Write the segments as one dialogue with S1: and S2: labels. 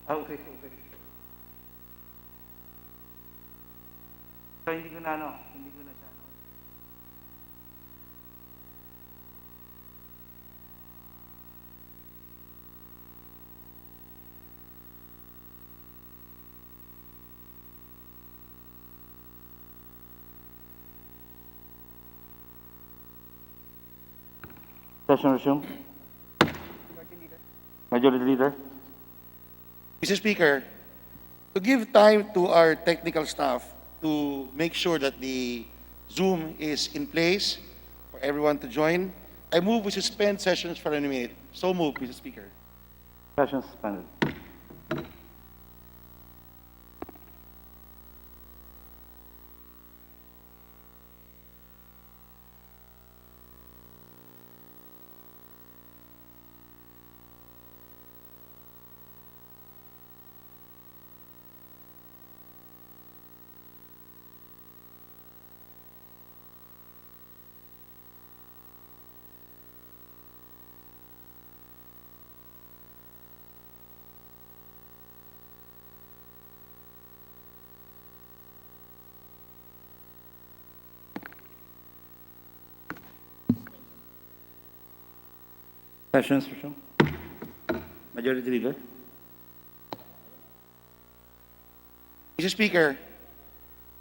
S1: Okay, okay. So, hindi ko na siya, Session resume. Majority Leader.
S2: Mr. Speaker, to give time to our technical staff to make sure that the Zoom is in place for everyone to join, I move we suspend sessions for a minute. So move, Mr. Speaker.
S1: Session suspended. Sessions resume. Majority Leader.
S2: Mr. Speaker,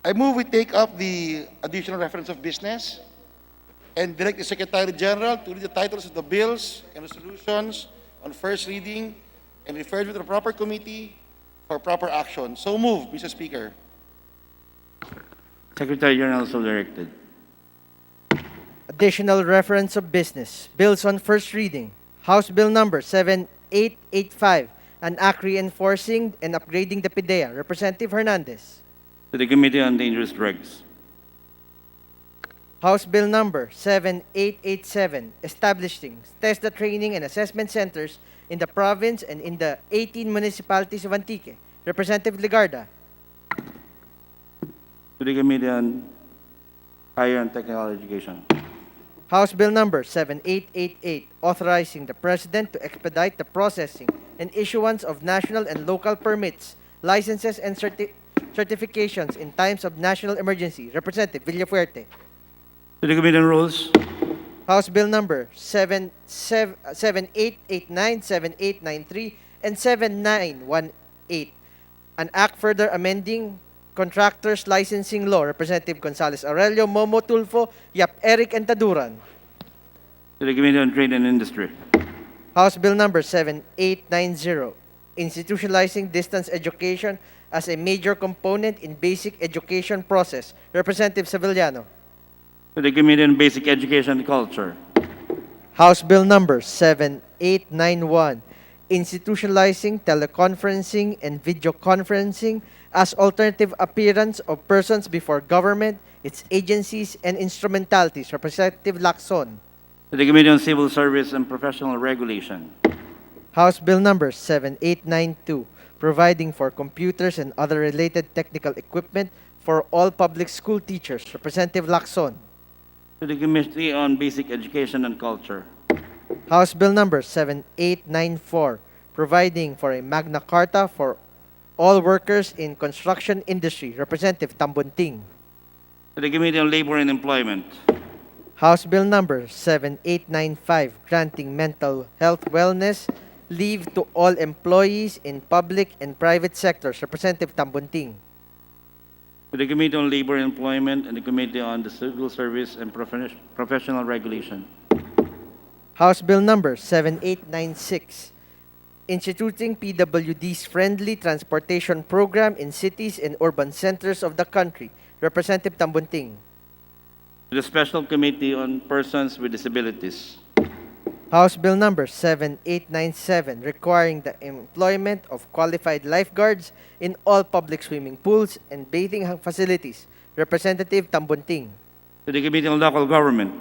S2: I move we take up the additional reference of business and direct the Secretary General to read the titles of the bills and resolutions on first reading and refer to the proper committee for proper action. So move, Mr. Speaker.
S1: Secretary General so directed.
S3: Additional reference of business. Bills on first reading. House Bill number 7885, an act reinforcing and upgrading the PIDEA. Representative Hernandez.
S1: To the Committee on Dangerous Drugs.
S3: House Bill number 7887, establishing TESDA training and assessment centers in the province and in the 18 municipalities of Antique. Representative Legarda.
S1: To the Committee on Higher and Technical Education.
S3: House Bill number 7888, authorizing the President to expedite the processing and issuance of national and local permits, licenses, and certifications in times of national emergency. Representative Villafuerte.
S1: To the Committee on Rules.
S3: House Bill number 7889, 7893, and 7918, an act further amending Contractors Licensing Law. Representative Gonzales Aurelio, Momo Tulfo, Yap Eric, and Taduran.
S1: To the Committee on Trade and Industry.
S3: House Bill number 7890, institutionalizing distance education as a major component in basic education process. Representative Sevillano.
S1: To the Committee on Basic Education and Culture.
S3: House Bill number 7891, institutionalizing teleconferencing and video conferencing as alternative appearance of persons before government, its agencies, and instrumentalities. Representative Lacson.
S1: To the Committee on Civil Service and Professional Regulation.
S3: House Bill number 7892, providing for computers and other related technical equipment for all public school teachers. Representative Lacson.
S1: To the Committee on Basic Education and Culture.
S3: House Bill number 7894, providing for a Magna Carta for all workers in construction industry. Representative Tambunting.
S1: To the Committee on Labor and Employment.
S3: House Bill number 7895, granting mental health wellness leave to all employees in public and private sectors. Representative Tambunting.
S1: To the Committee on Labor and Employment and the Committee on the Civil Service and Professional Regulation.
S3: House Bill number 7896, instituting PWD's friendly transportation program in cities and urban centers of the country. Representative Tambunting.
S1: To the Special Committee on Persons with Disabilities.
S3: House Bill number 7897, requiring the employment of qualified lifeguards in all public swimming pools and bathing facilities. Representative Tambunting.
S1: To the Committee on Local Government.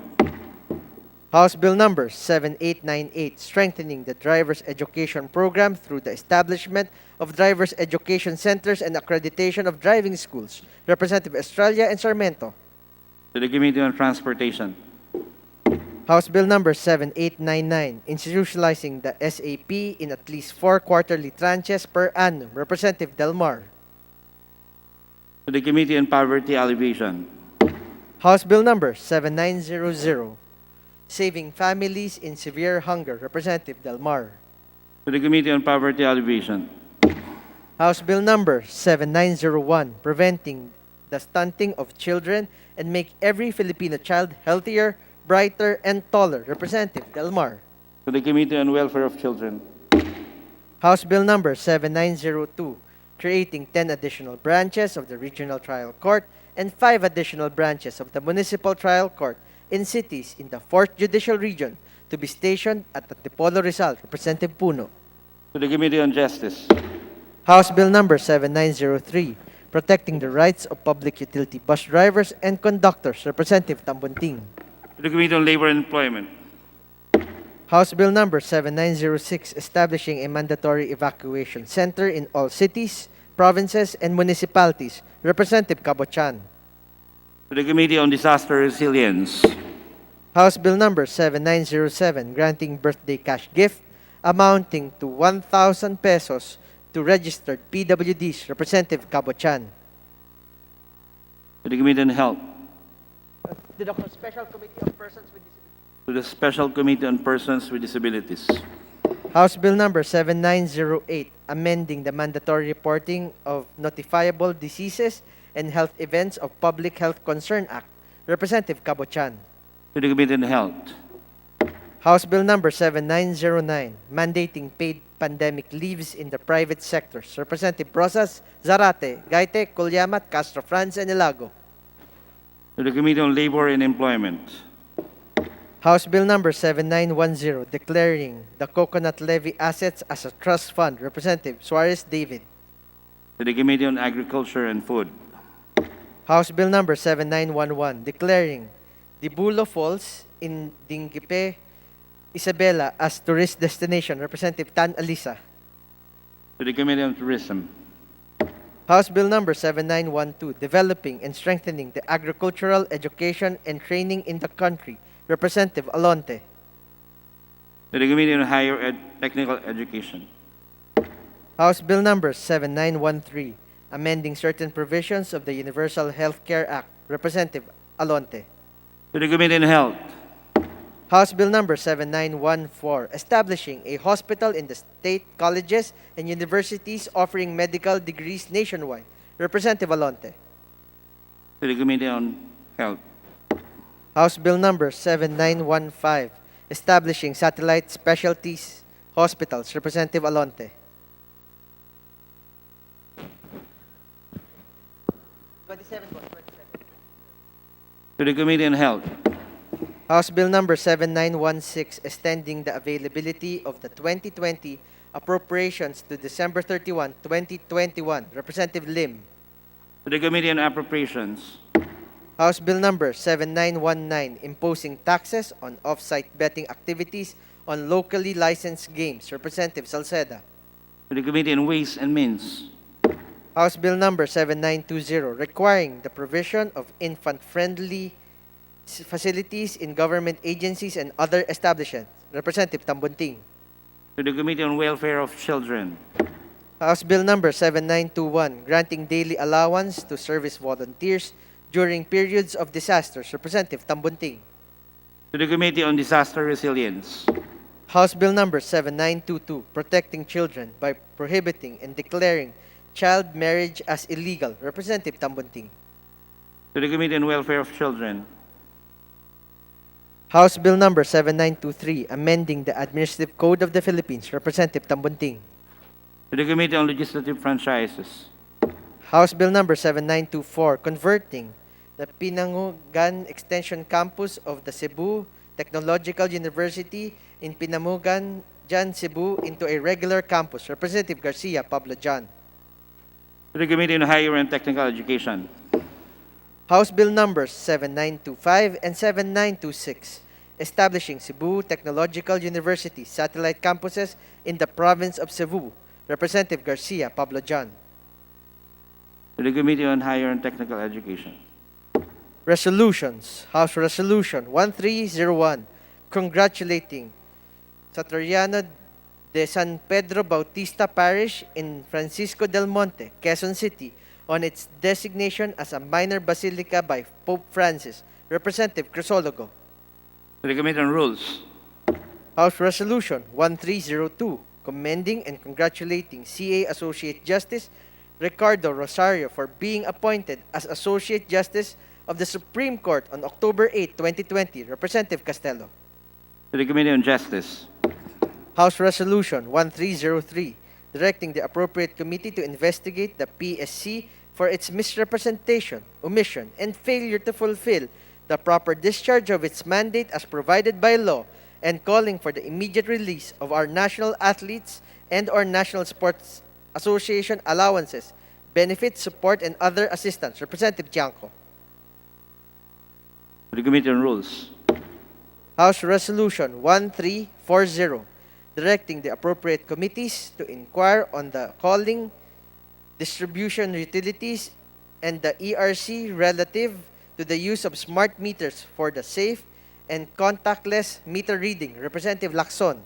S3: House Bill number 7898, strengthening the driver's education program through the establishment of driver's education centers and accreditation of driving schools. Representative Estrella and Sarmiento.
S1: To the Committee on Transportation.
S3: House Bill number 7899, institutionalizing the SAP in at least 4 quarterly tranches per annum. Representative Delmar.
S1: To the Committee on Poverty Alleviation.
S3: House Bill number 7900, saving families in severe hunger. Representative Delmar.
S1: To the Committee on Poverty Alleviation.
S3: House Bill number 7901, preventing the stunting of children and make every Filipino child healthier, brighter, and taller. Representative Delmar.
S1: To the Committee on Welfare of Children.
S3: House Bill number 7902, creating 10 additional branches of the Regional Trial Court and 5 additional branches of the Municipal Trial Court in cities in the 4th Judicial Region to be stationed at Antipolo, Rizal. Representative Puno.
S1: To the Committee on Justice.
S3: House Bill number 7903, protecting the rights of public utility bus drivers and conductors. Representative Tambunting.
S1: To the Committee on Labor and Employment.
S3: House Bill number 7906, establishing a mandatory evacuation center in all cities, provinces, and municipalities. Representative Cabochan.
S1: To the Committee on Disaster Resilience.
S3: House Bill number 7907, granting birthday cash gift amounting to 1,000 pesos to registered PWDs. Representative Cabochan.
S1: To the Committee on Health.
S3: The Special Committee on Persons with Disabilities.
S1: To the Special Committee on Persons with Disabilities.
S3: House Bill number 7908, amending the mandatory reporting of notifiable diseases and health events of Public Health Concern Act. Representative Cabochan.
S1: To the Committee on Health.
S3: House Bill number 7909, mandating paid pandemic leaves in the private sectors. Representative Rosas, Zarate, Gaite, Colyamat, Castro Franz, and Ilago.
S1: To the Committee on Labor and Employment.
S3: House Bill number 7910, declaring the coconut levy assets as a trust fund. Representative Suarez David.
S1: To the Committee on Agriculture and Food.
S3: House Bill number 7911, declaring Dibulo Falls in Dingipe, Isabela as tourist destination. Representative Tan Alisa.
S1: To the Committee on Tourism.
S3: House Bill number 7912, developing and strengthening the agricultural education and training in the country. Representative Alonte.
S1: To the Committee on Higher Technical Education.
S3: House Bill number 7913, amending certain provisions of the Universal Health Care Act. Representative Alonte.
S1: To the Committee on Health.
S3: House Bill number 7914, establishing a hospital in the state colleges and universities offering medical degrees nationwide. Representative Alonte.
S1: To the Committee on Health.
S3: House Bill number 7915, establishing satellite specialties hospitals. Representative Alonte. 27.
S1: To the Committee on Health.
S3: House Bill number 7916, extending the availability of the 2020 appropriations to December 31, 2021. Representative Lim.
S1: To the Committee on Appropriations.
S3: House Bill number 7919, imposing taxes on off-site betting activities on locally licensed games. Representative Salceda.
S1: To the Committee on Ways and Means.
S3: House Bill number 7920, requiring the provision of infant-friendly facilities in government agencies and other establishments. Representative Tambunting.
S1: To the Committee on Welfare of Children.
S3: House Bill number 7921, granting daily allowance to service volunteers during periods of disasters. Representative Tambunting.
S1: To the Committee on Disaster Resilience.
S3: House Bill number 7922, protecting children by prohibiting and declaring child marriage as illegal. Representative Tambunting.
S1: To the Committee on Welfare of Children.
S3: House Bill number 7923, amending the Administrative Code of the Philippines. Representative Tambunting.
S1: To the Committee on Legislative Franchises.
S3: House Bill number 7924, converting the Pinangugan Extension Campus of the Cebu Technological University in Pinamugan, Cebu into a regular campus. Representative Garcia Pablo John.
S1: To the Committee on Higher and Technical Education.
S3: House Bill numbers 7925 and 7926, establishing Cebu Technological University satellite campuses in the province of Cebu. Representative Garcia Pablo John.
S1: To the Committee on Higher and Technical Education.
S3: Resolutions. House Resolution 1301, congratulating Satoriano de San Pedro Bautista Parish in Francisco del Monte, Quezon City, on its designation as a minor basilica by Pope Francis. Representative Crisologo.
S1: To the Committee on Rules.
S3: House Resolution 1302, commending and congratulating CA Associate Justice Ricardo Rosario for being appointed as Associate Justice of the Supreme Court on October 8, 2020. Representative Castelo.
S1: To the Committee on Justice.
S3: House Resolution 1303, directing the appropriate committee to investigate the PSC for its misrepresentation, omission, and failure to fulfill the proper discharge of its mandate as provided by law, and calling for the immediate release of our national athletes and our National Sports Association allowances, benefits, support, and other assistance. Representative Tiangco.
S1: To the Committee on Rules.
S3: House Resolution 1340, directing the appropriate committees to inquire on the calling, distribution utilities, and the ERC relative to the use of smart meters for the safe and contactless meter reading. Representative Lacson.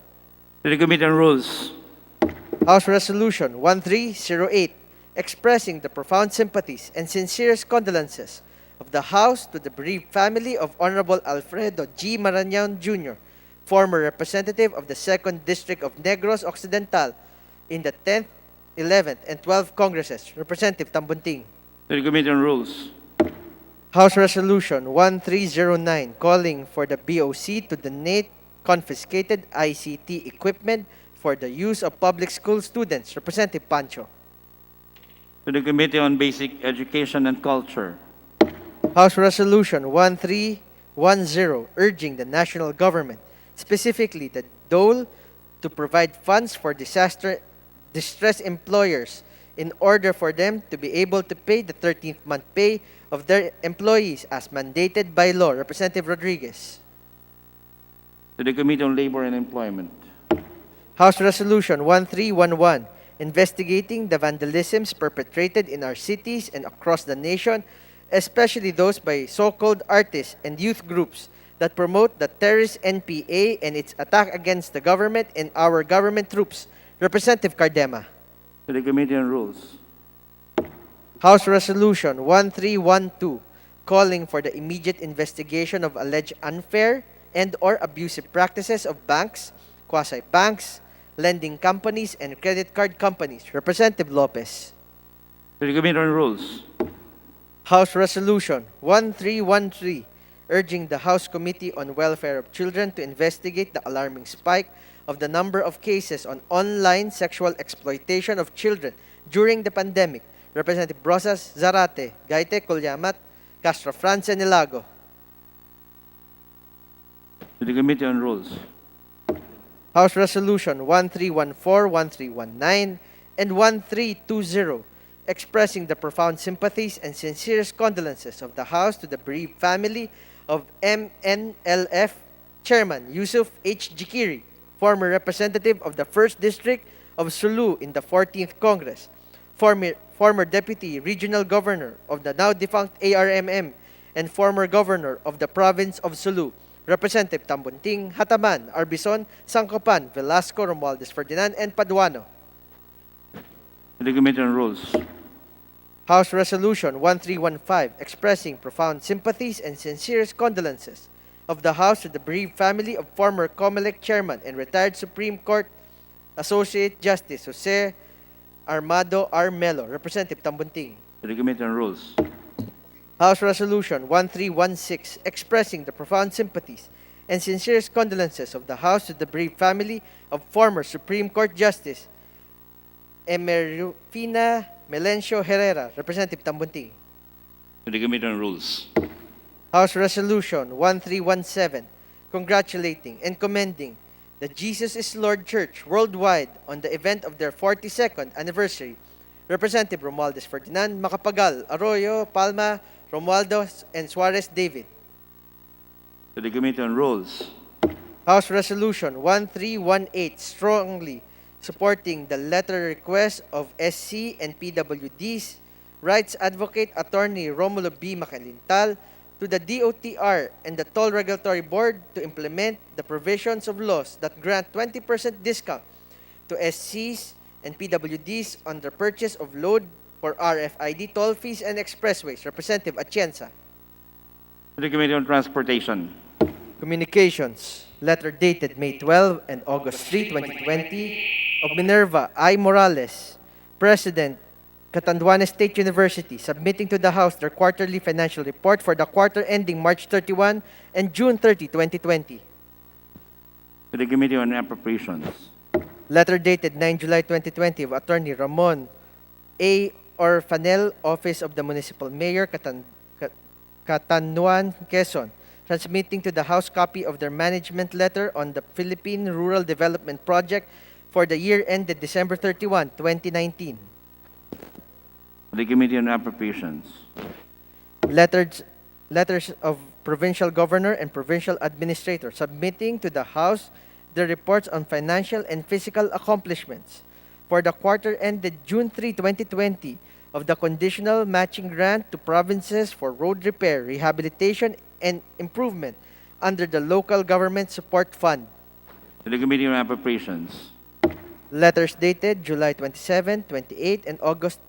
S1: To the Committee on Rules.
S3: House Resolution 1308, expressing the profound sympathies and sincerest condolences of the House to the bereaved family of Honorable Alfredo G. Marañon Jr., former representative of the 2nd District of Negros Occidental in the 10th, 11th, and 12th Congresses. Representative Tambunting.
S1: To the Committee on Rules.
S3: House Resolution 1309, calling for the BOC to donate confiscated ICT equipment for the use of public school students. Representative Pancho.
S1: To the Committee on Basic Education and Culture.
S3: House Resolution 1310, urging the national government, specifically the DOLE, to provide funds for distressed employers in order for them to be able to pay the 13th month pay of their employees as mandated by law. Representative Rodriguez.
S1: To the Committee on Labor and Employment.
S3: House Resolution 1311, investigating the vandalisms perpetrated in our cities and across the nation, especially those by so-called artists and youth groups that promote the terrorist NPA and its attack against the government and our government troops. Representative Cardema.
S1: To the Committee on Rules.
S3: House Resolution 1312, calling for the immediate investigation of alleged unfair and or abusive practices of banks, quasi-banks, lending companies, and credit card companies. Representative Lopez.
S1: To the Committee on Rules.
S3: House Resolution 1313, urging the House Committee on Welfare of Children to investigate the alarming spike of the number of cases on online sexual exploitation of children during the pandemic. Representative Brosas Zarate, Gaite Colyamat, Castro France Nilago.
S1: To the Committee on Rules.
S3: House Resolution 1314, 1319, and 1320, expressing the profound sympathies and sincerest condolences of the House to the bereaved family of MNLF Chairman Yusuf H. Jikiri, former representative of the 1st District of Sulu in the 14th Congress, former Deputy Regional Governor of the now-defunct ARMM, and former Governor of the Province of Sulu, Representative Tambunting, Hataman, Arbison, Sangcopan, Velasco, Romualdez Ferdinand, and Paduano.
S1: To the Committee on Rules.
S3: House Resolution 1315, expressing profound sympathies and sincerest condolences of the House to the bereaved family of former COMELEC Chairman and retired Supreme Court Associate Justice Jose Armado R. Melo. Representative Tambunting.
S1: To the Committee on Rules.
S3: House Resolution 1316, expressing the profound sympathies and sincerest condolences of the House to the bereaved family of former Supreme Court Justice Emerufina Melencio Herrera. Representative Tambunting.
S1: To the Committee on Rules.
S3: House Resolution 1317, congratulating and commending the Jesus is Lord Church worldwide on the event of their 42nd anniversary. Representative Romualdez Ferdinand, Macapagal, Arroyo, Palma, Romualdo, and Suarez David.
S1: To the Committee on Rules.
S3: House Resolution 1318, strongly supporting the letter request of SC and PWD's rights advocate Attorney Romulo B. Macalintal to the DOTR and the Toll Regulatory Board to implement the provisions of laws that grant 20% discount to SCs and PWDs on the purchase of load for RFID toll fees and expressways. Representative Atienza.
S1: To the Committee on Transportation.
S3: Communications. Letter dated May 12 and August 3, 2020 of Minerva I. Morales, President, Catanduanes State University, submitting to the House their quarterly financial report for the quarter ending March 31 and June 30, 2020.
S1: To the Committee on Appropriations.
S3: Letter dated 9 July 2020 of Attorney Ramon A. Orfanel, Office of the Municipal Mayor, Catanduan, Quezon, transmitting to the House copy of their management letter on the Philippine Rural Development Project for the year ended December 31, 2019.
S1: To the Committee on Appropriations.
S3: Letters of Provincial Governor and Provincial Administrator submitting to the House their reports on financial and physical accomplishments for the quarter ended June 3, 2020 of the conditional matching grant to provinces for road repair, rehabilitation, and improvement under the Local Government Support Fund.
S1: To the Committee on Appropriations.
S3: Letters dated July 27, 28, and August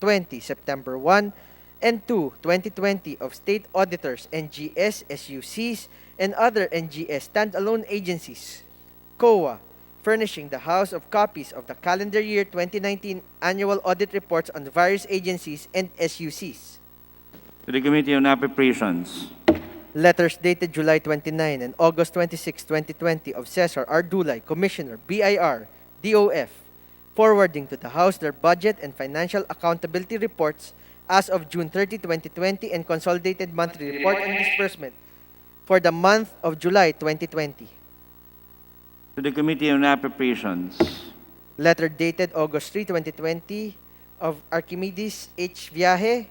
S3: 20, September 1 and 2, 2020 of state auditors, NGS, SUCs, and other NGS standalone agencies, COA, furnishing the House of copies of the calendar year 2019 annual audit reports on various agencies and SUCs.
S1: To the Committee on Appropriations.
S3: Letters dated July 29 and August 26, 2020 of Cesar R. Dulay, Commissioner, BIR, DOF, forwarding to the House their budget and financial accountability reports as of June 30, 2020 and consolidated monthly report and disbursement for the month of July 2020.
S1: To the Committee on Appropriations.
S3: Letter dated August 3, 2020 of Archimedes H. Viaje,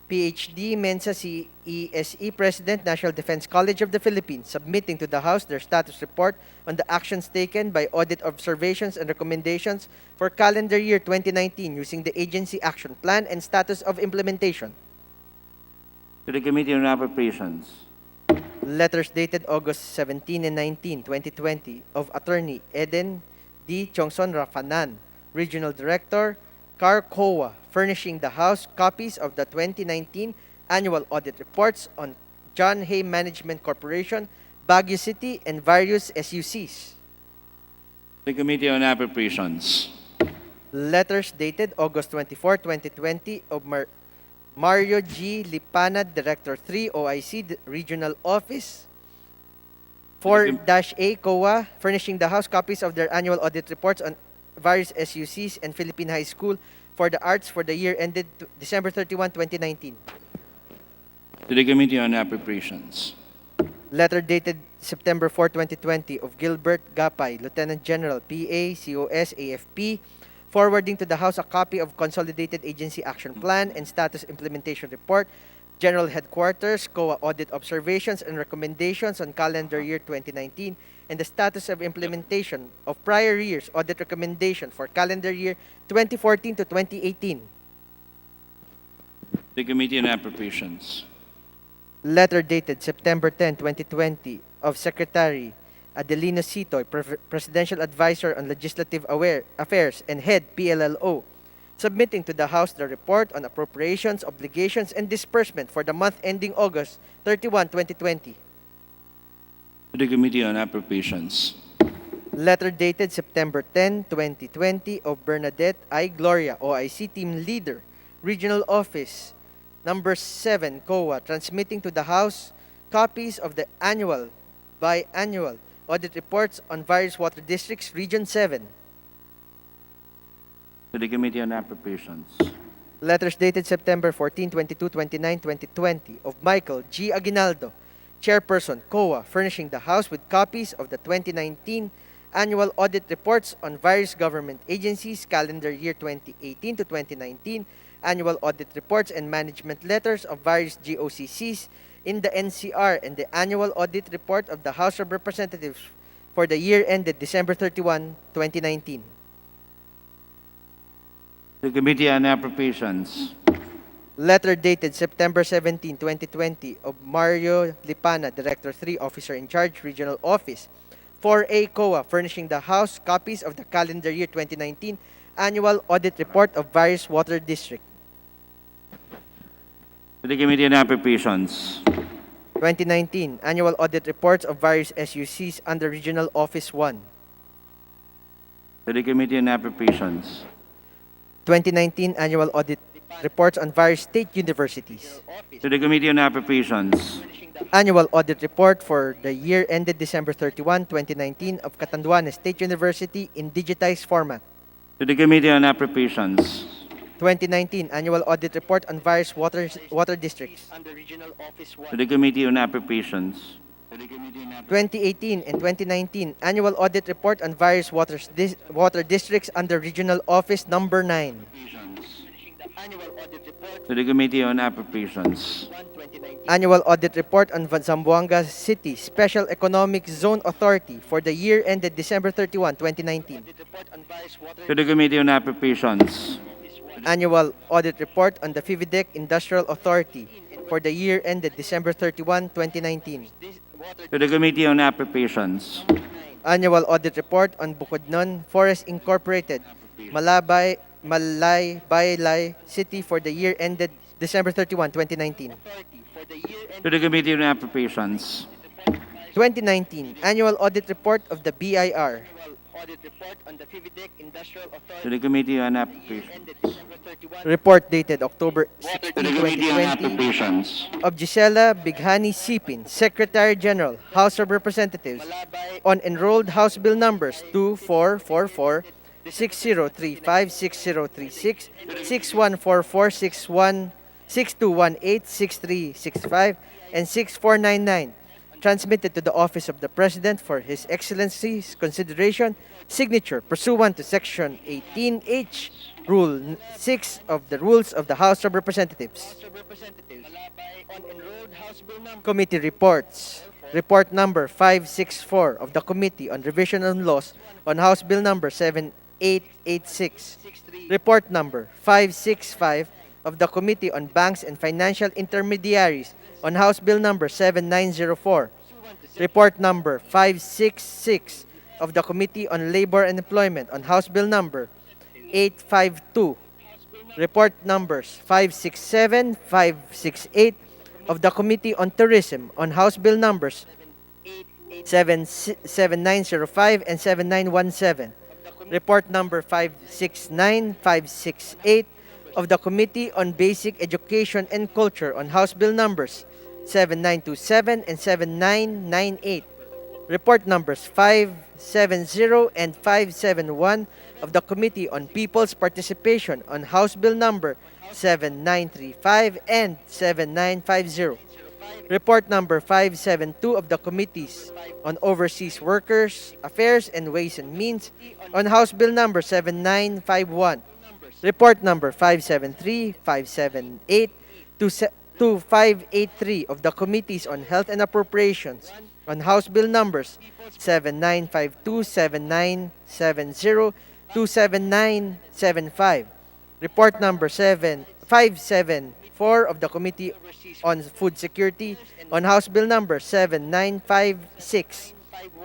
S3: PhD, Mensa CESE, President, National Defense College of the Philippines, submitting to the House their status report on the actions taken by audit observations and recommendations for calendar year 2019 using the agency action plan and status of implementation.
S1: To the Committee on Appropriations.
S3: Letters dated August 17 and 19, 2020 of Attorney Eden D. Chongson Rafanan, Regional Director, CARCOA, furnishing the House copies of the 2019 annual audit reports on John Hay Management Corporation, Baguio City, and various SUCs.
S1: The Committee on Appropriations.
S3: Letters dated August 24, 2020 of Mario G. Lipana, Director 3, OIC, Regional Office, 4-A COA, furnishing the House copies of their annual audit reports on various SUCs and Philippine High School for the Arts for the year ended December 31, 2019.
S1: To the Committee on Appropriations.
S3: Letter dated September 4, 2020 of Gilbert Gapay, Lieutenant General, PA, COS, AFP, forwarding to the House a copy of Consolidated Agency Action Plan and Status Implementation Report, General Headquarters, COA Audit Observations and Recommendations on Calendar Year 2019, and the status of implementation of prior year's audit recommendation for calendar year 2014 to 2018.
S1: The Committee on Appropriations.
S3: Letter dated September 10, 2020 of Secretary Adelino Sitoy, Presidential Advisor on Legislative Affairs and Head PLLO, submitting to the House the report on appropriations, obligations, and disbursement for the month ending August 31, 2020.
S1: To the Committee on Appropriations.
S3: Letter dated September 10, 2020 of Bernadette I. Gloria, OIC Team Leader, Regional Office, Number 7, COA, transmitting to the House copies of the annual, biannual audit reports on various water districts, Region 7.
S1: To the Committee on Appropriations.
S3: Letters dated September 14, 22, 29, 2020 of Michael G. Aguinaldo, Chairperson, COA, furnishing the House with copies of the 2019 annual audit reports on various government agencies, calendar year 2018 to 2019, annual audit reports and management letters of various GOCCs in the NCR, and the annual audit report of the House of Representatives for the year ended December 31, 2019.
S1: The Committee on Appropriations.
S3: Letter dated September 17, 2020 of Mario Lipana, Director 3, Officer in Charge, Regional Office, 4A COA, furnishing the House copies of the calendar year 2019 annual audit report of various water districts.
S1: To the Committee on Appropriations.
S3: 2019 annual audit reports of various SUCs under Regional Office 1.
S1: To the Committee on Appropriations.
S3: 2019 annual audit reports on various state universities.
S1: To the Committee on Appropriations.
S3: Annual audit report for the year ended December 31, 2019 of Catanduanes State University in digitized format.
S1: To the Committee on Appropriations.
S3: 2019 annual audit report on various water districts.
S1: To the Committee on Appropriations.
S3: 2018 and 2019 annual audit report on various water districts under Regional Office Number 9.
S1: To the Committee on Appropriations.
S3: Annual audit report on Zamboanga City Special Economic Zone Authority for the year ended December 31, 2019.
S1: To the Committee on Appropriations.
S3: Annual audit report on the Fividec Industrial Authority for the year ended December 31, 2019.
S1: To the Committee on Appropriations.
S3: Annual audit report on Bukidnon Forest Incorporated, Malaybaylay City for the year ended December 31, 2019.
S1: To the Committee on Appropriations.
S3: 2019 annual audit report of the BIR.
S1: To the Committee on Appropriations.
S3: Report dated October 16,
S1: To the Committee on
S3: 2020
S1: Appropriations.
S3: of Gisela Bighani Sipin, Secretary General, House of Representatives, on enrolled House Bill numbers 2444, 6035, 6036, 6144, 6218, 6365, and 6499, transmitted to the Office of the President for His Excellency's consideration, signature pursuant to Section 18H, Rule 6 of the Rules of the House of Representatives. Committee reports. Report number 564 of the Committee on Revision on Laws on House Bill number 7886. Report number 565 of the Committee on Banks and Financial Intermediaries on House Bill number 7904. Report number 566 of the Committee on Labor and Employment on House Bill number 852. Report numbers 567, 568 of the Committee on Tourism on House Bill numbers 7905 and 7917. Report number 569, 568 of the Committee on Basic Education and Culture on House Bill numbers 7927 and 7998. Report numbers 570 and 571 of the Committee on People's Participation on House Bill number 7935 and 7950. Report number 572 of the Committees on Overseas Workers Affairs and Ways and Means on House Bill number 7951. Report number 573, 578 to 583 of the Committees on Health and Appropriations on House Bill numbers 7952, 7970 to 7975. Report number 574 of the Committee on Food Security on House Bill number 7956.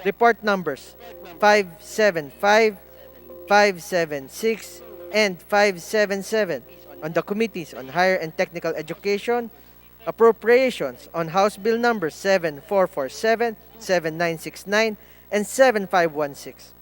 S3: Report numbers 575, 576, and 577 on the Committees on Higher and Technical Education, Appropriations on House Bill numbers 7447, 7969, and 7516.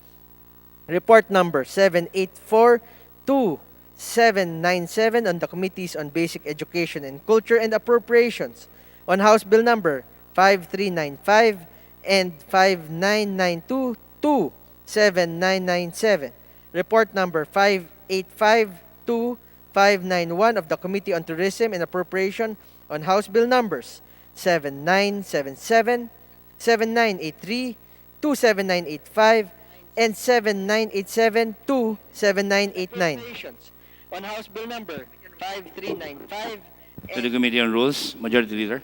S3: Report number 784 to 797 on the Committees on Basic Education and Culture and Appropriations on House Bill number 5395 and 5992 to 7997. Report number 585 to 591 of the Committee on Tourism and Appropriation on House Bill numbers 7977, 7983 to 7985, and 7987 to 7989. On House Bill number 5395.
S1: To the Committee on Rules. Majority Leader.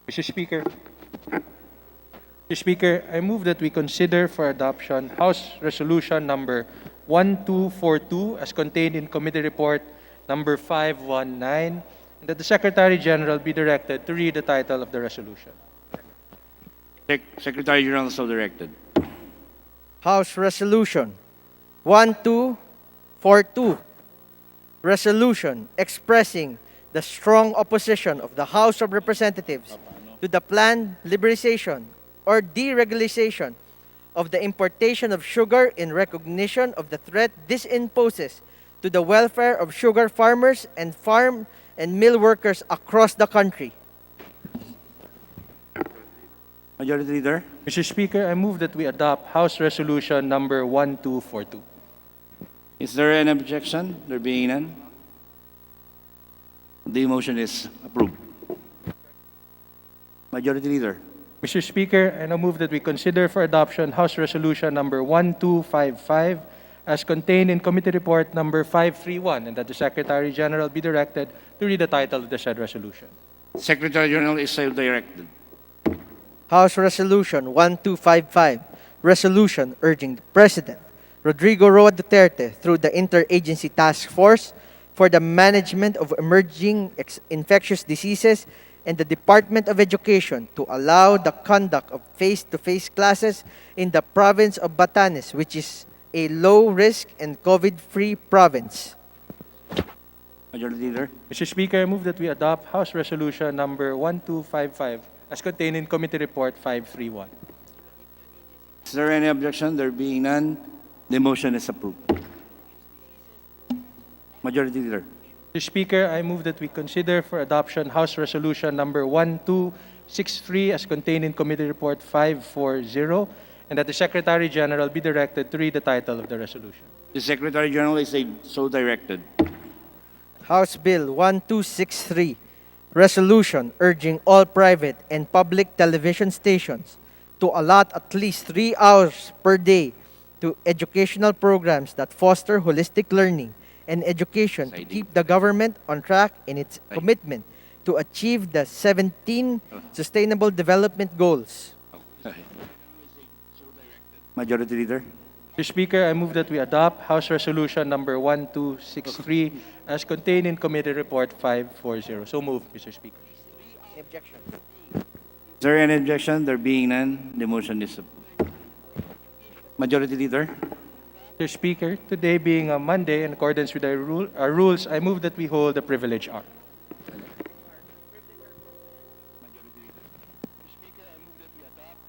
S4: Mr. Speaker, I move that we consider for adoption House Resolution number 1242 as contained in Committee Report number 519, and that the Secretary General be directed to read the title of the resolution.
S1: Secretary General so directed.
S3: House Resolution 1242. Resolution expressing the strong opposition of the House of Representatives to the planned liberalization or deregulation of the importation of sugar in recognition of the threat this imposes to the welfare of sugar farmers and farm and mill workers across the country.
S1: Majority Leader.
S4: Mr. Speaker, I move that we adopt House Resolution number 1242.
S1: Is there an objection? There being none, the motion is approved. Majority Leader.
S4: Mr. Speaker, I now move that we consider for adoption House Resolution number 1255 as contained in Committee Report number 531, and that the Secretary General be directed to read the title of the said resolution.
S1: Secretary General is so directed.
S3: House Resolution 1255, resolution urging the President, Rodrigo Roa Duterte, through the Interagency Task Force for the Management of Emerging Infectious Diseases and the Department of Education to allow the conduct of face-to-face classes in the province of Batanes, which is a low-risk and COVID-free province.
S1: Majority Leader.
S4: Mr. Speaker, I move that we adopt House Resolution number 1255 as contained in Committee Report 531.
S1: Is there any objection? There being none, the motion is approved. Majority Leader.
S4: Mr. Speaker, I move that we consider for adoption House Resolution number 1263 as contained in Committee Report 540, and that the Secretary General be directed to read the title of the resolution.
S1: The Secretary General is so directed.
S3: House Bill 1263, resolution urging all private and public television stations to allot at least 3 hours per day to educational programs that foster holistic learning and education to keep the government on track in its commitment to achieve the 17 Sustainable Development Goals.
S1: Majority Leader.
S4: Mr. Speaker, I move that we adopt House Resolution number 1263 as contained in Committee Report 540. So moved, Mr. Speaker.
S3: Objection.
S1: Is there any objection? There being none, the motion is approved. Majority Leader.
S4: Mr. Speaker, today being a Monday, in accordance with our rules, I move that we hold the privilege hour.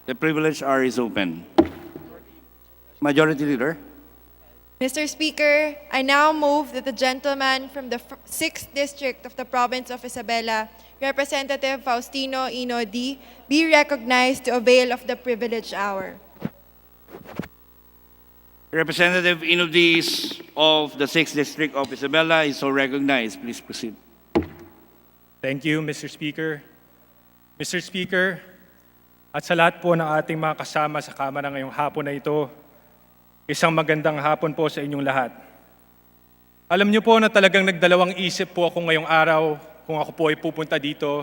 S1: The privilege hour is open. Majority Leader.
S5: Mr. Speaker, I now move that the gentleman from the 6th District of the Province of Isabela, Representative Faustino Ino D., be recognized to avail of the privilege hour.
S1: Representative Inudis of the 6th District of Isabela is so recognized. Please proceed.
S6: Thank you, Mr. Speaker. Mr. Speaker, at sa lahat po ng ating mga kasama sa Kamara ngayong hapon na ito, isang magandang hapon po sa inyong lahat. Alam niyo po na talagang nagdalawang isip po ako ngayong araw kung ako po ay pupunta dito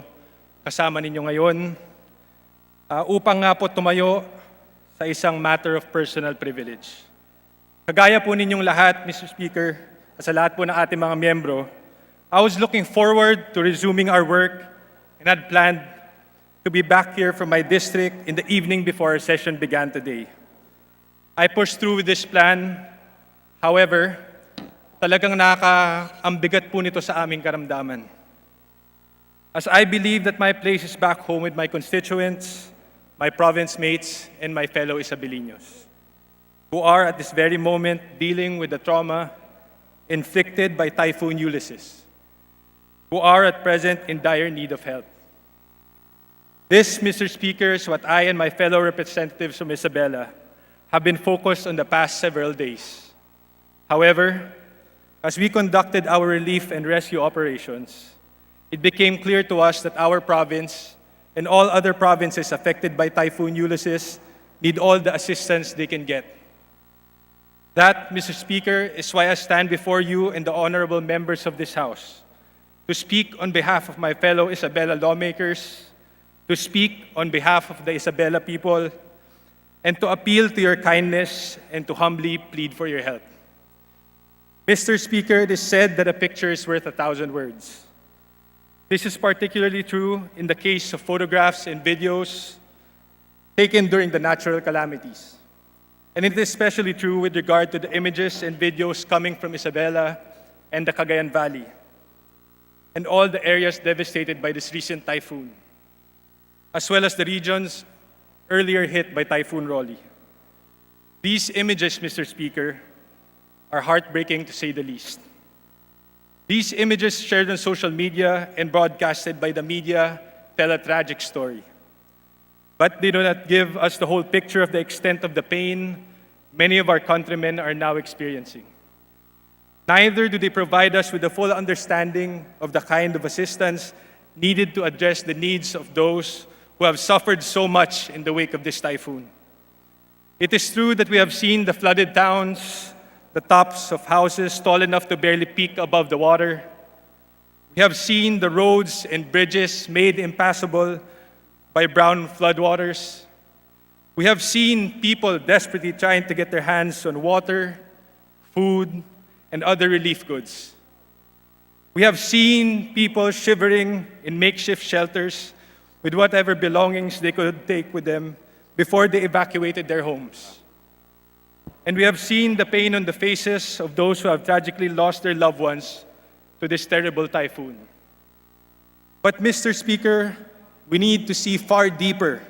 S6: kasama ninyo ngayon upang nga po tumayo sa isang matter of personal privilege. Kagaya po ninyong lahat, Mr. Speaker, at sa lahat po ng ating mga miyembro, I was looking forward to resuming our work and had planned to be back here from my district in the evening before our session began today. I pushed through with this plan. However, talagang nakakaambigat po nito sa aming karamdaman. As I believe that my place is back home with my constituents, my province mates, and my fellow Isabelinos, who are at this very moment dealing with the trauma inflicted by Typhoon Ulysses, who are at present in dire need of help. This, Mr. Speaker, is what I and my fellow representatives from Isabela have been focused on the past several days. However, as we conducted our relief and rescue operations, it became clear to us that our province and all other provinces affected by Typhoon Ulysses need all the assistance they can get. That, Mr. Speaker, is why I stand before you and the honorable members of this House to speak on behalf of my fellow Isabela lawmakers, to speak on behalf of the Isabela people, and to appeal to your kindness and to humbly plead for your help. Mr. Speaker, it is said that a picture is worth 1,000 words. This is particularly true in the case of photographs and videos taken during the natural calamities. And it is especially true with regard to the images and videos coming from Isabela and the Cagayan Valley, and all the areas devastated by this recent typhoon, as well as the regions earlier hit by Typhoon Rolly. These images, Mr. Speaker, are heartbreaking to say the least. These images shared on social media and broadcasted by the media tell a tragic story. But they do not give us the whole picture of the extent of the pain many of our countrymen are now experiencing. Neither do they provide us with a full understanding of the kind of assistance needed to address the needs of those who have suffered so much in the wake of this typhoon. It is true that we have seen the flooded towns, the tops of houses tall enough to barely peak above the water. We have seen the roads and bridges made impassable by brown floodwaters. We have seen people desperately trying to get their hands on water, food, and other relief goods. We have seen people shivering in makeshift shelters with whatever belongings they could take with them before they evacuated their homes. And we have seen the pain on the faces of those who have tragically lost their loved ones to this terrible typhoon. But Mr. Speaker, we need to see far deeper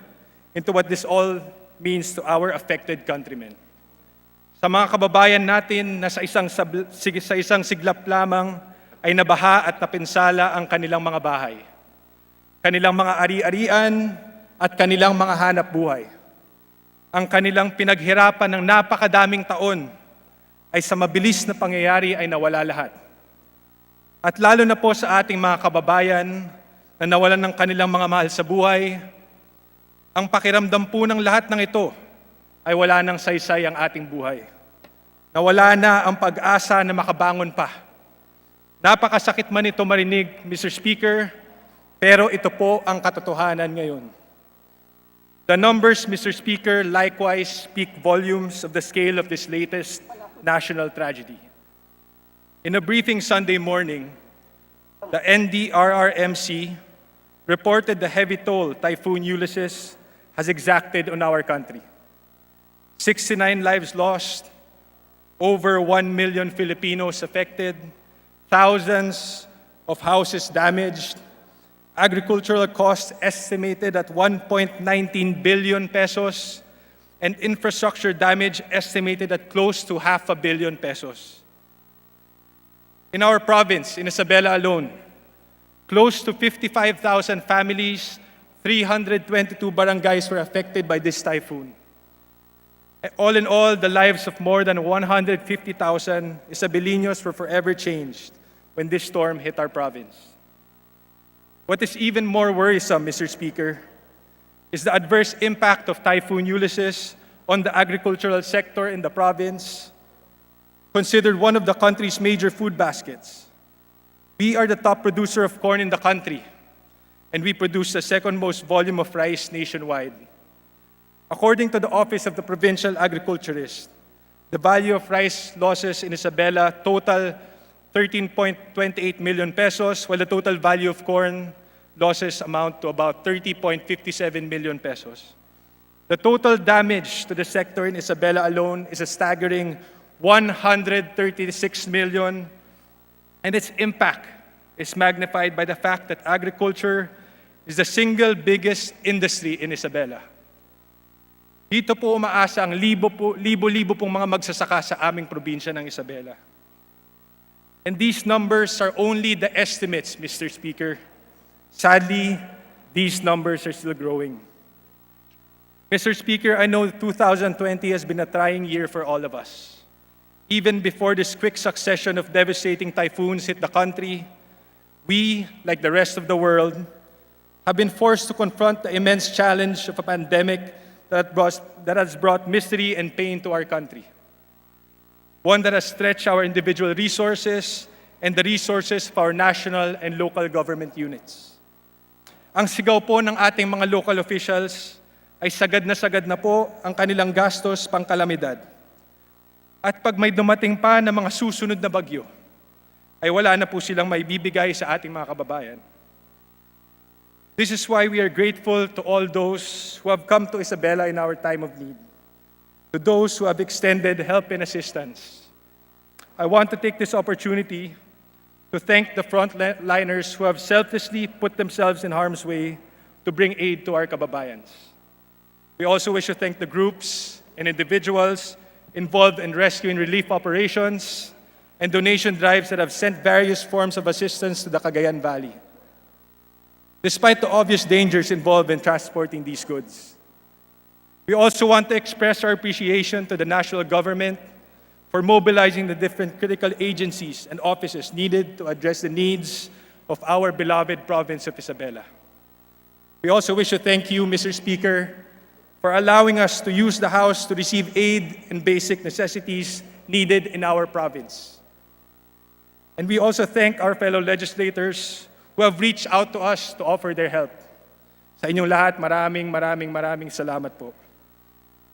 S6: into what this all means to our affected countrymen. Sa mga kababayan natin na sa isang siglap lamang ay nabaha at napinsala ang kanilang mga bahay, kanilang mga ari-arian at kanilang mga hanap buhay. Ang kanilang pinaghirapan ng napakadaming taon ay sa mabilis na pangyayari ay nawala lahat. At lalo na po sa ating mga kababayan na nawalan ng kanilang mga mahal sa buhay, ang pakiramdam po ng lahat ng ito ay wala nang saysay ang ating buhay. Nawala na ang pag-asa na makabangon pa. Napakasakit man ito marinig, Mr. Speaker, pero ito po ang katotohanan ngayon. The numbers, Mr. Speaker, likewise speak volumes of the scale of this latest national tragedy. In a briefing Sunday morning, the NDRRMC reported the heavy toll Typhoon Ulysses has exacted on our country. 69 lives lost, over 1 million Filipinos affected, thousands of houses damaged, agricultural costs estimated at 1.19 billion pesos, and infrastructure damage estimated at close to 500 million pesos. In our province, in Isabela alone, close to 55,000 families, 322 barangays were affected by this typhoon. All in all, the lives of more than 150,000 Isabelinos were forever changed when this storm hit our province. What is even more worrisome, Mr. Speaker, is the adverse impact of Typhoon Ulysses on the agricultural sector in the province, considered one of the country's major food baskets. We are the top producer of corn in the country, and we produce the second most volume of rice nationwide. According to the Office of the Provincial Agriculturist, the value of rice losses in Isabela total 13.28 million pesos, while the total value of corn losses amount to about 30.57 million pesos. The total damage to the sector in Isabela alone is a staggering 136 million, and its impact is magnified by the fact that agriculture is the single biggest industry in Isabela. Dito po umaasa ang libo-libo pong mga magsasaka sa aming probinsya ng Isabela. And these numbers are only the estimates, Mr. Speaker. Sadly, these numbers are still growing. Mr. Speaker, I know 2020 has been a trying year for all of us. Even before this quick succession of devastating typhoons hit the country, we, like the rest of the world, have been forced to confront the immense challenge of a pandemic that has brought misery and pain to our country. One that has stretched our individual resources and the resources of our national and local government units. Ang sigaw po ng ating mga local officials ay sagad na po ang kanilang gastos pangkalamidad. At pag may dumating pa na mga susunod na bagyo, ay wala na po silang maibibigay sa ating mga kababayan. This is why we are grateful to all those who have come to Isabela in our time of need, to those who have extended help and assistance. I want to take this opportunity to thank the frontliners who have selflessly put themselves in harm's way to bring aid to our kababayans. We also wish to thank the groups and individuals involved in rescue and relief operations and donation drives that have sent various forms of assistance to the Cagayan Valley. Despite the obvious dangers involved in transporting these goods, we also want to express our appreciation to the national government for mobilizing the different critical agencies and offices needed to address the needs of our beloved province of Isabela. We also wish to thank you, Mr. Speaker, for allowing us to use the House to receive aid and basic necessities needed in our province. And we also thank our fellow legislators who have reached out to us to offer their help. Sa inyong lahat, maraming salamat po.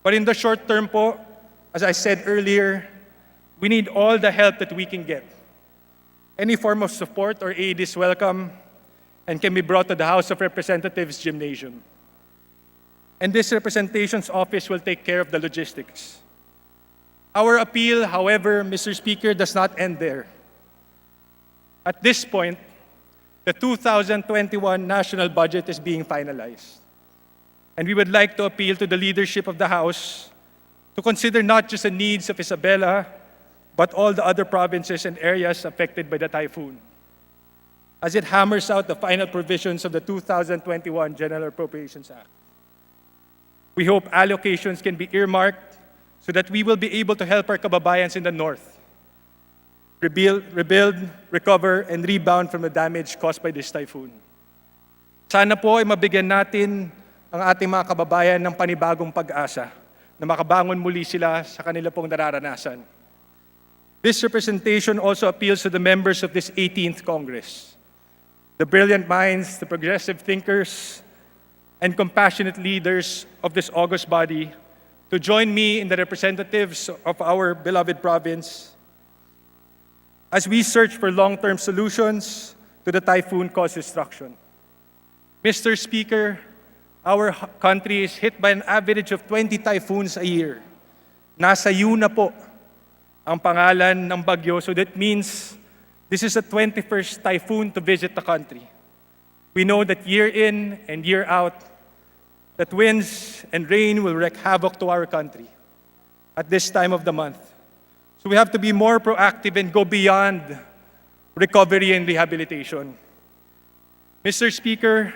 S6: But in the short term po, as I said earlier, we need all the help that we can get. Any form of support or aid is welcome and can be brought to the House of Representatives Gymnasium. And this representation's office will take care of the logistics. Our appeal, however, Mr. Speaker, does not end there. At this point, the 2021 national budget is being finalized. And we would like to appeal to the leadership of the House to consider not just the needs of Isabela, but all the other provinces and areas affected by the typhoon, as it hammers out the final provisions of the 2021 General Appropriations Act. We hope allocations can be earmarked so that we will be able to help our kababayans in the north rebuild, recover, and rebound from the damage caused by this typhoon. Sana po ay mabigyan natin ang ating mga kababayan ng panibagong pag-asa na makabangon muli sila sa kanila pong nararanasan. This representation also appeals to the members of this 18th Congress, the brilliant minds, the progressive thinkers, and compassionate leaders of this august body to join me in the representatives of our beloved province as we search for long-term solutions to the typhoon-caused destruction. Mr. Speaker, our country is hit by an average of 20 typhoons a year. Nasa na po ang pangalan ng bagyo, so that means this is the 21st typhoon to visit the country. We know that year in and year out, that winds and rain will wreak havoc to our country at this time of the month. So we have to be more proactive and go beyond recovery and rehabilitation. Mr. Speaker,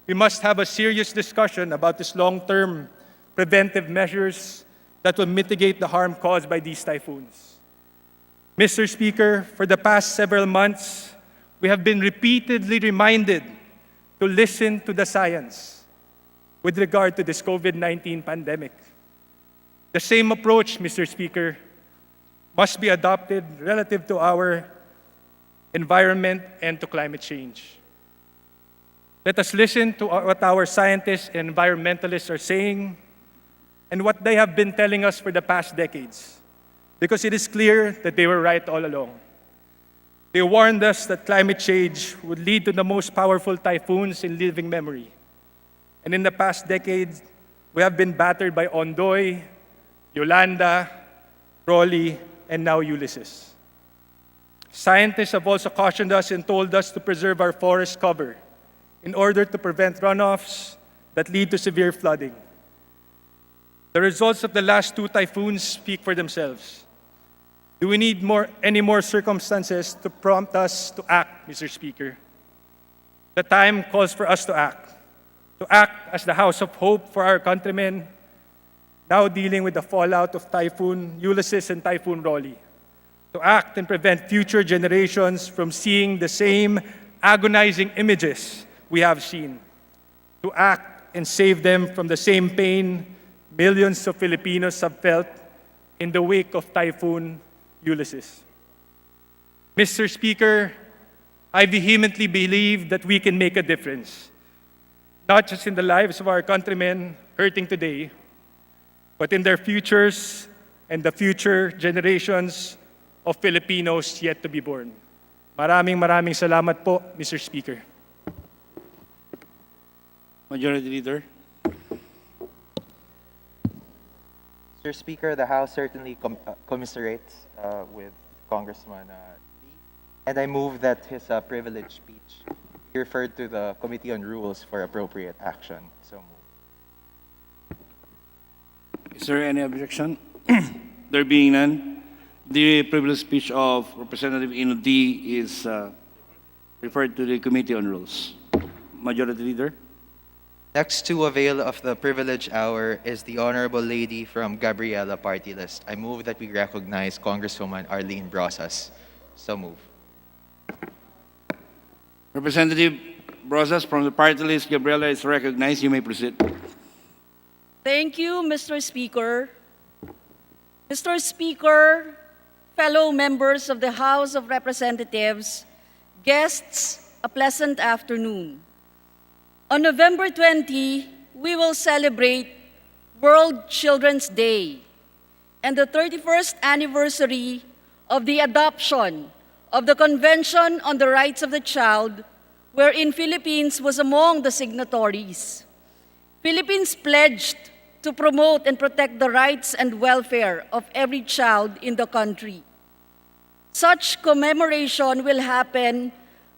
S6: we must have a serious discussion about these long-term preventive measures that will mitigate the harm caused by these typhoons. Mr. Speaker, for the past several months, we have been repeatedly reminded to listen to the science with regard to this COVID-19 pandemic. The same approach, Mr. Speaker, must be adopted relative to our environment and to climate change. Let us listen to what our scientists and environmentalists are saying and what they have been telling us for the past decades, because it is clear that they were right all along. They warned us that climate change would lead to the most powerful typhoons in living memory. And in the past decades, we have been battered by Ondoy, Yolanda, Rolly, and now Ulysses. Scientists have also cautioned us and told us to preserve our forest cover in order to prevent runoffs that lead to severe flooding. The results of the last two typhoons speak for themselves. Do we need any more circumstances to prompt us to act, Mr. Speaker? The time calls for us to act as the House of Hope for our countrymen now dealing with the fallout of Typhoon Ulysses and Typhoon Rolly, to act and prevent future generations from seeing the same agonizing images we have seen, to act and save them from the same pain millions of Filipinos have felt in the wake of Typhoon Ulysses. Mr. Speaker, I vehemently believe that we can make a difference, not just in the lives of our countrymen hurting today, but in their futures and the future generations of Filipinos yet to be born. Maraming salamat po, Mr. Speaker.
S1: Majority Leader.
S7: Mr. Speaker, the House certainly commiserates with Congressman Lee, and I move that his privileged speech be referred to the Committee on Rules for appropriate action. So moved.
S1: Is there any objection? There being none, the privileged speech of Representative Ino D is referred to the Committee on Rules. Majority Leader.
S7: Next to avail of the privilege hour is the Honorable Lady from Gabriela Party List. I move that we recognize Congresswoman Arlene Brosas. So move.
S1: Representative Brosas from the party list, Gabriela, is recognized. You may proceed.
S8: Thank you, Mr. Speaker. Mr. Speaker, fellow members of the House of Representatives, guests, a pleasant afternoon. On November 20, we will celebrate World Children's Day and the 31st anniversary of the adoption of the Convention on the Rights of the Child, wherein Philippines was among the signatories. Philippines pledged to promote and protect the rights and welfare of every child in the country. Such commemoration will happen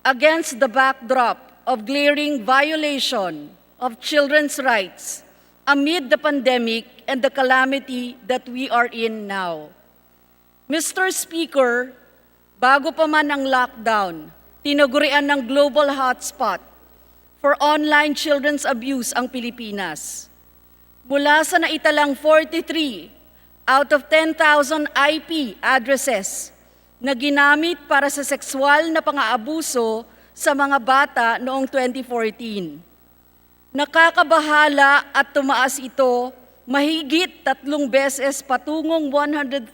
S8: against the backdrop of glaring violation of children's rights amid the pandemic and the calamity that we are in now. Mr. Speaker, bago pa man ang lockdown, tinagurian ng global hotspot for online children's abuse ang Pilipinas. Mula sa naitalang 43 out of 10,000 IP addresses na ginamit para sa sexual na pang-aabuso sa mga bata noong 2014. Nakakabahala at tumaas ito mahigit 3 beses patungong 149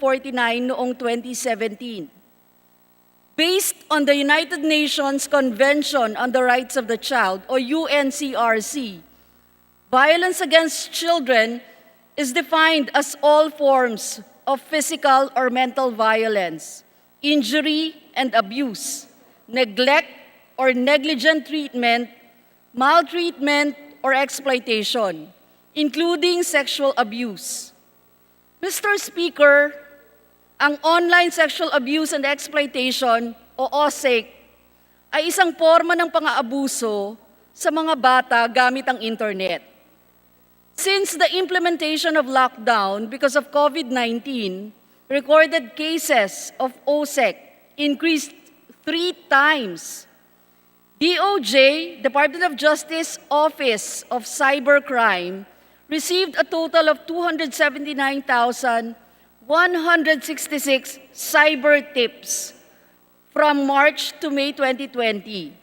S8: noong 2017. Based on the United Nations Convention on the Rights of the Child, or UNCRC, violence against children is defined as all forms of physical or mental violence, injury and abuse, neglect or negligent treatment, maltreatment, or exploitation, including sexual abuse. Mr. Speaker, ang online sexual abuse and exploitation, o OSEC, ay isang forma ng pang-aabuso sa mga bata gamit ang internet. Since the implementation of lockdown because of COVID-19, recorded cases of OSEC increased 3 times. DOJ, Department of Justice Office of Cybercrime, received a total of 279,166 cyber tips from March to May 2020.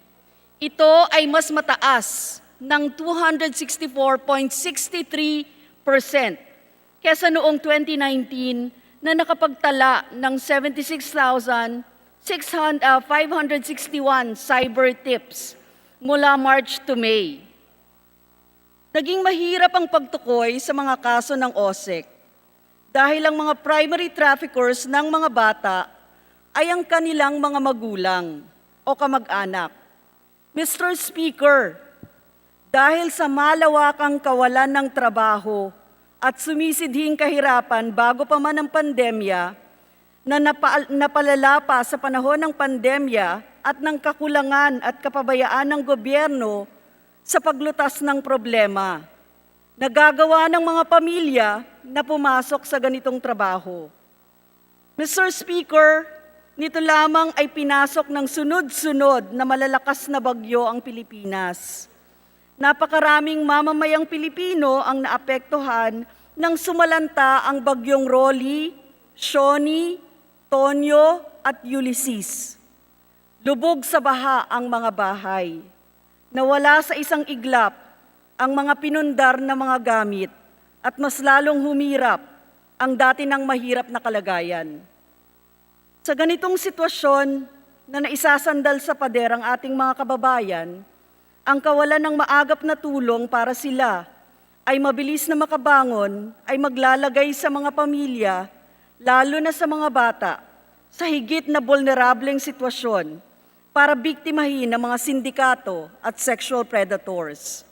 S8: Ito ay mas mataas ng 264.63% kesa noong 2019 na nakapagtala ng 561 cyber tips mula March to May. Naging mahirap ang pagtukoy sa mga kaso ng OSEC dahil ang mga primary traffickers ng mga bata ay ang kanilang mga magulang o kamag-anak. Mr. Speaker, dahil sa malawakang kawalan ng trabaho at sumisidhing kahirapan bago pa man ang pandemya, na napalala pa sa panahon ng pandemya at ng kakulangan at kapabayaan ng gobyerno sa paglutas ng problema, nagagawa ng mga pamilya na pumasok sa ganitong trabaho. Mr. Speaker, nito lamang ay pinasok ng sunod-sunod na malalakas na bagyo ang Pilipinas. Napakaraming mamamayang Pilipino ang naapektuhan nang sumalanta ang bagyong Rolly, Shoni, Tonyo at Ulysses. Lubog sa baha ang mga bahay. Nawala sa isang iglap ang mga pinundar na mga gamit at mas lalong humirap ang dati ng mahirap na kalagayan. Sa ganitong sitwasyon na naisasandal sa pader ang ating mga kababayan, ang kawalan ng maagap na tulong para sila ay mabilis na makabangon ay maglalagay sa mga pamilya lalo na sa mga bata, sa higit na vulnerableng sitwasyon para biktimahin ng mga sindikato at sexual predators.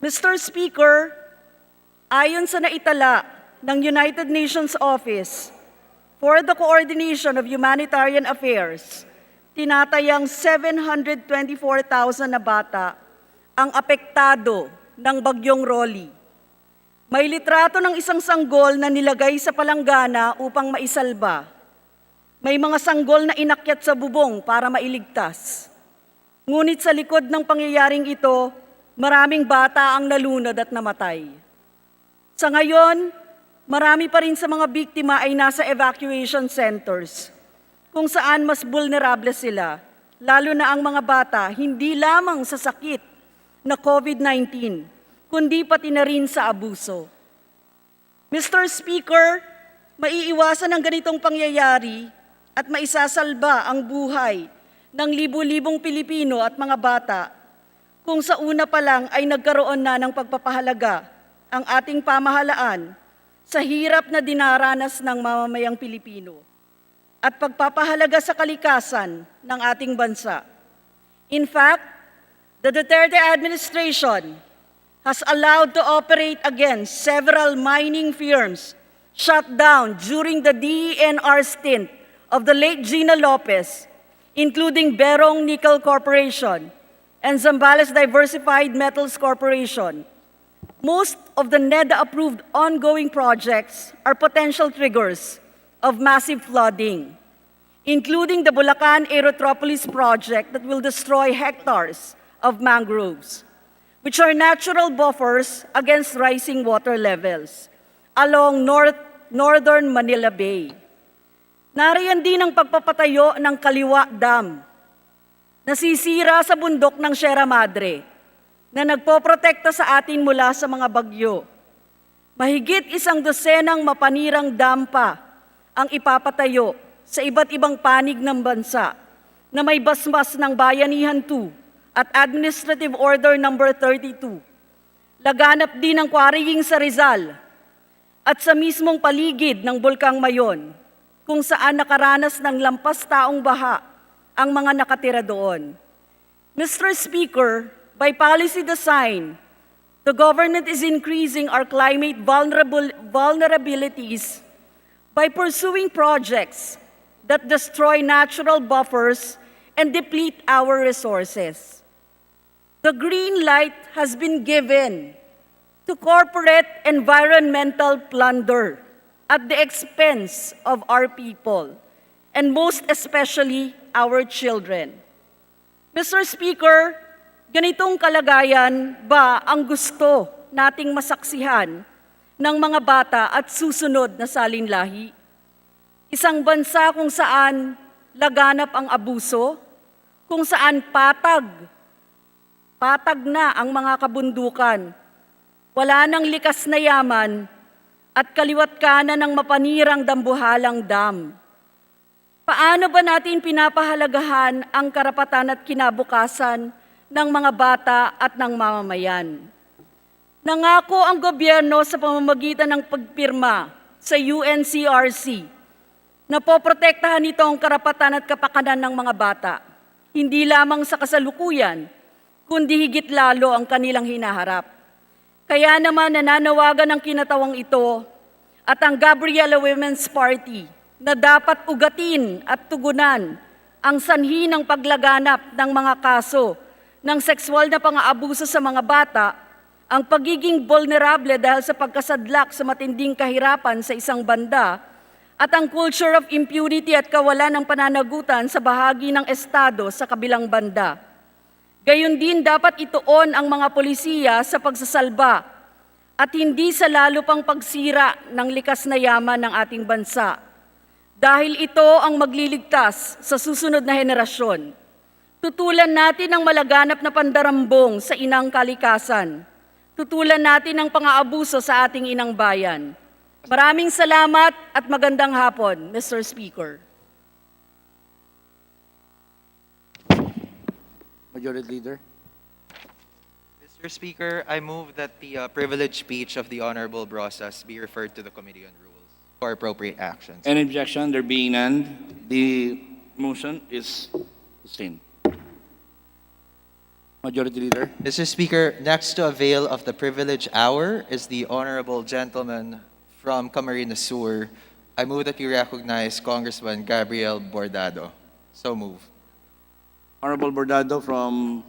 S8: Mr. Speaker, ayon sa naitala ng United Nations Office for the Coordination of Humanitarian Affairs, tinatayang 724,000 na bata ang apektado ng Bagyong Rolly. May litrato ng isang sanggol na nilagay sa palanggana upang maisalba. May mga sanggol na inakyat sa bubong para mailigtas. Ngunit sa likod ng pangyayaring ito, maraming bata ang nalunod at namatay. Sa ngayon, marami pa rin sa mga biktima ay nasa evacuation centers, kung saan mas vulnerable sila, lalo na ang mga bata, hindi lamang sa sakit na COVID-19, kundi pati na rin sa abuso. Mr. Speaker, maiiwasan ang ganitong pangyayari at maisasalba ang buhay ng libu-libong Pilipino at mga bata kung sa una pa lang ay nagkaroon na ng pagpapahalaga ang ating pamahalaan sa hirap na dinaranas ng mamamayang Pilipino at pagpapahalaga sa kalikasan ng ating bansa. In fact, the Duterte administration has allowed to operate against several mining firms shut down during the DENR stint of the late Gina Lopez, including Berong Nickel Corporation and Zambales Diversified Metals Corporation. Most of the NEDA-approved ongoing projects are potential triggers of massive flooding, including the Bulacan Aerotropolis project that will destroy hectares of mangroves, which are natural buffers against rising water levels along northern Manila Bay. Nariyan din ang pagpapatayo ng Kaliwa Dam, nasisira sa bundok ng Sierra Madre, na nagpoprotekta sa atin mula sa mga bagyo. Mahigit 100 mapanirang dam pa ang ipapatayo sa iba't ibang panig ng bansa na may basbas ng Bayanihan 2 at Administrative Order No. 32. Laganap din ang quarrying sa Rizal at sa mismong paligid ng Bulkang Mayon, kung saan nakaranas ng lampas taong baha ang mga nakatira doon. Mr. Speaker, by policy design, the government is increasing our climate vulnerabilities by pursuing projects that destroy natural buffers and deplete our resources. The green light has been given to corporate environmental plunder at the expense of our people, and most especially our children. Mr. Speaker, ganitong kalagayan ba ang gusto nating masaksihan ng mga bata at susunod na salinlahi? Isang bansa kung saan laganap ang abuso, kung saan patag na ang mga kabundukan, wala nang likas na yaman at kaliwat kanan ng mapanirang dambuhalang dam. Paano ba natin pinapahalagahan ang karapatan at kinabukasan ng mga bata at ng mamamayan? Nangako ang gobyerno sa pamamagitan ng pagpirma sa UNCRC na poprotektahan nito ang karapatan at kapakanan ng mga bata, hindi lamang sa kasalukuyan, kundi higit lalo ang kanilang hinaharap. Kaya naman nananawagan ang kinatawang ito at ang Gabriela Women's Party na dapat ugatin at tugunan ang sanhi ng paglaganap ng mga kaso ng sexual na pang-aabuso sa mga bata, ang pagiging vulnerable dahil sa pagkasadlak sa matinding kahirapan sa isang banda, at ang culture of impunity at kawalan ng pananagutan sa bahagi ng Estado sa kabilang banda. Gayon din dapat ituon ang mga polisiya sa pagsasalba at hindi sa lalo pang pagsira ng likas na yaman ng ating bansa. Dahil ito ang magliligtas sa susunod na henerasyon. Tutulan natin ang malaganap na pandarambong sa inang kalikasan. Tutulan natin ang pang-aabuso sa ating inang bayan. Maraming salamat at magandang hapon, Mr. Speaker.
S1: Majority Leader.
S7: Mr. Speaker, I move that the privileged speech of the Honorable Brosas be referred to the Committee on Rules. for appropriate actions.
S1: Any objection? There being none, the motion is sustained. Majority Leader.
S7: Mr. Speaker, next to avail of the privilege hour is the honorable gentleman from Camarines Sur. I move that you recognize Congressman Gabriel Bordado. So move.
S1: Honorable Bordado from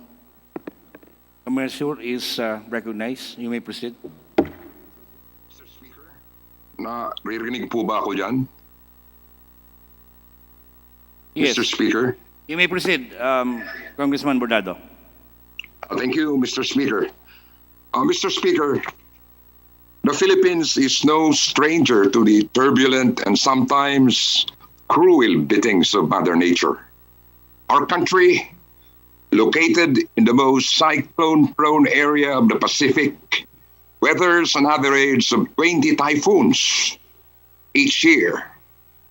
S1: Commercial is recognized. You may proceed.
S9: Mr. Speaker, naririnig po ba ako dyan?
S1: Yes.
S9: Mr. Speaker.
S1: You may proceed, Congressman Bordado.
S9: Thank you, Mr. Speaker. Mr. Speaker, the Philippines is no stranger to the turbulent and sometimes cruel beatings of Mother Nature. Our country, located in the most cyclone-prone area of the Pacific, weathers an average of 20 typhoons each year.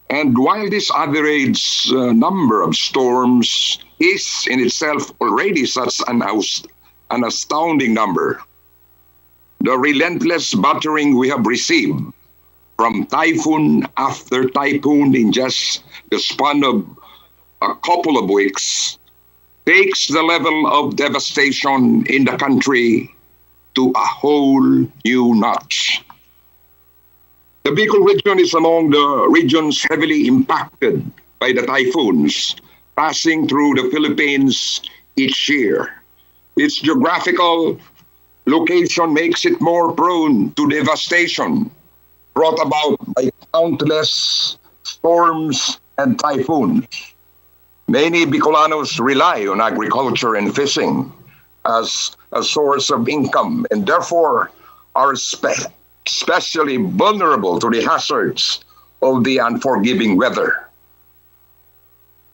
S9: And while this average number of storms is in itself already such an astounding number, the relentless battering we have received from typhoon after typhoon in just the span of a couple of weeks takes the level of devastation in the country to a whole new notch. The Bicol region is among the regions heavily impacted by the typhoons passing through the Philippines each year. Its geographical location makes it more prone to devastation brought about by countless storms and typhoons. Many Bicolanos rely on agriculture and fishing as a source of income and therefore are especially vulnerable to the hazards of the unforgiving weather.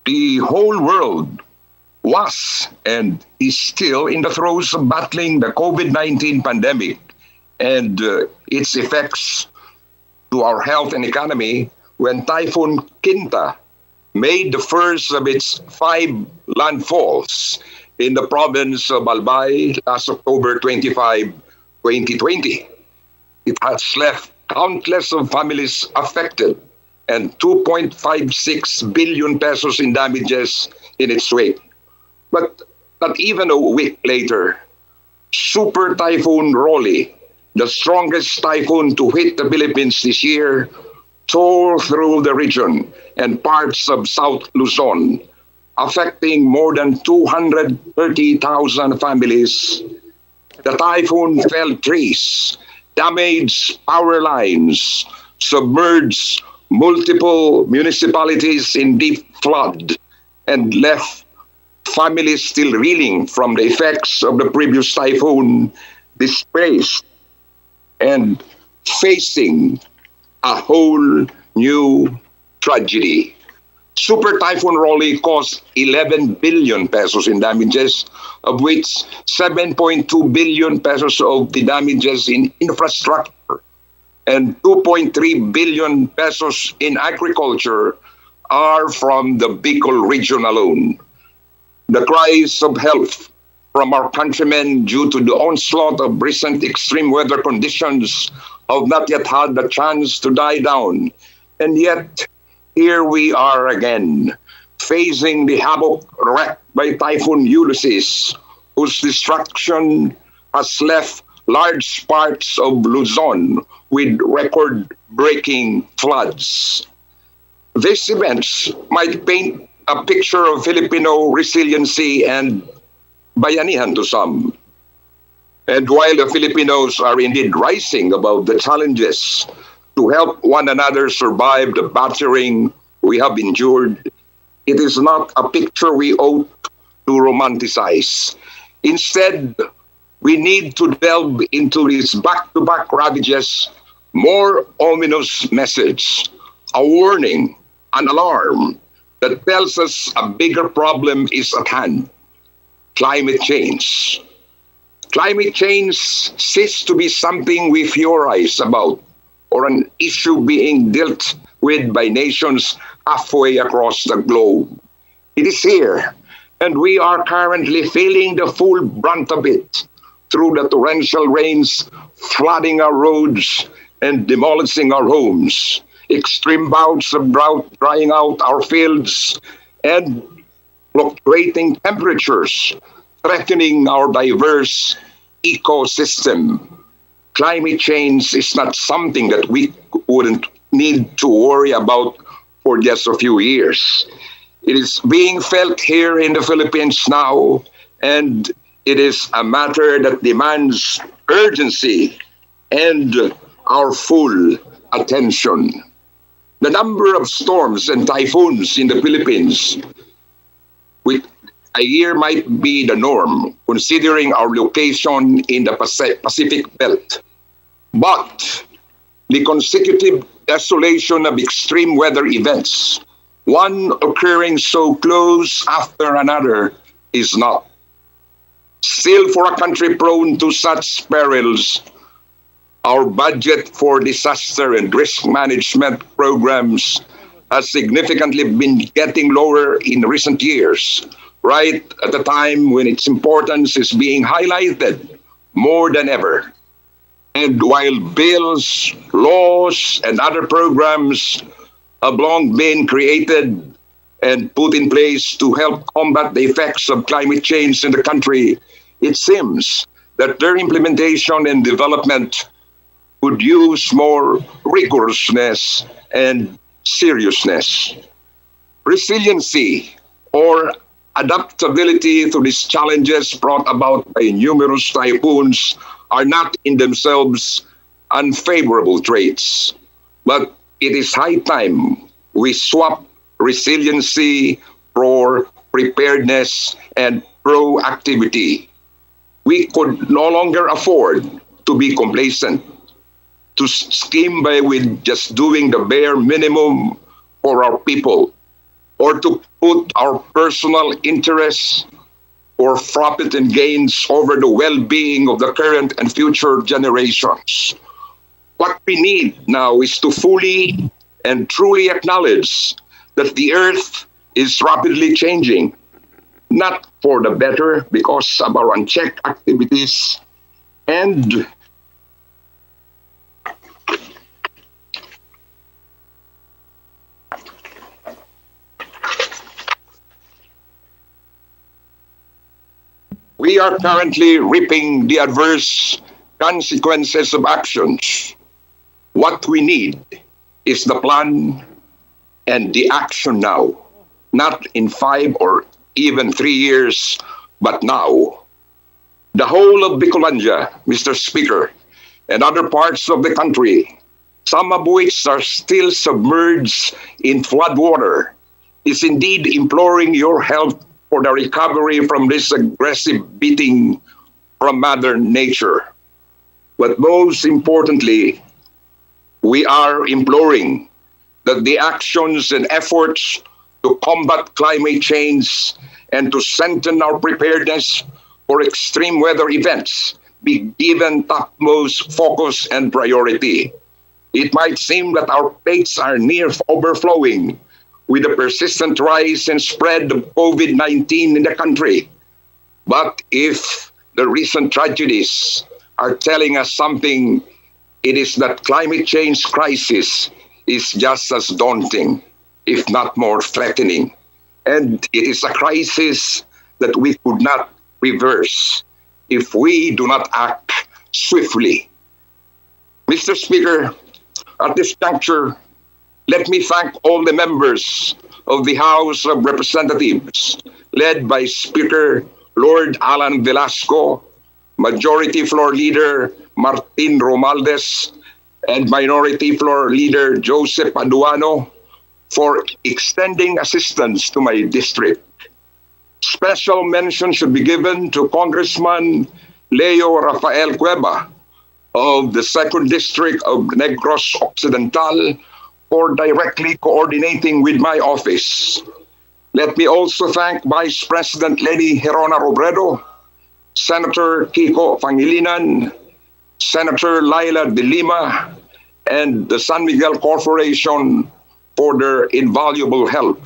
S9: The whole world was and is still in the throes of battling the COVID-19 pandemic and its effects to our health and economy when Typhoon Quinta made the first of its 5 landfalls in the province of Albay last October 25, 2020. It has left countless of families affected and 2.56 billion pesos in damages in its wake. But not even a week later, Super Typhoon Rolly, the strongest typhoon to hit the Philippines this year, tore through the region and parts of South Luzon, affecting more than 230,000 families. The typhoon felled trees, damaged power lines, submerged multiple municipalities in deep flood, and left families still reeling from the effects of the previous typhoon, displaced and facing a whole new tragedy. Super Typhoon Rolly cost 11 billion pesos in damages, of which 7.2 billion pesos of the damages in infrastructure and 2.3 billion pesos in agriculture are from the Bicol region alone. The cries of help from our countrymen due to the onslaught of recent extreme weather conditions have not yet had the chance to die down. And yet, here we are again, facing the havoc wreaked by Typhoon Ulysses, whose destruction has left large parts of Luzon with record-breaking floods. These events might paint a picture of Filipino resiliency and bayanihan to some. And while the Filipinos are indeed rising above the challenges to help one another survive the battering we have endured, it is not a picture we ought to romanticize. Instead, we need to delve into these back-to-back ravages, more ominous message, a warning, an alarm that tells us a bigger problem is at hand: climate change. Climate change ceased to be something we theorize about or an issue being dealt with by nations halfway across the globe. It is here, and we are currently feeling the full brunt of it through the torrential rains flooding our roads and demolishing our homes. extreme bouts of drought drying out our fields, and fluctuating temperatures threatening our diverse ecosystem. Climate change is not something that we wouldn't need to worry about for just a few years. It is being felt here in the Philippines now, and it is a matter that demands urgency and our full attention. The number of storms and typhoons in the Philippines with a year might be the norm, considering our location in the Pacific Belt. But the consecutive desolation of extreme weather events, one occurring so close after another, is not. Still, for a country prone to such perils, our budget for disaster and risk management programs has significantly been getting lower in recent years, right at the time when its importance is being highlighted more than ever. And while bills, laws, and other programs have long been created and put in place to help combat the effects of climate change in the country, it seems that their implementation and development would use more rigorousness and seriousness. Resiliency or adaptability to these challenges brought about by numerous typhoons are not in themselves unfavorable traits, but it is high time we swap resiliency for preparedness and proactivity. We could no longer afford to be complacent, to scheme by with just doing the bare minimum for our people, or to put our personal interests or profit and gains over the well-being of the current and future generations. What we need now is to fully and truly acknowledge that the earth is rapidly changing, not for the better because of our unchecked activities, and we are currently reaping the adverse consequences of actions. What we need is the plan and the action now, not in 5 or even 3 years, but now. The whole of Bicolandia, Mr. Speaker, and other parts of the country, some of which are still submerged in floodwater, is indeed imploring your help for the recovery from this aggressive beating from Mother Nature. But most importantly, we are imploring that the actions and efforts to combat climate change and to strengthen our preparedness for extreme weather events be given topmost focus and priority. It might seem that our plates are near overflowing with the persistent rise and spread of COVID-19 in the country. But if the recent tragedies are telling us something, it is that climate change crisis is just as daunting, if not more threatening. And it is a crisis that we could not reverse if we do not act swiftly. Mr. Speaker, at this juncture, let me thank all the members of the House of Representatives, led by Speaker Lord Alan Velasco, Majority Floor Leader Martin Romualdez, and Minority Floor Leader Joseph Paduano, for extending assistance to my district. Special mention should be given to Congressman Leo Rafael Cueva of the 2nd District of Negros Occidental for directly coordinating with my office. Let me also thank Vice President Lenny Herona Robredo, Senator Kiko Pangilinan, Senator Laila de Lima, and the San Miguel Corporation for their invaluable help.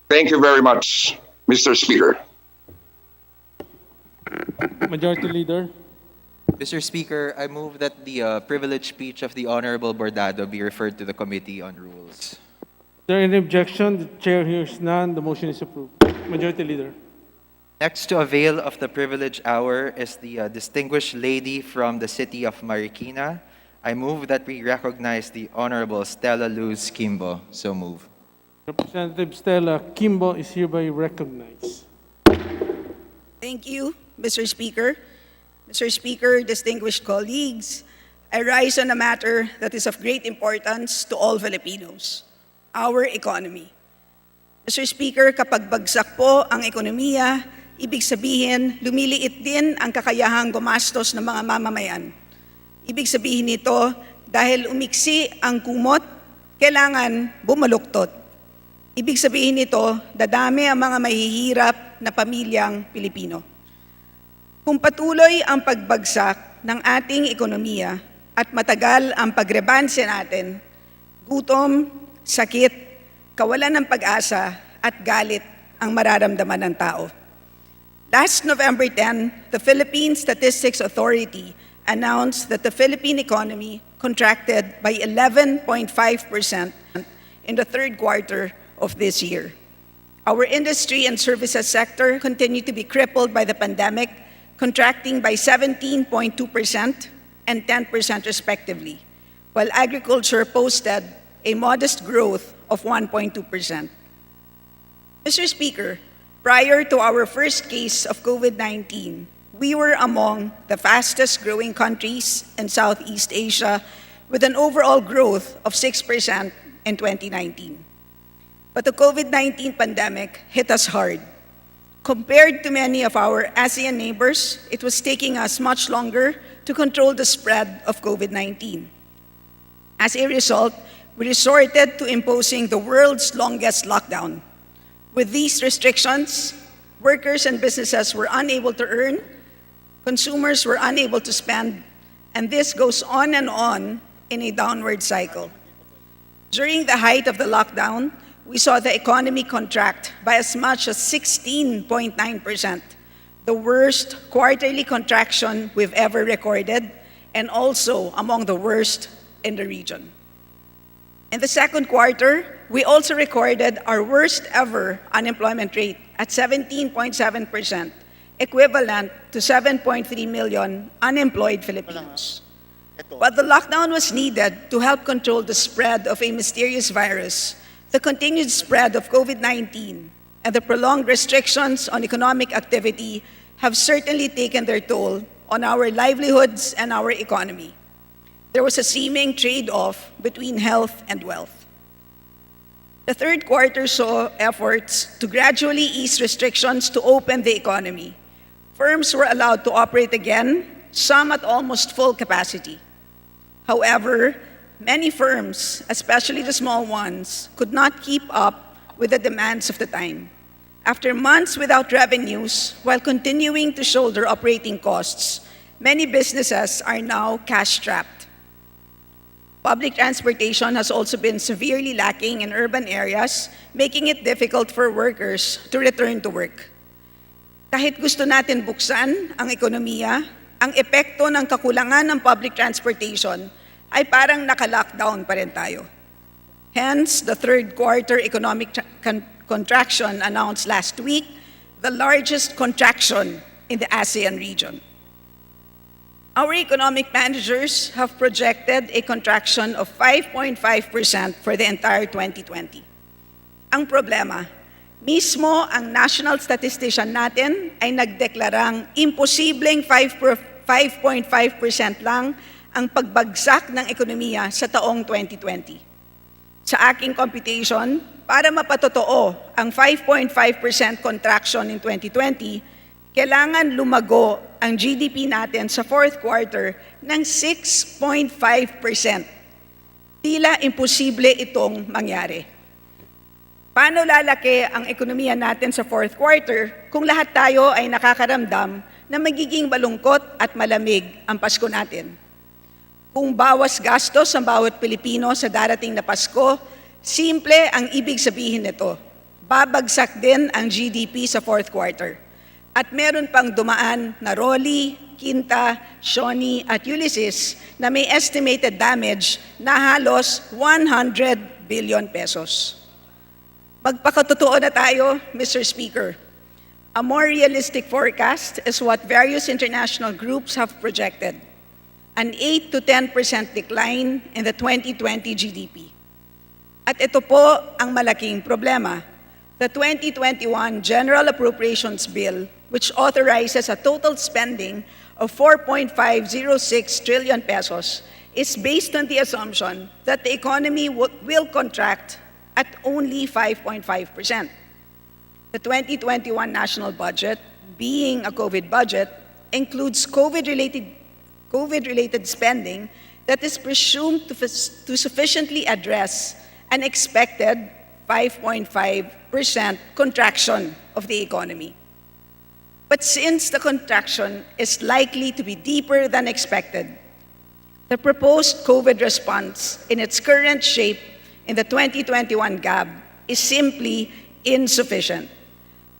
S9: Thank you very much, Mr. Speaker.
S4: Majority Leader.
S7: Mr. Speaker, I move that the privileged speech of the Honorable Bordado be referred to the Committee on Rules.
S10: Is there any objection? The chair hears none. The motion is approved. Majority Leader.
S7: Next to avail of the privileged hour is the distinguished lady from the city of Marikina. I move that we recognize the Honorable Stella Luz Kimbo. So move.
S10: Representative Stella Kimbo is hereby recognized.
S11: Thank you, Mr. Speaker. Mr. Speaker, distinguished colleagues, I rise on a matter that is of great importance to all Filipinos, our economy. Mr. Speaker, kapag bagsak po ang ekonomiya, ibig sabihin, lumiliit din ang kakayahang gumastos ng mga mamamayan. Ibig sabihin nito, dahil umiksi ang kumot, kailangan bumaluktot. Ibig sabihin nito, dadami ang mga mahihirap na pamilyang Pilipino. Kung patuloy ang pagbagsak ng ating ekonomiya at matagal ang pagrebanse natin, gutom, sakit, kawalan ng pag-asa at galit ang mararamdaman ng tao. Last November 10, the Philippine Statistics Authority announced that the Philippine economy contracted by 11.5% in the third quarter of this year. Our industry and services sector continue to be crippled by the pandemic, contracting by 17.2% and 10% respectively, while agriculture posted a modest growth of 1.2%. Mr. Speaker, prior to our first case of COVID-19, we were among the fastest growing countries in Southeast Asia with an overall growth of 6% in 2019. But the COVID-19 pandemic hit us hard. Compared to many of our ASEAN neighbors, it was taking us much longer to control the spread of COVID-19. As a result, we resorted to imposing the world's longest lockdown. With these restrictions, workers and businesses were unable to earn, consumers were unable to spend, and this goes on and on in a downward cycle. During the height of the lockdown, we saw the economy contract by as much as 16.9%, the worst quarterly contraction we've ever recorded, and also among the worst in the region. In the second quarter, we also recorded our worst ever unemployment rate at 17.7%, equivalent to 7.3 million unemployed Filipinos. While the lockdown was needed to help control the spread of a mysterious virus, the continued spread of COVID-19 and the prolonged restrictions on economic activity have certainly taken their toll on our livelihoods and our economy. There was a seeming trade-off between health and wealth. The third quarter saw efforts to gradually ease restrictions to open the economy. Firms were allowed to operate again, some at almost full capacity. However, many firms, especially the small ones, could not keep up with the demands of the time. After months without revenues, while continuing to shoulder operating costs, many businesses are now cash-strapped. Public transportation has also been severely lacking in urban areas, making it difficult for workers to return to work. Kahit gusto natin buksan ang ekonomiya, ang epekto ng kakulangan ng public transportation ay parang naka-lockdown pa rin tayo. Hence, the third quarter economic contraction announced last week, the largest contraction in the ASEAN region. Our economic managers have projected a contraction of 5.5% for the entire 2020. Ang problema, mismo ang national statistician natin ay nagdeklarang imposibleng 5.5% lang ang pagbagsak ng ekonomiya sa taong 2020. Sa aking computation, para mapatotoo ang 5.5% contraction in 2020, kailangan lumago ang GDP natin sa fourth quarter ng 6.5%. Tila imposible itong mangyari. Paano lalaki ang ekonomiya natin sa fourth quarter kung lahat tayo ay nakakaramdam na magiging malungkot at malamig ang Pasko natin? Kung bawas gastos ang bawat Pilipino sa darating na Pasko, simple ang ibig sabihin nito. Babagsak din ang GDP sa fourth quarter. At meron pang dumaan na Rolly, Quinta, Shawnee at Ulysses na may estimated damage na halos 100 billion pesos. Magpakatotoo na tayo, Mr. Speaker. A more realistic forecast is what various international groups have projected, an 8 to 10% decline in the 2020 GDP. At ito po ang malaking problema. The 2021 General Appropriations Bill, which authorizes a total spending of 4.506 trillion pesos, is based on the assumption that the economy will contract at only 5.5%. The 2021 national budget, being a COVID budget, includes COVID-related spending that is presumed to sufficiently address an expected 5.5% contraction of the economy. But since the contraction is likely to be deeper than expected, the proposed COVID response in its current shape in the 2021 GAB is simply insufficient.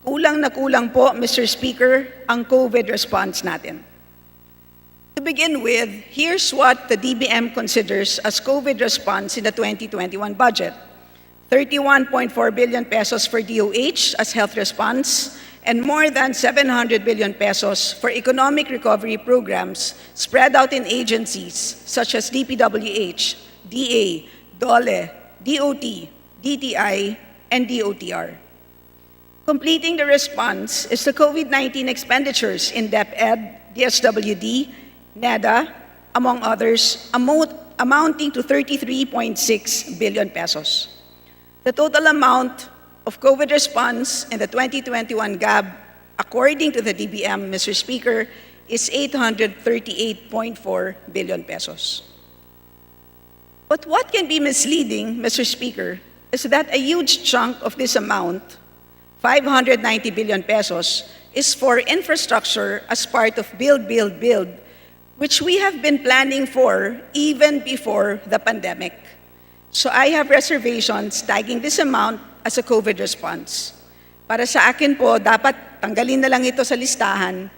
S11: Kulang na kulang po, Mr. Speaker, ang COVID response natin. To begin with, here's what the DBM considers as COVID response in the 2021 budget. 31.4 billion pesos for DOH as health response, and more than 700 billion pesos for economic recovery programs spread out in agencies such as DPWH, DA, DOLE, DOT, DTI, and DOTR. Completing the response is the COVID-19 expenditures in DepEd, DSWD, NEDA, among others, amounting to 33.6 billion pesos. The total amount of COVID response in the 2021 GAB, according to the DBM, Mr. Speaker, is 838.4 billion pesos. But what can be misleading, Mr. Speaker, is that a huge chunk of this amount, 590 billion pesos, is for infrastructure as part of Build, Build, Build, which we have been planning for even before the pandemic. So I have reservations tagging this amount as a COVID response. Para sa akin po, dapat tanggalin na lang ito sa listahan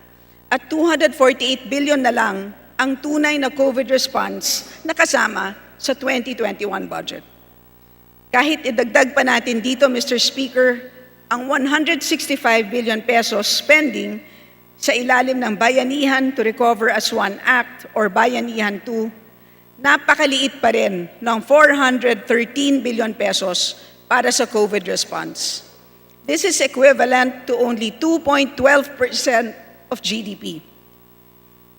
S11: at 248 billion na lang ang tunay na COVID response na kasama sa 2021 budget. Kahit idagdag pa natin dito, Mr. Speaker, ang 165 billion pesos spending sa ilalim ng Bayanihan to Recover as One Act or Bayanihan 2, napakaliit pa rin ng 413 billion pesos para sa COVID response. This is equivalent to only 2.12% of GDP.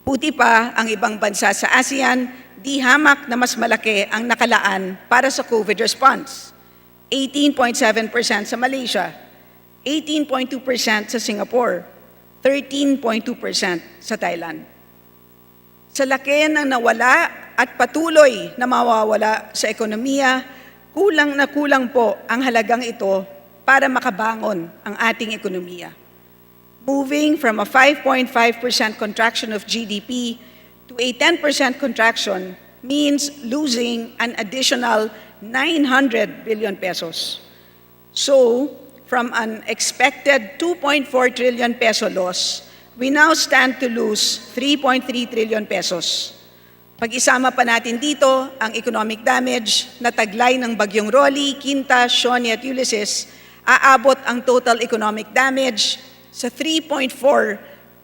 S11: Buti pa ang ibang bansa sa ASEAN, di hamak na mas malaki ang nakalaan para sa COVID response. 18.7% sa Malaysia, 18.2% sa Singapore, 13.2% sa Thailand. Sa laki ng nawala at patuloy na mawawala sa ekonomiya, kulang na kulang po ang halagang ito para makabangon ang ating ekonomiya. Moving from a 5.5% contraction of GDP to a 10% contraction means losing an additional 900 billion pesos. So, from an expected 2.4 trillion peso loss, we now stand to lose 3.3 trillion pesos. Pag-isama pa natin dito ang economic damage na taglay ng bagyong Rolly, Quinta, Shawnee at Ulysses, aabot ang total economic damage sa 3.4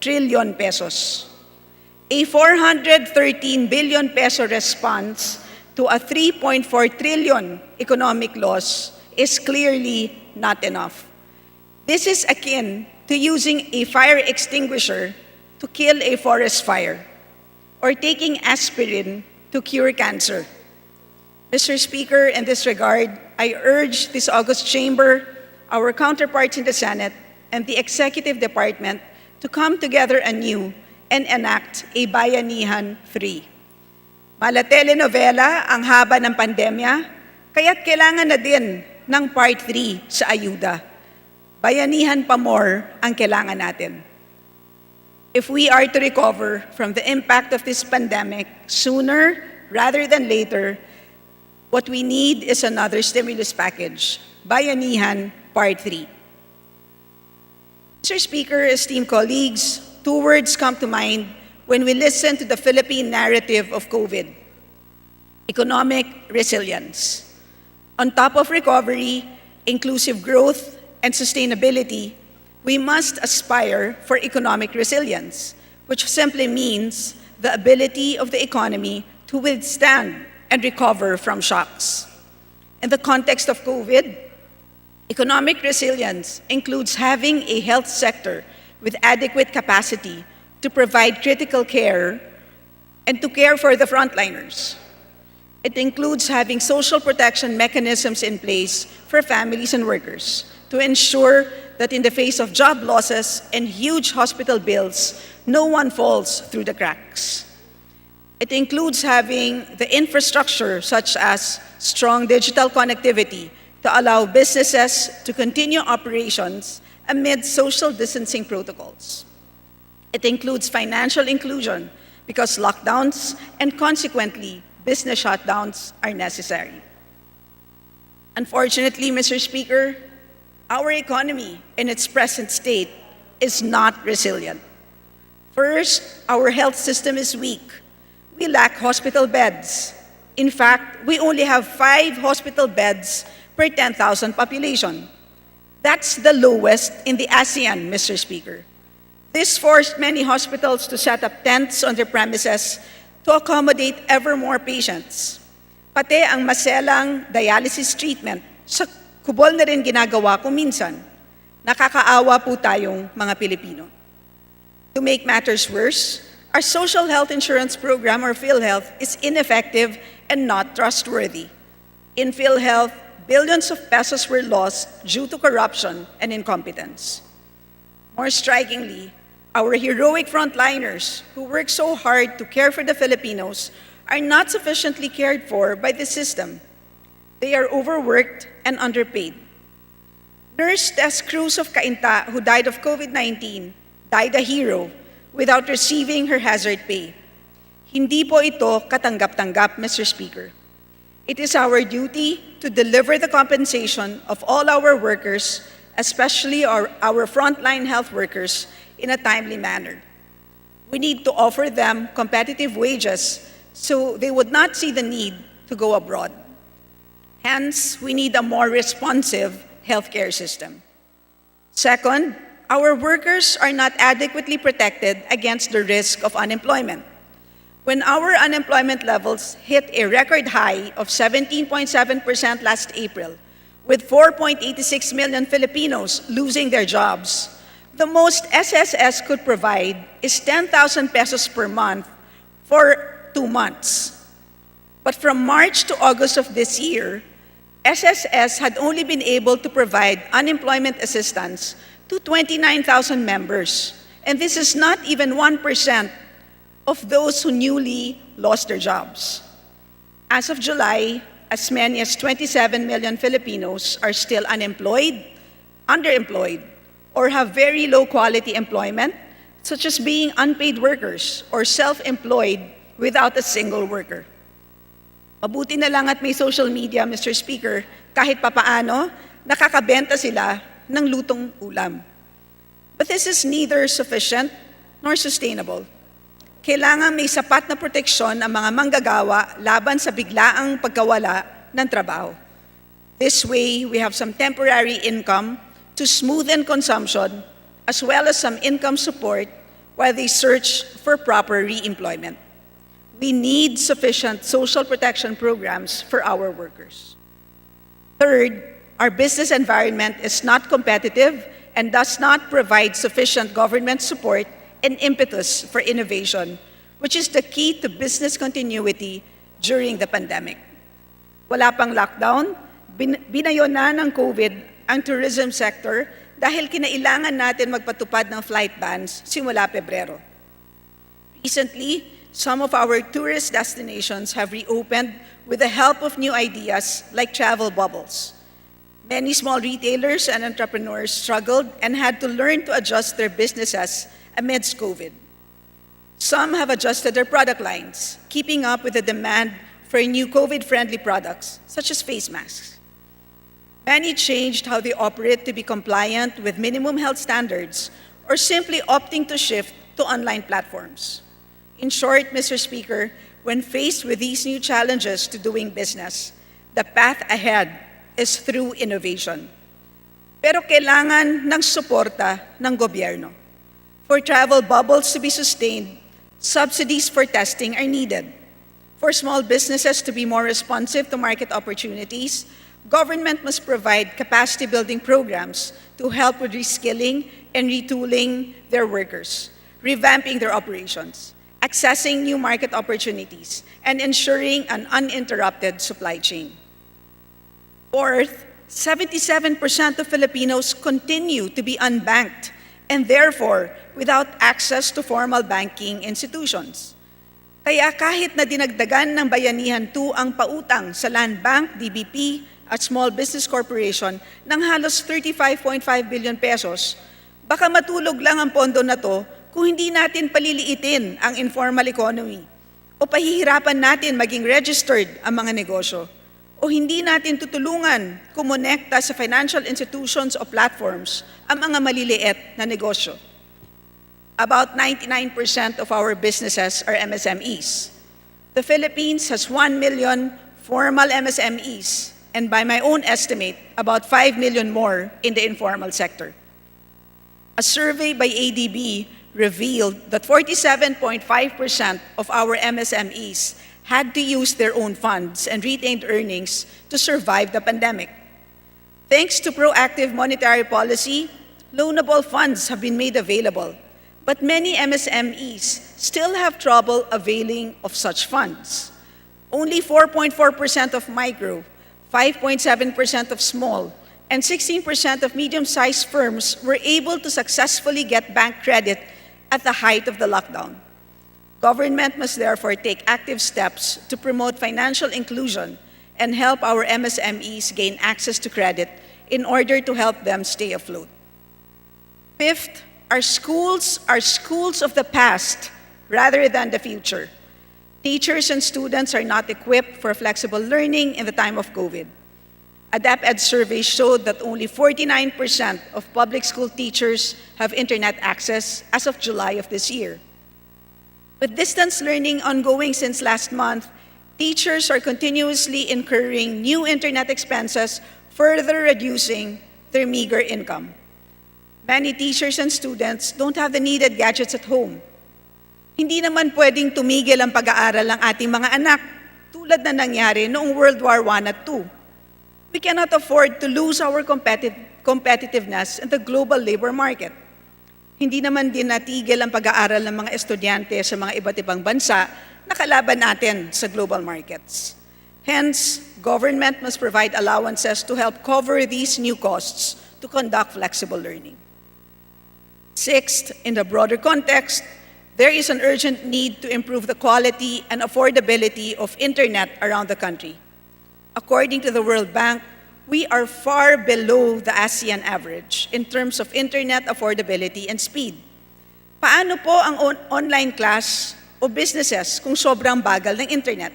S11: trillion pesos. A 413 billion peso response to a 3.4 trillion economic loss is clearly not enough. This is akin to using a fire extinguisher to kill a forest fire or taking aspirin to cure cancer. Mr. Speaker, in this regard, I urge this august chamber, our counterparts in the Senate, and the Executive Department to come together anew and enact a Bayanihan 3. Mala telenovela ang haba ng pandemya, kaya't kailangan na din ng Part 3 sa ayuda. Bayanihan pa more ang kailangan natin. If we are to recover from the impact of this pandemic sooner rather than later, what we need is another stimulus package, Bayanihan Part 3. Mr. Speaker, esteemed colleagues, two words come to mind when we listen to the Philippine narrative of COVID: economic resilience. On top of recovery, inclusive growth, and sustainability, we must aspire for economic resilience, which simply means the ability of the economy to withstand and recover from shocks. In the context of COVID, economic resilience includes having a health sector with adequate capacity to provide critical care and to care for the frontliners. It includes having social protection mechanisms in place for families and workers to ensure that in the face of job losses and huge hospital bills, no one falls through the cracks. It includes having the infrastructure such as strong digital connectivity to allow businesses to continue operations amid social distancing protocols. It includes financial inclusion because lockdowns and consequently business shutdowns are necessary. Unfortunately, Mr. Speaker, our economy in its present state is not resilient. First, our health system is weak. We lack hospital beds. In fact, we only have 5 hospital beds per 10,000 population. That's the lowest in the ASEAN, Mr. Speaker. This forced many hospitals to set up tents on their premises to accommodate ever more patients. Pati ang maselang dialysis treatment, sa kubol na rin ginagawa ko minsan. Nakakaawa po tayong mga Pilipino. To make matters worse, our social health insurance program, or PhilHealth, is ineffective and not trustworthy. In PhilHealth, billions of pesos were lost due to corruption and incompetence. More strikingly, our heroic frontliners who work so hard to care for the Filipinos are not sufficiently cared for by the system. They are overworked and underpaid. Nurse Tess Cruz of Cainta, who died of COVID-19, died a hero without receiving her hazard pay. Hindi po ito katanggap-tanggap, Mr. Speaker. It is our duty to deliver the compensation of all our workers, especially our frontline health workers, in a timely manner. We need to offer them competitive wages so they would not see the need to go abroad. Hence, we need a more responsive healthcare system. Second, our workers are not adequately protected against the risk of unemployment. When our unemployment levels hit a record high of 17.7% last April, with 4.86 million Filipinos losing their jobs, the most SSS could provide is 10,000 pesos per month for 2 months. But from March to August of this year, SSS had only been able to provide unemployment assistance to 29,000 members, and this is not even 1% of those who newly lost their jobs. As of July, as many as 27 million Filipinos are still unemployed, underemployed, or have very low quality employment, such as being unpaid workers or self-employed without a single worker. Mabuti na lang at may social media, Mr. Speaker, kahit papaano, nakakabenta sila ng lutong ulam. But this is neither sufficient nor sustainable. Kailangan may sapat na proteksyon ang mga manggagawa laban sa biglaang pagkawala ng trabaho. This way, we have some temporary income to smoothen consumption as well as some income support while they search for proper re-employment. We need sufficient social protection programs for our workers. Third, our business environment is not competitive and does not provide sufficient government support and impetus for innovation, which is the key to business continuity during the pandemic. Wala pang lockdown, binayo na ng COVID ang tourism sector dahil kinailangan natin magpatupad ng flight bans simula Pebrero. Recently, some of our tourist destinations have reopened with the help of new ideas like travel bubbles. Many small retailers and entrepreneurs struggled and had to learn to adjust their businesses amidst COVID. Some have adjusted their product lines, keeping up with the demand for new COVID-friendly products, such as face masks. Many changed how they operate to be compliant with minimum health standards or simply opting to shift to online platforms. In short, Mr. Speaker, when faced with these new challenges to doing business, the path ahead is through innovation. Pero kailangan ng suporta ng gobyerno. For travel bubbles to be sustained, subsidies for testing are needed. For small businesses to be more responsive to market opportunities, government must provide capacity-building programs to help with reskilling and retooling their workers, revamping their operations, accessing new market opportunities, and ensuring an uninterrupted supply chain. Fourth, 77% of Filipinos continue to be unbanked and therefore without access to formal banking institutions. Kaya kahit na dinagdagan ng Bayanihan 2 ang pautang sa Land Bank, DBP at Small Business Corporation ng halos 35.5 billion pesos, baka matulog lang ang pondo na to kung hindi natin paliliitin ang informal economy o pahihirapan natin maging registered ang mga negosyo o hindi natin tutulungan kumonekta sa financial institutions o platforms ang mga maliliit na negosyo. About 99% of our businesses are MSMEs. The Philippines has 1 million formal MSMEs, and by my own estimate, about 5 million more in the informal sector. A survey by ADB revealed that 47.5% of our MSMEs had to use their own funds and retained earnings to survive the pandemic. Thanks to proactive monetary policy, loanable funds have been made available, but many MSMEs still have trouble availing of such funds. Only 4.4% of micro, 5.7% of small, and 16% of medium-sized firms were able to successfully get bank credit at the height of the lockdown. Government must therefore take active steps to promote financial inclusion and help our MSMEs gain access to credit in order to help them stay afloat. Fifth, our schools are schools of the past rather than the future. Teachers and students are not equipped for flexible learning in the time of COVID. A DepEd survey showed that only 49% of public school teachers have internet access as of July of this year. With distance learning ongoing since last month, teachers are continuously incurring new internet expenses, further reducing their meager income. Many teachers and students don't have the needed gadgets at home. Hindi naman pwedeng tumigil ang pag-aaral ng ating mga anak, tulad na nangyari noong World War I at II. We cannot afford to lose our competitiveness in the global labor market. Hindi naman din natigil ang pag-aaral ng mga estudyante sa mga iba't ibang bansa na kalaban natin sa global markets. Hence, government must provide allowances to help cover these new costs to conduct flexible learning. Sixth, in the broader context, there is an urgent need to improve the quality and affordability of internet around the country. According to the World Bank, we are far below the ASEAN average in terms of internet affordability and speed. Paano po ang online class o businesses kung sobrang bagal ng internet?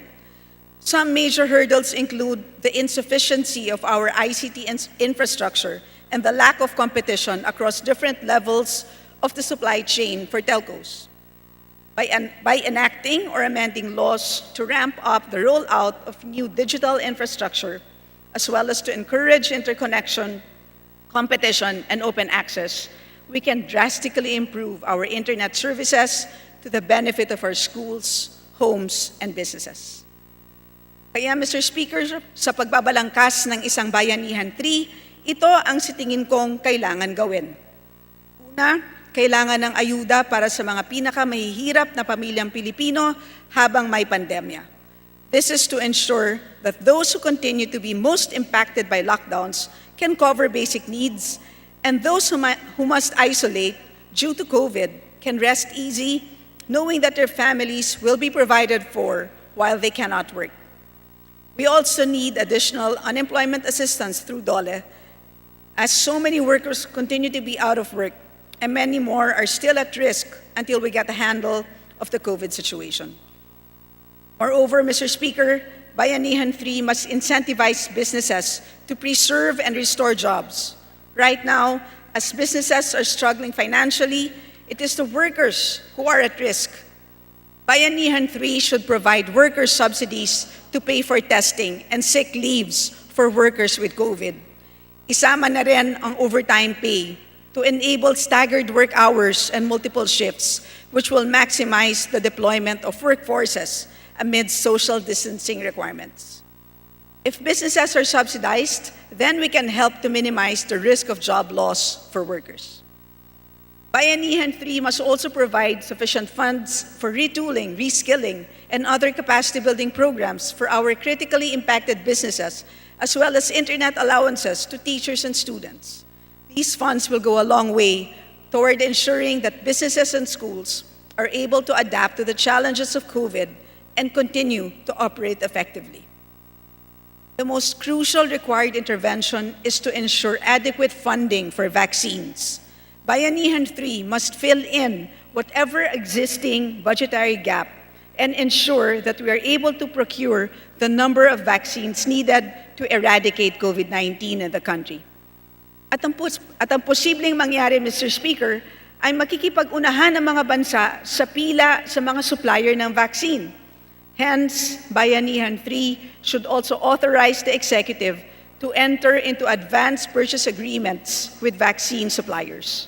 S11: Some major hurdles include the insufficiency of our ICT infrastructure and the lack of competition across different levels of the supply chain for telcos. By enacting or amending laws to ramp up the rollout of new digital infrastructure, as well as to encourage interconnection, competition, and open access, we can drastically improve our internet services to the benefit of our schools, homes, and businesses. Kaya, Mr. Speaker, sa pagbabalangkas ng isang Bayanihan 3, ito ang sitingin kong kailangan gawin. Una, kailangan ng ayuda para sa mga pinakamahihirap na pamilyang Pilipino habang may pandemya. This is to ensure that those who continue to be most impacted by lockdowns can cover basic needs, and those who must isolate due to COVID can rest easy, knowing that their families will be provided for while they cannot work. We also need additional unemployment assistance through DOLE, as so many workers continue to be out of work, and many more are still at risk until we get a handle of the COVID situation. Moreover, Mr. Speaker, Bayanihan 3 must incentivize businesses to preserve and restore jobs. Right now, as businesses are struggling financially, it is the workers who are at risk. Bayanihan 3 should provide worker subsidies to pay for testing and sick leaves for workers with COVID. Isama na rin ang overtime pay to enable staggered work hours and multiple shifts, which will maximize the deployment of workforces amidst social distancing requirements. If businesses are subsidized, then we can help to minimize the risk of job loss for workers. Bayanihan 3 must also provide sufficient funds for retooling, reskilling, and other capacity-building programs for our critically impacted businesses, as well as internet allowances to teachers and students. These funds will go a long way toward ensuring that businesses and schools are able to adapt to the challenges of COVID and continue to operate effectively. The most crucial required intervention is to ensure adequate funding for vaccines. Bayanihan 3 must fill in whatever existing budgetary gap and ensure that we are able to procure the number of vaccines needed to eradicate COVID-19 in the country. At ang posibleng mangyari, Mr. Speaker, ay makikipag-unahan ng mga bansa sa pila sa mga supplier ng vaccine. Hence, Bayanihan 3 should also authorize the executive to enter into advanced purchase agreements with vaccine suppliers.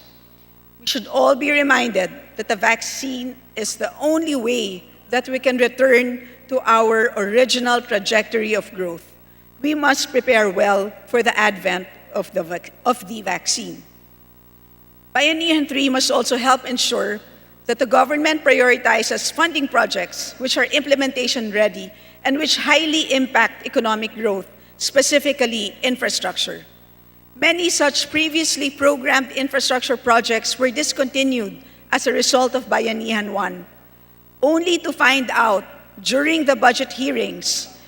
S11: We should all be reminded that the vaccine is the only way that we can return to our original trajectory of growth. We must prepare well for the advent of the vaccine. Bayanihan 3 must also help ensure that the government prioritizes funding projects which are implementation ready and which highly impact economic growth, specifically infrastructure. Many such previously programmed infrastructure projects were discontinued as a result of Bayanihan 1, only to find out during the budget hearings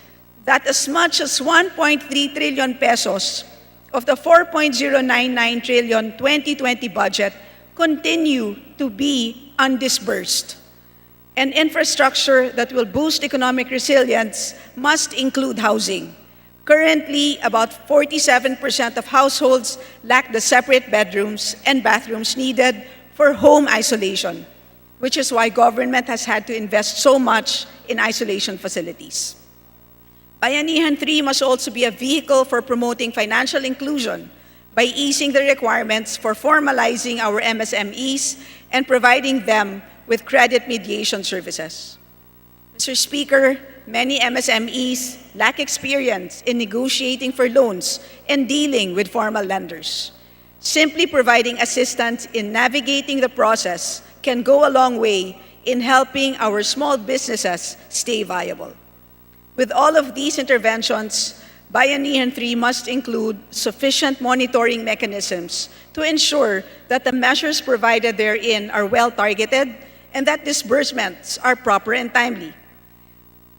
S11: that as much as 1.3 trillion pesos of the 4.099 trillion 2020 budget continue to be undisbursed. And infrastructure that will boost economic resilience must include housing. Currently, about 47% of households lack the separate bedrooms and bathrooms needed for home isolation, which is why government has had to invest so much in isolation facilities. Bayanihan 3 must also be a vehicle for promoting financial inclusion by easing the requirements for formalizing our MSMEs and providing them with credit mediation services. Mr. Speaker, many MSMEs lack experience in negotiating for loans and dealing with formal lenders. Simply providing assistance in navigating the process can go a long way in helping our small businesses stay viable. With all of these interventions, Bayanihan 3 must include sufficient monitoring mechanisms to ensure that the measures provided therein are well-targeted and that disbursements are proper and timely.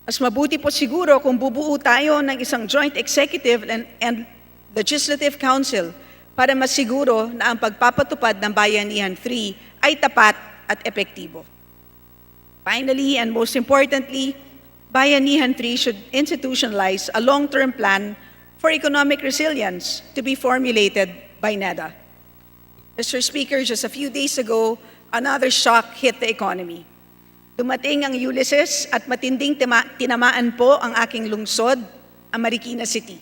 S11: Mas mabuti po siguro kung bubuo tayo ng isang joint executive and legislative council para masiguro na ang pagpapatupad ng Bayanihan 3 ay tapat at epektibo. Finally, and most importantly, Bayanihan 3 should institutionalize a long-term plan for economic resilience to be formulated by NEDA. Mr. Speaker, just a few days ago, another shock hit the economy. Dumating ang Ulysses at matinding tinamaan po ang aking lungsod, ang Marikina City.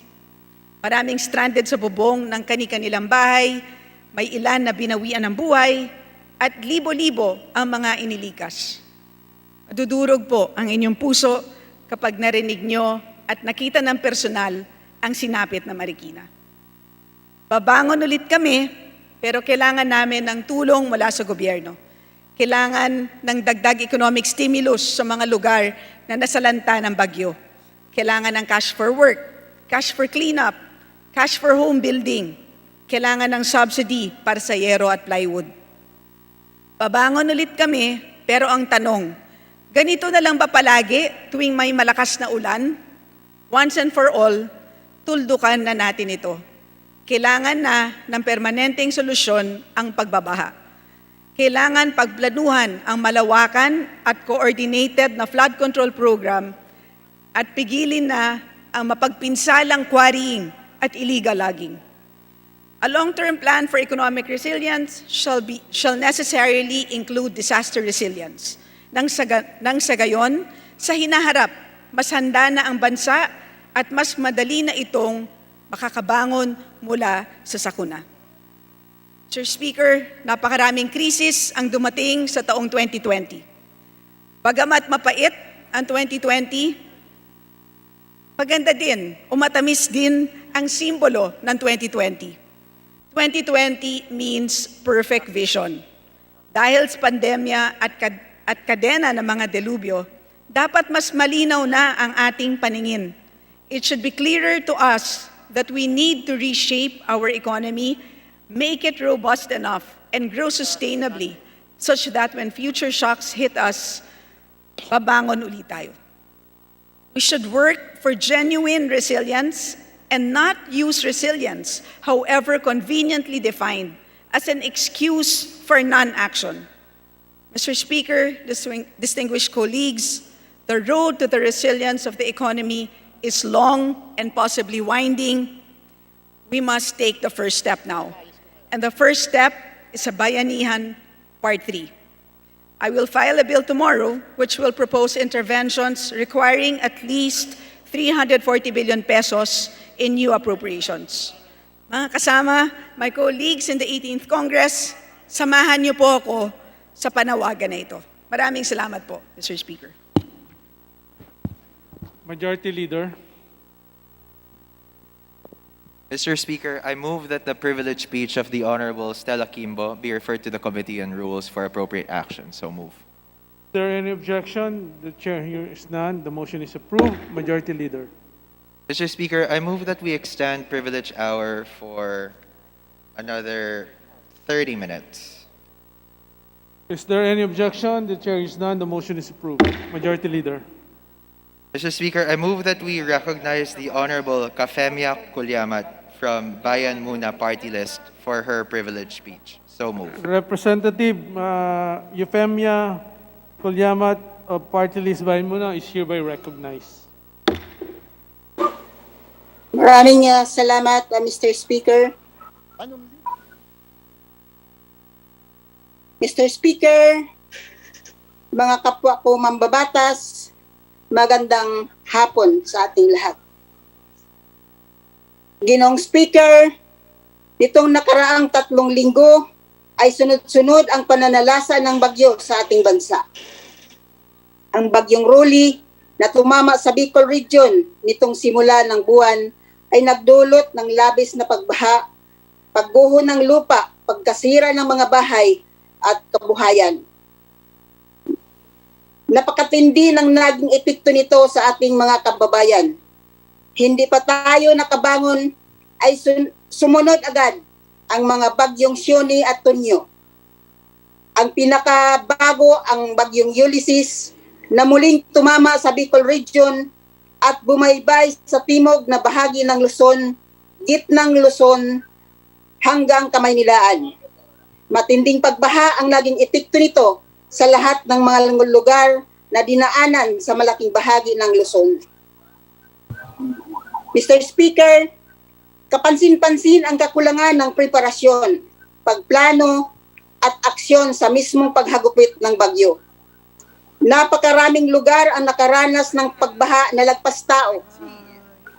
S11: Maraming stranded sa bubong ng kani-kanilang bahay, may ilan na binawian ng buhay, at libo-libo ang mga inilikas. Madudurog po ang inyong puso kapag narinig nyo at nakita ng personal ang sinapit na Marikina. Babangon ulit kami, pero kailangan namin ng tulong mula sa gobyerno. Kailangan ng dagdag economic stimulus sa mga lugar na nasalanta ng bagyo. Kailangan ng cash for work, cash for cleanup, cash for home building. Kailangan ng subsidy para sa yero at plywood. Babangon ulit kami, pero ang tanong, ganito na lang ba palagi tuwing may malakas na ulan? Once and for all, tuldukan na natin ito. Kailangan na ng permanenteng solusyon ang pagbabaha. Kailangan pagplanuhan ang malawakan at coordinated na flood control program at pigilin na ang mapagpinsalang quarrying at illegal logging. A long-term plan for economic resilience shall necessarily include disaster resilience. Nang sa gayon, sa hinaharap, mas handa na ang bansa at mas madali na itong makakabangon mula sa sakuna. Mr. Speaker, napakaraming krisis ang dumating sa taong 2020. Bagamat mapait ang 2020, maganda din o matamis din ang simbolo ng 2020. 2020 means perfect vision. Dahil sa pandemya at kadena ng mga delubyo, dapat mas malinaw na ang ating paningin. It should be clearer to us that we need to reshape our economy, make it robust enough, and grow sustainably such that when future shocks hit us, babangon ulit tayo. We should work for genuine resilience and not use resilience, however conveniently defined, as an excuse for non-action. Mr. Speaker, distinguished colleagues, the road to the resilience of the economy is long and possibly winding. We must take the first step now. And the first step is a Bayanihan Part 3. I will file a bill tomorrow which will propose interventions requiring at least 340 billion pesos in new appropriations. Mga kasama, my colleagues in the 18th Congress, samahan niyo po ako sa panawagan na ito. Maraming salamat po, Mr. Speaker.
S10: Majority Leader.
S7: Mr. Speaker, I move that the privileged speech of the Honorable Stella Kimbo be referred to the Committee on Rules for appropriate action. So move.
S10: Is there any objection? The chair hears none. The motion is approved. Majority Leader.
S7: Mr. Speaker, I move that we extend privilege hour for another 30 minutes.
S10: Is there any objection? The chair hears none. The motion is approved. Majority Leader.
S7: Mr. Speaker, I move that we recognize the Honorable Kafemia Kulyamat from Bayan Muna Party List for her privileged speech. So move.
S10: Representative Euphemia Kulyamat of Party List Bayan Muna is hereby recognized.
S12: Maraming salamat, Mr. Speaker. Mr. Speaker, mga kapwa ko mambabatas, magandang hapon sa ating lahat. Ginoong Speaker, nitong nakaraang 3 linggo ay sunod-sunod ang pananalasa ng bagyo sa ating bansa. Ang bagyong Rolly na tumama sa Bicol Region nitong simula ng buwan ay nagdulot ng labis na pagbaha, pagguho ng lupa, pagkasira ng mga bahay at kabuhayan. Napakatindi ng naging epekto nito sa ating mga kababayan. Hindi pa tayo nakabangon ay sumunod agad ang mga bagyong Sioni at Tonyo. Ang pinakabago ang bagyong Ulysses na muling tumama sa Bicol Region at bumaybay sa timog na bahagi ng Luzon, gitnang Luzon hanggang Kamaynilaan. Matinding pagbaha ang naging epekto nito sa lahat ng mga lugar na dinaanan sa malaking bahagi ng Luzon. Mr. Speaker, kapansin-pansin ang kakulangan ng preparasyon, pagplano at aksyon sa mismong paghagupit ng bagyo. Napakaraming lugar ang nakaranas ng pagbaha na lagpas tao.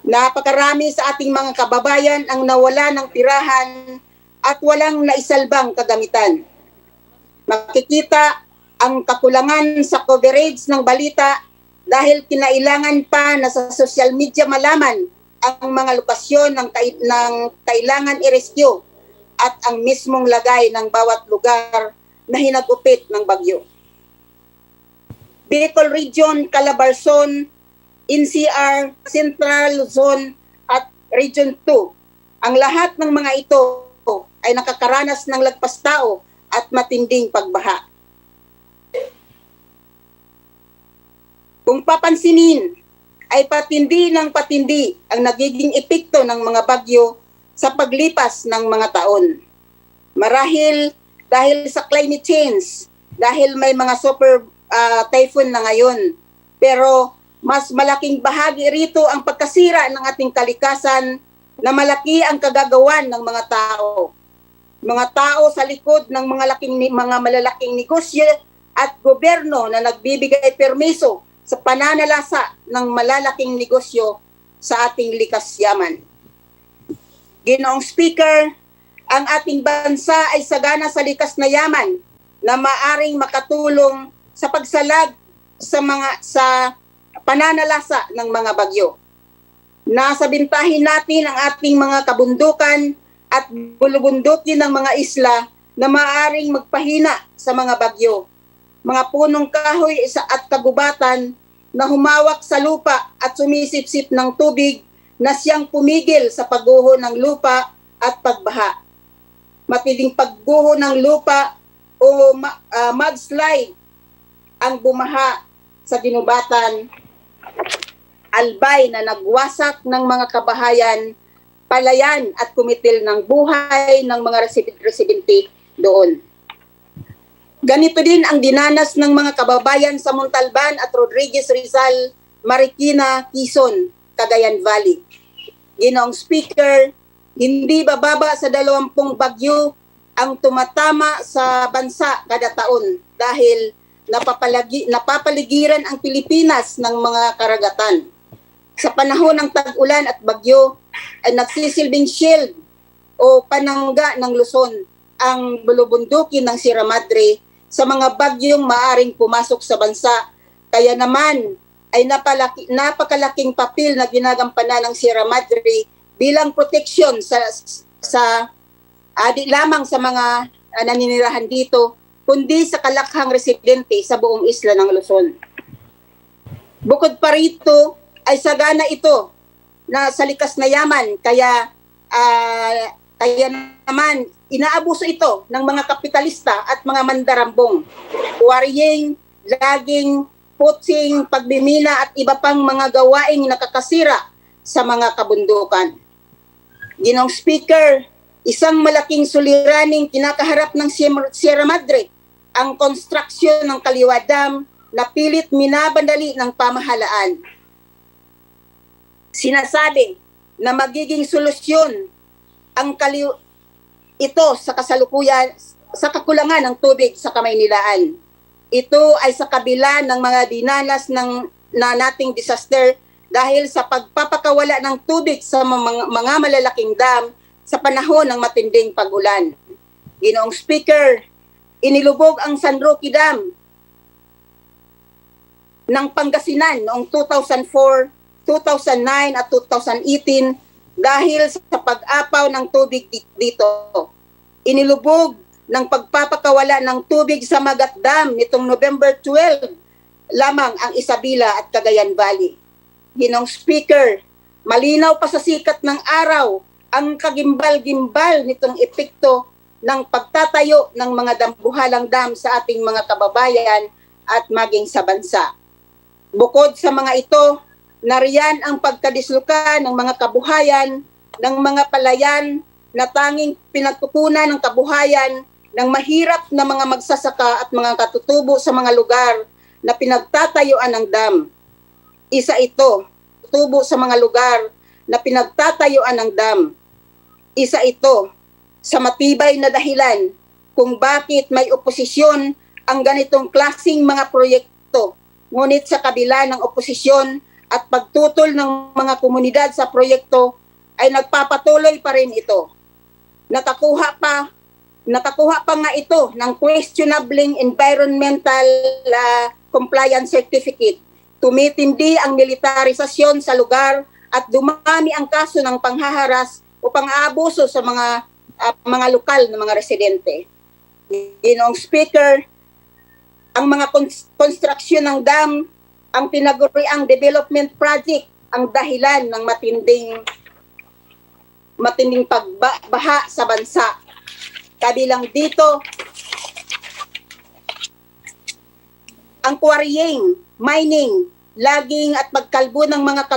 S12: Napakarami sa ating mga kababayan ang nawala ng tirahan at walang naisalbang kagamitan. Makikita ang kakulangan sa coverage ng balita dahil kinailangan pa na sa social media malaman ang mga lokasyon ng kailangan i-rescue at ang mismong lagay ng bawat lugar na hinagupit ng bagyo. Bicol Region, Calabarzon, NCR, Central Luzon at Region 2. Ang lahat ng mga ito ay nakakaranas ng lagpas tao at matinding pagbaha. Kung papansinin, ay patindi ng patindi ang nagiging epekto ng mga bagyo sa paglipas ng mga taon. Marahil dahil sa climate change, dahil may mga super typhoon na ngayon. Pero mas malaking bahagi rito ang pagkasira ng ating kalikasan na malaki ang kagagawan ng mga tao. Mga tao sa likod ng mga malalaking negosyo at gobyerno na nagbibigay permiso sa pananalasa ng malalaking negosyo sa ating likas yaman. Ginoong Speaker, ang ating bansa ay sagana sa likas na yaman na maaring makatulong sa pagsalag sa pananalasa ng mga bagyo. Nasabintahin natin ang ating mga kabundukan at bulubundukin ng mga isla na maaring magpahina sa mga bagyo. Mga punong kahoy at kagubatan na humawak sa lupa at sumisipsip ng tubig na siyang pumigil sa pagguho ng lupa at pagbaha. Matinding pagguho ng lupa o mudslide ang bumaha sa ginubatan, albay na nagwasak ng mga kabahayan, palayan at kumitil ng buhay ng mga residente doon. Ganito din ang dinanas ng mga kababayan sa Montalban at Rodriguez Rizal, Marikina, Quezon, Cagayan Valley. Ginoong Speaker, hindi bababa sa 20 bagyo ang tumatama sa bansa kada taon dahil napapaligiran ang Pilipinas ng mga karagatan. Sa panahon ng tag-ulan at bagyo ay nagsisilbing shield o panangga ng Luzon ang bulubundukin ng Sierra Madre sa mga bagyong maaring pumasok sa bansa. Kaya naman ay napakalaking papel na ginagampanan ng Sierra Madre bilang proteksyon di lamang sa mga naninirahan dito, kundi sa kalakhang residente sa buong isla ng Luzon. Bukod pa rito, ay sagana ito na sa likas na yaman, kaya naman inaabuso ito ng mga kapitalista at mga mandarambong. Quarrying, logging, poaching, pagmimina at iba pang mga gawaing nakakasira sa mga kabundukan. Ginoong Speaker, isang malaking suliraning kinakaharap ng Sierra Madre ang konstruksyon ng Kaliwa Dam na pilit minabandali ng pamahalaan. Sinasabi na magiging solusyon ang ito sa kasalukuyan sa kakulangan ng tubig sa Kamaynilaan. Ito ay sa kabila ng mga dinanas na nating disaster dahil sa pagpapakawala ng tubig sa mga malalaking dam sa panahon ng matinding pag-ulan. Ginoong Speaker, inilubog ang San Roque Dam ng Pangasinan noong 2004, 2009 at 2018 dahil sa pag-apaw ng tubig dito. Inilubog ng pagpapakawala ng tubig sa Magat Dam nitong November 12 lamang ang Isabela at Cagayan Valley. Ginoong Speaker, malinaw pa sa sikat ng araw ang kagimbal-gimbal nitong epekto ng pagtatayo ng mga dambuhalang dam sa ating mga kababayan at maging sa bansa. Bukod sa mga ito, nariyan ang pagkadisluka ng mga kabuhayan, ng mga palayan na tanging pinagkukunan ng kabuhayan ng mahirap na mga magsasaka at mga katutubo sa mga lugar na pinagtatayuan ng dam. Isa ito, tubo sa mga lugar na pinagtatayuan ng dam. Isa ito sa matibay na dahilan kung bakit may oposisyon ang ganitong klasing mga proyekto. Ngunit sa kabila ng oposisyon at pagtutol ng mga komunidad sa proyekto ay nagpapatuloy pa rin ito. Nakakuha pa nga ito ng questionable environmental compliance certificate. Tumitindi ang militarisasyon sa lugar at dumami ang kaso ng panghaharas o pang-aabuso sa mga lokal na mga residente. Ginoong Speaker, ang mga konstruksyon ng dam, ang tinaguriang development project ang dahilan ng matinding pagbaha sa bansa. Kabilang dito, ang quarrying, mining, logging at pagkalbo ng mga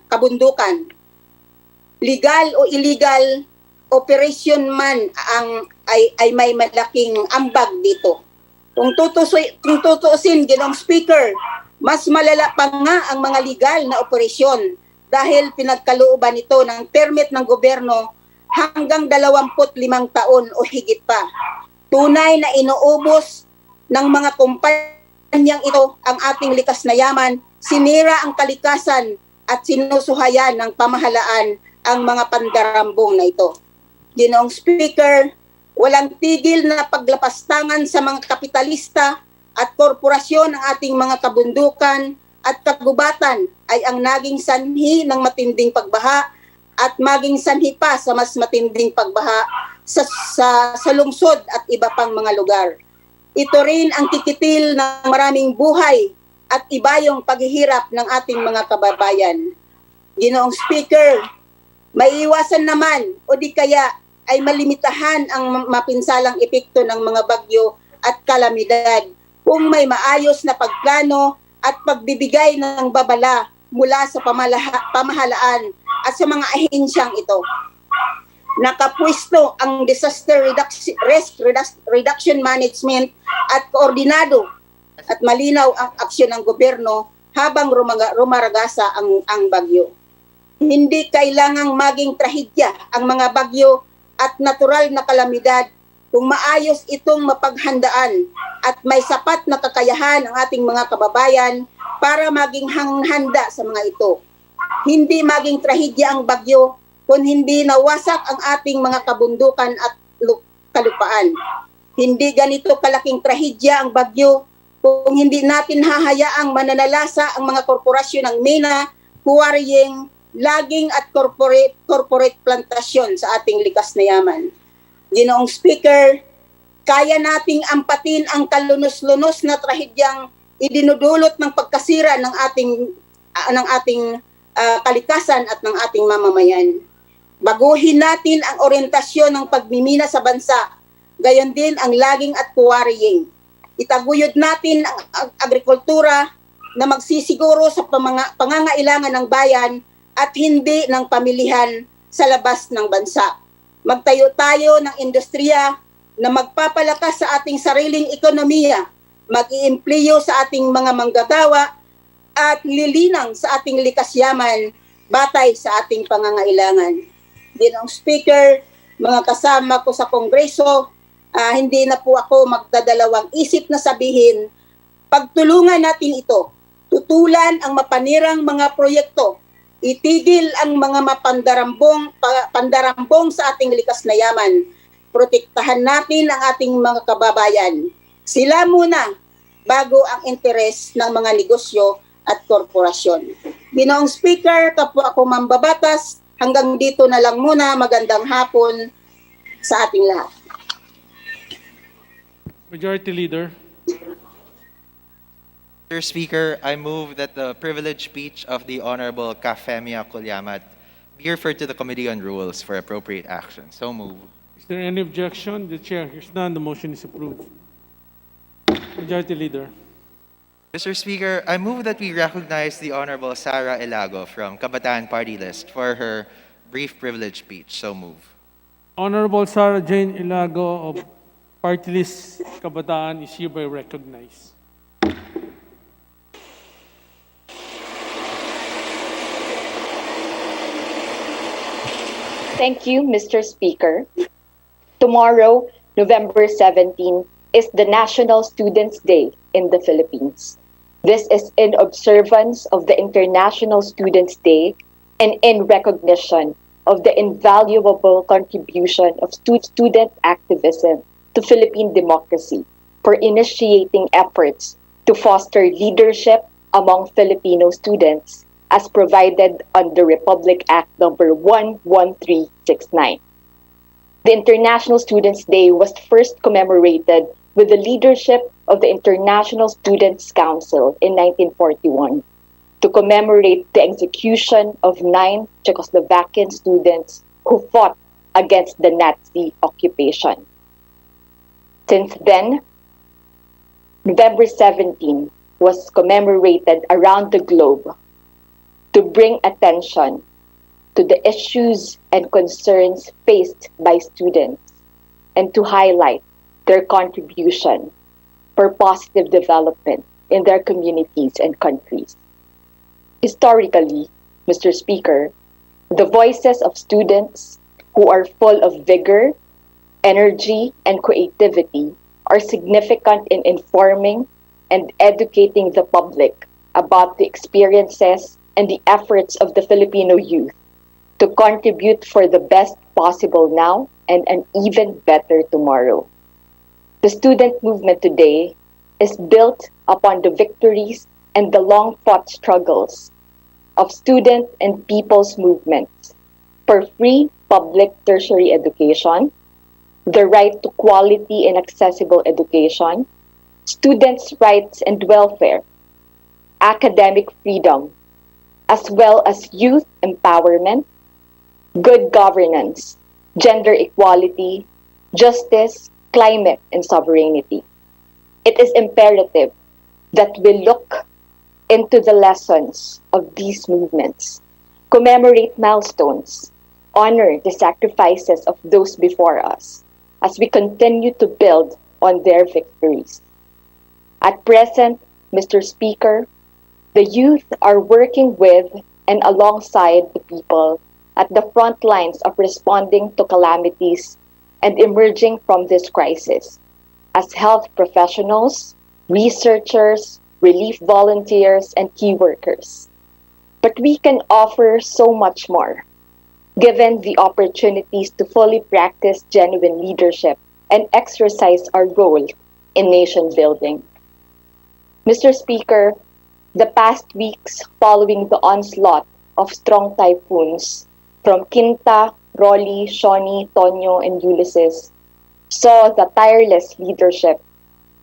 S12: kabundukan. Legal o illegal operation man ay may malaking ambag dito. Kung tutuusin, Ginoong Speaker, Mas malala pa nga ang mga legal na operasyon dahil pinagkalooban ito ng permit ng gobyerno hanggang 25 taon o higit pa. Tunay na inuubos ng mga kumpanyang ito ang ating likas na yaman, sinira ang kalikasan at sinusuhayan ng pamahalaan ang mga pandarambong na ito. Ginoong Speaker, walang tigil na paglapastangan sa mga kapitalista at korporasyon ng ating mga kabundukan at kagubatan ay ang naging sanhi ng matinding pagbaha at maging sanhi pa sa mas matinding pagbaha sa lungsod at iba pang mga lugar. Ito rin ang kikitil ng maraming buhay at iba yung paghihirap ng ating mga kababayan. Ginoong Speaker, maiiwasan naman o di kaya ay malimitahan ang mapinsalang epekto ng mga bagyo at kalamidad kung may maayos na pagplano at pagbibigay ng babala mula sa pamahalaan at sa mga ahensyang ito. Nakapwesto ang disaster risk reduction management at koordinado at malinaw ang aksyon ng gobyerno habang rumaragasa ang bagyo. Hindi kailangang maging trahedya ang mga bagyo at natural na kalamidad kung maayos itong mapaghandaan at may sapat na kakayahan ang ating mga kababayan para maging handa sa mga ito. Hindi maging trahedya ang bagyo kung hindi nawasak ang ating mga kabundukan at kalupaan. Hindi ganito kalaking trahedya ang bagyo kung hindi natin hahayaang mananalasa ang mga korporasyon ng mina, quarrying, logging at corporate plantasyon sa ating likas na yaman. Ginoong Speaker, kaya nating ampatin ang kalunos-lunos na trahedyang idinudulot ng pagkasira ng ating kalikasan at ng ating mamamayan. Baguhin natin ang orientasyon ng pagmimina sa bansa, gayon din ang logging at quarrying. Itaguyod natin ang agrikultura na magsisiguro sa pangangailangan ng bayan at hindi ng pamilihan sa labas ng bansa. Magtayo tayo ng industriya na magpapalakas sa ating sariling ekonomiya, mag-iimpliyo sa ating mga manggagawa at lilinang sa ating likas yaman batay sa ating pangangailangan. Ginoong Speaker, mga kasama ko sa Kongreso, hindi na po ako magdadalawang isip na sabihin, pagtulungan natin ito, tutulan ang mapanirang mga proyekto, itigil ang mga pandarambong sa ating likas na yaman. Protektahan natin ang ating mga kababayan. Sila muna bago ang interes ng mga negosyo at korporasyon. Ginoong Speaker, kapwa ako mambabatas, hanggang dito na lang muna. Magandang hapon sa ating lahat.
S10: Majority Leader.
S7: Mr. Speaker, I move that the privileged speech of the Honorable Kafemia Kulyamat be referred to the Committee on Rules for appropriate action. So move.
S10: Is there any objection? The chair hears none. The motion is approved. Majority Leader.
S7: Mr. Speaker, I move that we recognize the Honorable Sara Elago from Kabataan Party List for her brief privilege speech. So move.
S10: Honorable Sarah Jane Ilago of Party List Kabataan is hereby recognized.
S13: Thank you, Mr. Speaker. Tomorrow, November 17, is the National Students' Day in the Philippines. This is in observance of the International Students' Day and in recognition of the invaluable contribution of student activism to Philippine democracy for initiating efforts to foster leadership among Filipino students as provided under Republic Act number 11369. The International Students' Day was first commemorated with the leadership of the International Students' Council in 1941 to commemorate the execution of 9 Czechoslovakian students who fought against the Nazi occupation. Since then, November 17 was commemorated around the globe to bring attention to the issues and concerns faced by students and to highlight their contribution for positive development in their communities and countries. Historically, Mr. Speaker, the voices of students who are full of vigor, energy, and creativity are significant in informing and educating the public about the experiences and the efforts of the Filipino youth to contribute for the best possible now and an even better tomorrow. The student movement today is built upon the victories and the long-fought struggles of student and people's movements for free public tertiary education, the right to quality and accessible education, students' rights and welfare, academic freedom, as well as youth empowerment, good governance, gender equality, justice, climate, and sovereignty. It is imperative that we look into the lessons of these movements, commemorate milestones, honor the sacrifices of those before us as we continue to build on their victories. At present, Mr. Speaker, the youth are working with and alongside the people at the front lines of responding to calamities and emerging from this crisis as health professionals, researchers, relief volunteers, and key workers. But we can offer so much more, given the opportunities to fully practice genuine leadership and exercise our role in nation building. Mr. Speaker, the past weeks following the onslaught of strong typhoons from Quinta, Rolly, Shawnee, Tonyo, and Ulysses saw the tireless leadership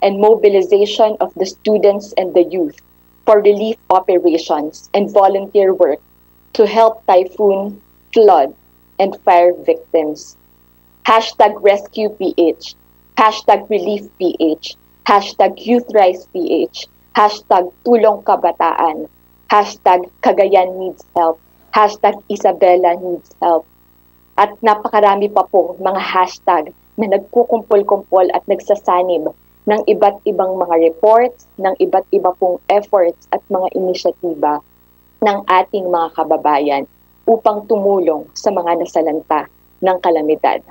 S13: and mobilization of the students and the youth for relief operations and volunteer work to help typhoon, flood, and fire victims. Hashtag Rescue PH, hashtag Relief PH, hashtag Youth Rise PH, hashtag Tulong Kabataan, hashtag Cagayan Needs Help, hashtag Isabela Needs Help. At napakarami pa po mga hashtag na nagkukumpol-kumpol at nagsasanib ng iba't ibang mga reports, ng iba't iba pong efforts at mga inisyatiba ng ating mga kababayan upang tumulong sa mga nasalanta ng kalamidad.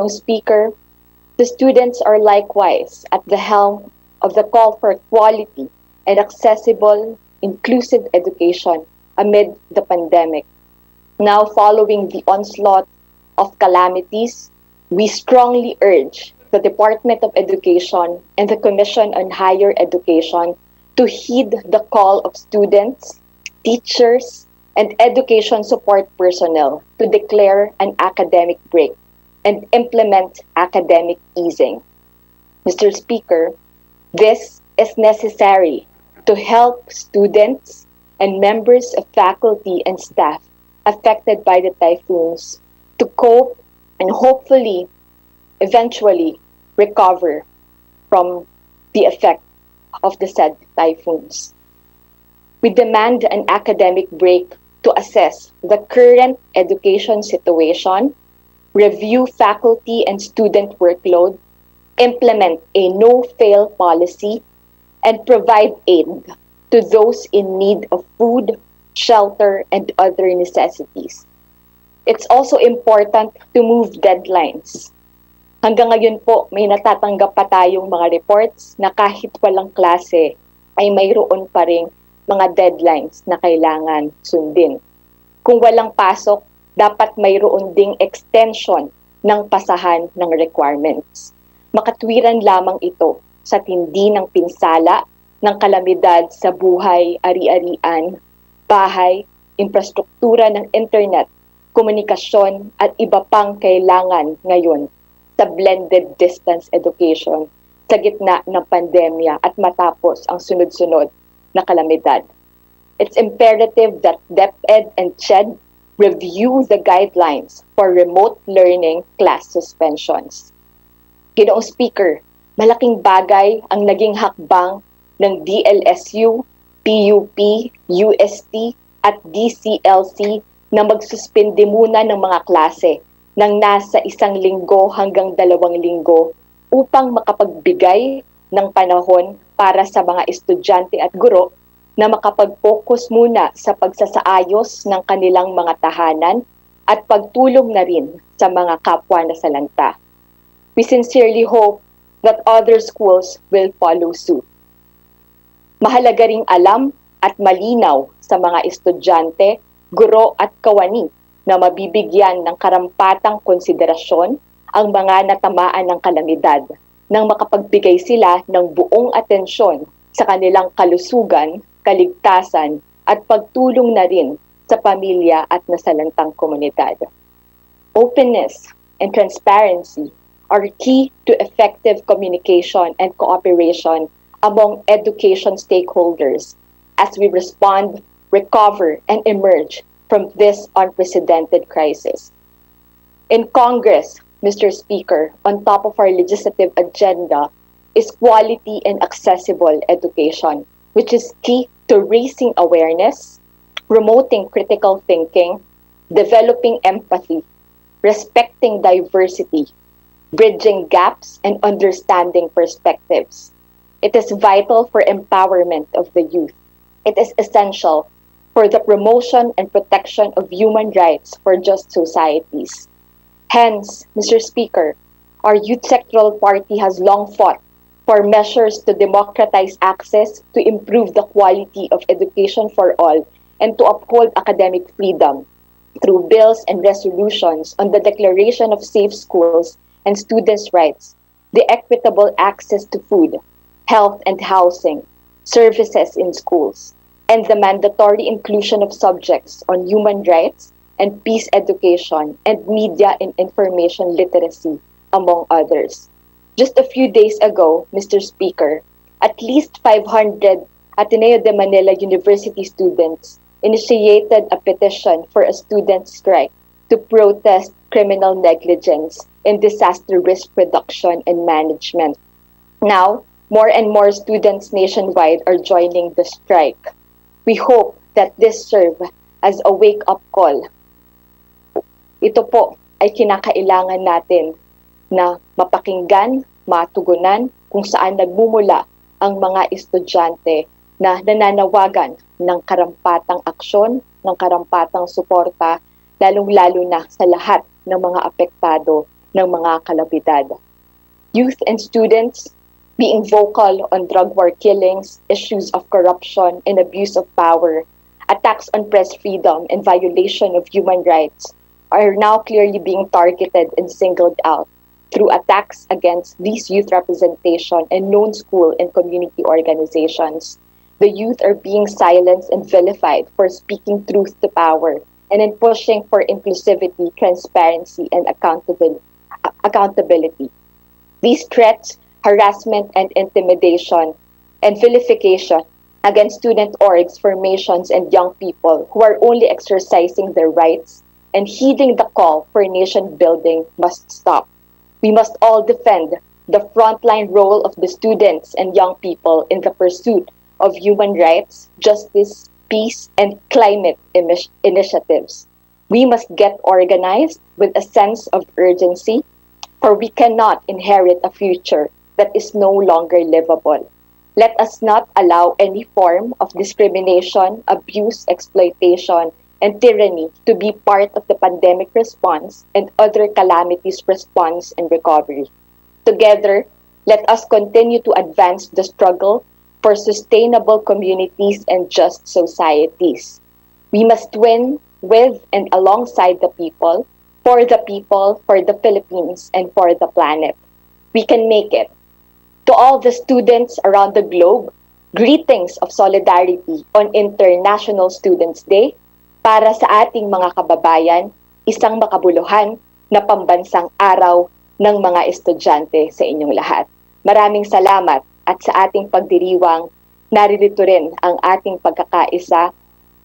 S13: Speaker, the students are likewise at the helm of the call for quality and accessible, inclusive education amid the pandemic. Now, following the onslaught of calamities, we strongly urge the Department of Education and the Commission on Higher Education to heed the call of students, teachers, and education support personnel to declare an academic break and implement academic easing. Mr. Speaker, this is necessary to help students and members of faculty and staff affected by the typhoons to cope and hopefully eventually recover from the effect of the said typhoons. We demand an academic break to assess the current education situation, review faculty and student workload, implement a no-fail policy, and provide aid to those in need of food, shelter, and other necessities. It's also important to move deadlines. Hanggang ngayon po, may natatanggap pa tayong mga reports na kahit walang klase ay mayroon pa ring mga deadlines na kailangan sundin. Kung walang pasok, dapat mayroon ding extension ng pasahan ng requirements. Makatwiran lamang ito sa tindi ng pinsala ng kalamidad sa buhay, ari-arian, bahay, infrastruktura ng internet, komunikasyon at iba pang kailangan ngayon sa blended distance education sa gitna ng pandemya at matapos ang sunod-sunod na kalamidad. It's imperative that DepEd and CHED review the guidelines for remote learning class suspensions. Ginoong Speaker, malaking bagay ang naging hakbang ng DLSU, PUP, UST at DCLC na magsuspindi muna ng mga klase ng nasa 1 linggo hanggang 2 linggo upang makapagbigay ng panahon para sa mga estudyante at guro na makapag-focus muna sa pagsasaayos ng kanilang mga tahanan at pagtulong na rin sa mga kapwa nasalanta. We sincerely hope that other schools will follow suit. Mahalaga ring alam at malinaw sa mga estudyante, guro at kawani na mabibigyan ng karampatang konsiderasyon ang mga natamaan ng kalamidad nang makapagbigay sila ng buong atensyon sa kanilang kalusugan, kaligtasan at pagtulong na rin sa pamilya at nasalantang komunidad. Openness and transparency are key to effective communication and cooperation among education stakeholders as we respond, recover, and emerge from this unprecedented crisis. In Congress, Mr. Speaker, on top of our legislative agenda is quality and accessible education, which is key to raising awareness, promoting critical thinking, developing empathy, respecting diversity, bridging gaps, and understanding perspectives. It is vital for empowerment of the youth. It is essential for the promotion and protection of human rights for just societies. Hence, Mr. Speaker, our Youth Sectoral Party has long fought for measures to democratize access, to improve the quality of education for all, and to uphold academic freedom through bills and resolutions on the Declaration of Safe Schools and Students' Rights, the equitable access to food, health and housing, services in schools, and the mandatory inclusion of subjects on human rights and peace education and media and information literacy, among others. Just a few days ago, Mr. Speaker, at least 500 Ateneo de Manila University students initiated a petition for a student strike to protest criminal negligence in disaster risk reduction and management. Now, more and more students nationwide are joining the strike. We hope that this serve as a wake-up call. Ito po ay kinakailangan natin na mapakinggan, matugunan kung saan nagmumula ang mga estudyante na nananawagan ng karampatang aksyon, ng karampatang suporta, lalong-lalo na sa lahat ng mga apektado ng mga kalamidad. Youth and students being vocal on drug war killings, issues of corruption and abuse of power, attacks on press freedom and violation of human rights are now clearly being targeted and singled out through attacks against these youth representation and known school and community organizations. The youth are being silenced and vilified for speaking truth to power and in pushing for inclusivity, transparency, and accountability. These threats, harassment, and intimidation and vilification against student orgs, formations, and young people who are only exercising their rights and heeding the call for nation building must stop. We must all defend the frontline role of the students and young people in the pursuit of human rights, justice, peace, and climate initiatives. We must get organized with a sense of urgency, for we cannot inherit a future that is no longer livable. Let us not allow any form of discrimination, abuse, exploitation, and tyranny to be part of the pandemic response and other calamities response and recovery. Together, let us continue to advance the struggle for sustainable communities and just societies. We must win with and alongside the people, for the Philippines, and for the planet. We can make it. To all the students around the globe, greetings of solidarity on International Students' Day. Para sa ating mga kababayan, isang makabuluhan na pambansang araw ng mga estudyante sa inyong lahat. Maraming salamat at sa ating pagdiriwang, naririto rin ang ating pagkakaisa,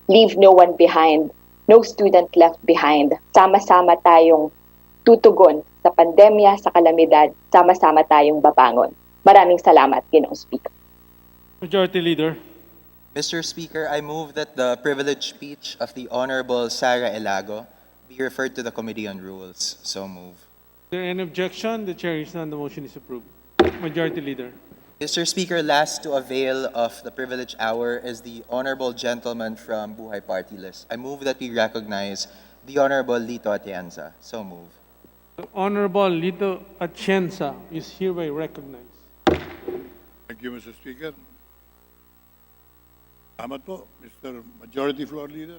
S13: leave no one behind, no student left behind. Sama-sama tayong tutugon sa pandemya, sa kalamidad, sama-sama tayong babangon. Maraming salamat, Ginoong Speaker.
S10: Majority Leader.
S7: Mr. Speaker, I move that the privileged speech of the Honorable Sara Elago be referred to the Committee on Rules. So move.
S10: Is there any objection? The chair is none. The motion is approved. Majority Leader.
S7: Mr. Speaker, last to avail of the privilege hour is the honorable gentleman from Buhay Party List. I move that we recognize the Honorable Lito Atienza. So move.
S10: The Honorable Lito Atienza is hereby recognized.
S14: Thank you, Mr. Speaker. Salamat po, Mr. Majority Floor Leader.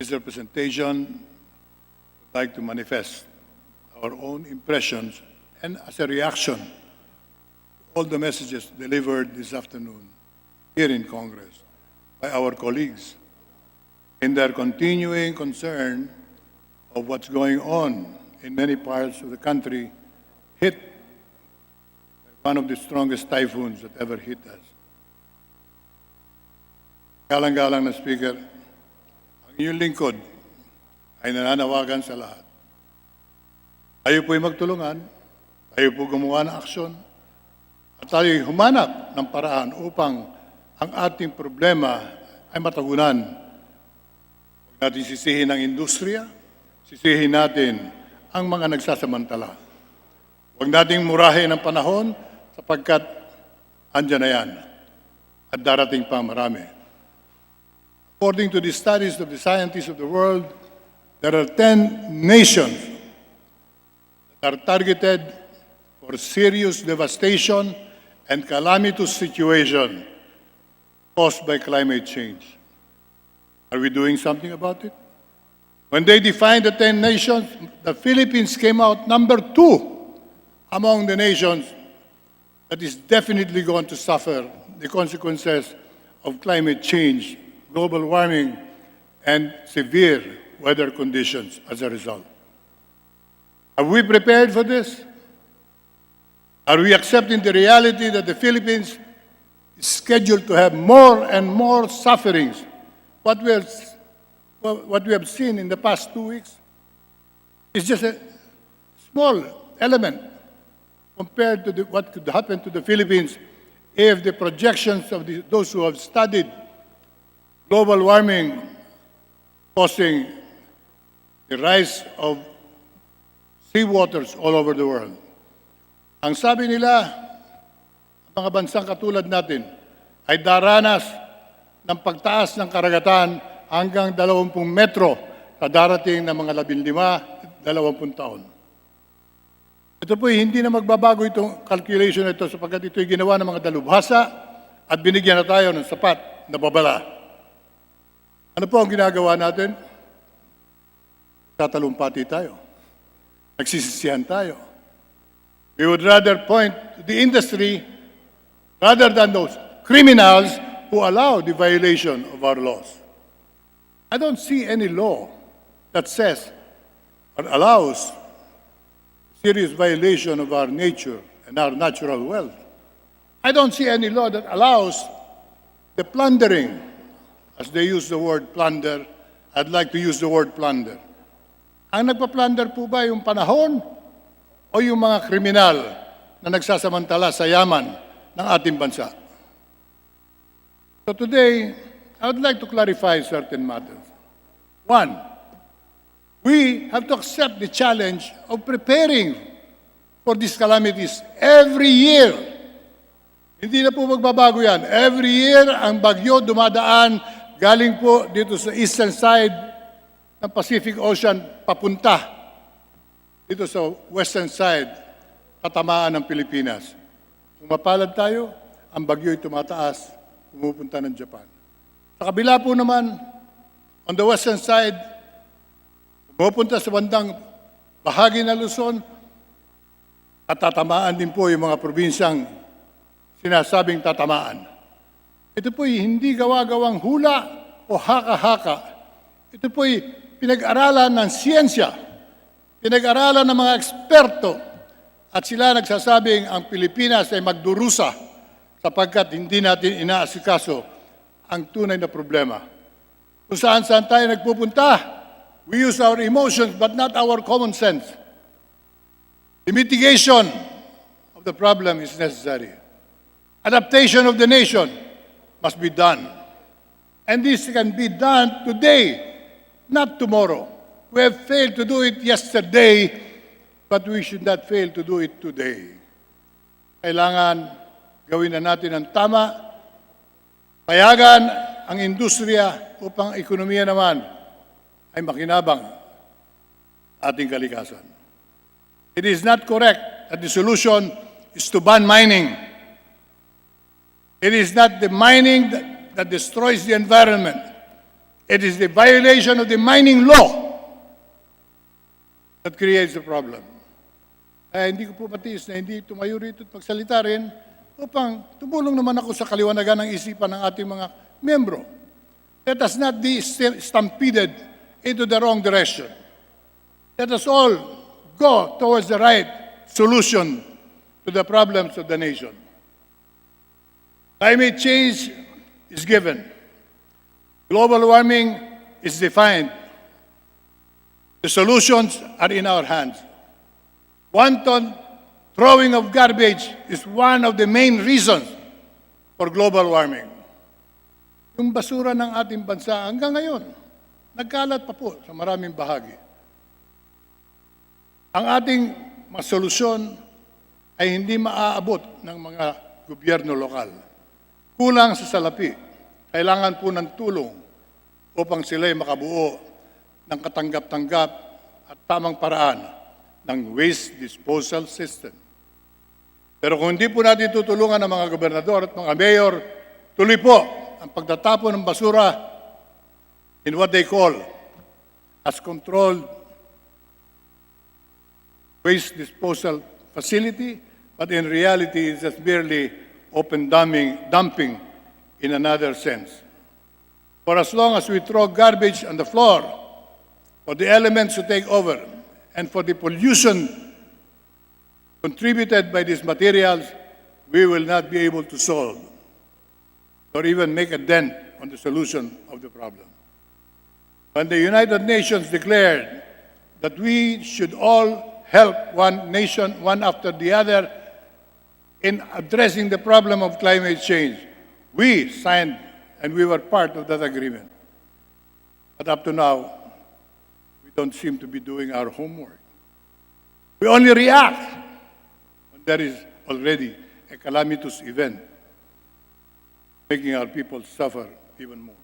S14: This representation would like to manifest our own impressions and as a reaction to all the messages delivered this afternoon here in Congress by our colleagues in their continuing concern of what's going on in many parts of the country hit by one of the strongest typhoons that ever hit us. Galang-galang na Speaker, ang inyong lingkod ay nananawagan sa lahat. Tayo po'y magtulungan, tayo po gumawa ng aksyon, at tayo'y humanap ng paraan upang ang ating problema ay matagunan. Huwag natin sisihin ang industriya, sisihin natin ang mga nagsasamantala. Huwag nating murahin ang panahon sapagkat andyan na yan at darating pa marami. According to the studies of the scientists of the world, there are 10 nations that are targeted for serious devastation and calamitous situation caused by climate change. Are we doing something about it? When they defined the 10 nations, the Philippines came out number 2 among the nations that is definitely going to suffer the consequences of climate change, global warming, and severe weather conditions as a result. Are we prepared for this? Are we accepting the reality that the Philippines is scheduled to have more and more sufferings? What we have seen in the past 2 weeks is just a small element compared to what could happen to the Philippines if the projections of those who have studied global warming causing the rise of seawaters all over the world. Ang sabi nila, mga bansang katulad natin ay daranas ng pagtaas ng karagatan hanggang 20 metro sa darating na mga 15-20 taon. Ito po hindi na magbabago itong calculation na ito sapagkat ito'y ginawa ng mga dalubhasa at binigyan na tayo ng sapat na babala. Ano po ang ginagawa natin? Tatalumpati tayo. Nagsisisihan tayo. We would rather point to the industry rather than those criminals who allow the violation of our laws. I don't see any law that says or allows serious violation of our nature and our natural wealth. I don't see any law that allows the plundering, as they use the word plunder. I'd like to use the word plunder. Ang nagpa-plunder po ba yung panahon o yung mga kriminal na nagsasamantala sa yaman ng ating bansa? So today, I would like to clarify certain matters. One, we have to accept the challenge of preparing for these calamities every year. Hindi na po magbabago yan. Every year, ang bagyo dumadaan galing po dito sa eastern side ng Pacific Ocean papunta dito sa western side, tatamaan ng Pilipinas. Kung mapalad tayo, ang bagyo'y tumataas, pumupunta ng Japan. Sa kabila po naman, on the western side, pumupunta sa bandang bahagi ng Luzon, at tatamaan din po yung mga probinsyang sinasabing tatamaan. Ito po'y hindi gawa-gawang hula o haka-haka. Ito po'y pinag-aralan ng siyensya, pinag-aralan ng mga eksperto, at sila nagsasabing ang Pilipinas ay magdurusa sapagkat hindi natin inaasikaso ang tunay na problema. Kung saan-saan tayo nagpupunta, we use our emotions but not our common sense. The mitigation of the problem is necessary. Adaptation of the nation must be done. And this can be done today, not tomorrow. We have failed to do it yesterday, but we should not fail to do it today. kailangan gawin na natin ang tama, payagan ang industriya upang ang ekonomiya naman ay makinabang ating kalikasan. It is not correct that the solution is to ban mining. It is not the mining that destroys the environment. It is the violation of the mining law that creates the problem. Kaya hindi ko po matiis na hindi tumayo rito at magsalita rin upang tumulong naman ako sa kaliwanagan ng isipan ng ating mga miyembro. Let us not be stampeded into the wrong direction. Let us all go towards the right solution to the problems of the nation. Climate change is given. Global warming is defined. The solutions are in our hands. Wanton throwing of garbage is one of the main reasons for global warming. Yung basura ng ating bansa hanggang ngayon, nagkalat pa po sa maraming bahagi. Ang ating mga solusyon ay hindi maaabot ng mga gobyerno lokal. Kulang sa salapi. Kailangan po ng tulong upang sila'y makabuo ng katanggap-tanggap at tamang paraan ng waste disposal system. Pero kung hindi po natin tutulungan ng mga gobernador at mga mayor, tuloy po ang pagtatapon ng basura in what they call as controlled waste disposal facility, but in reality it's just merely open dumping in another sense. For as long as we throw garbage on the floor, for the elements to take over, and for the pollution contributed by these materials, we will not be able to solve or even make a dent on the solution of the problem. When the United Nations declared that we should all help one nation, one after the other, in addressing the problem of climate change, we signed and we were part of that agreement. But up to now, we don't seem to be doing our homework. We only react when there is already a calamitous event, making our people suffer even more.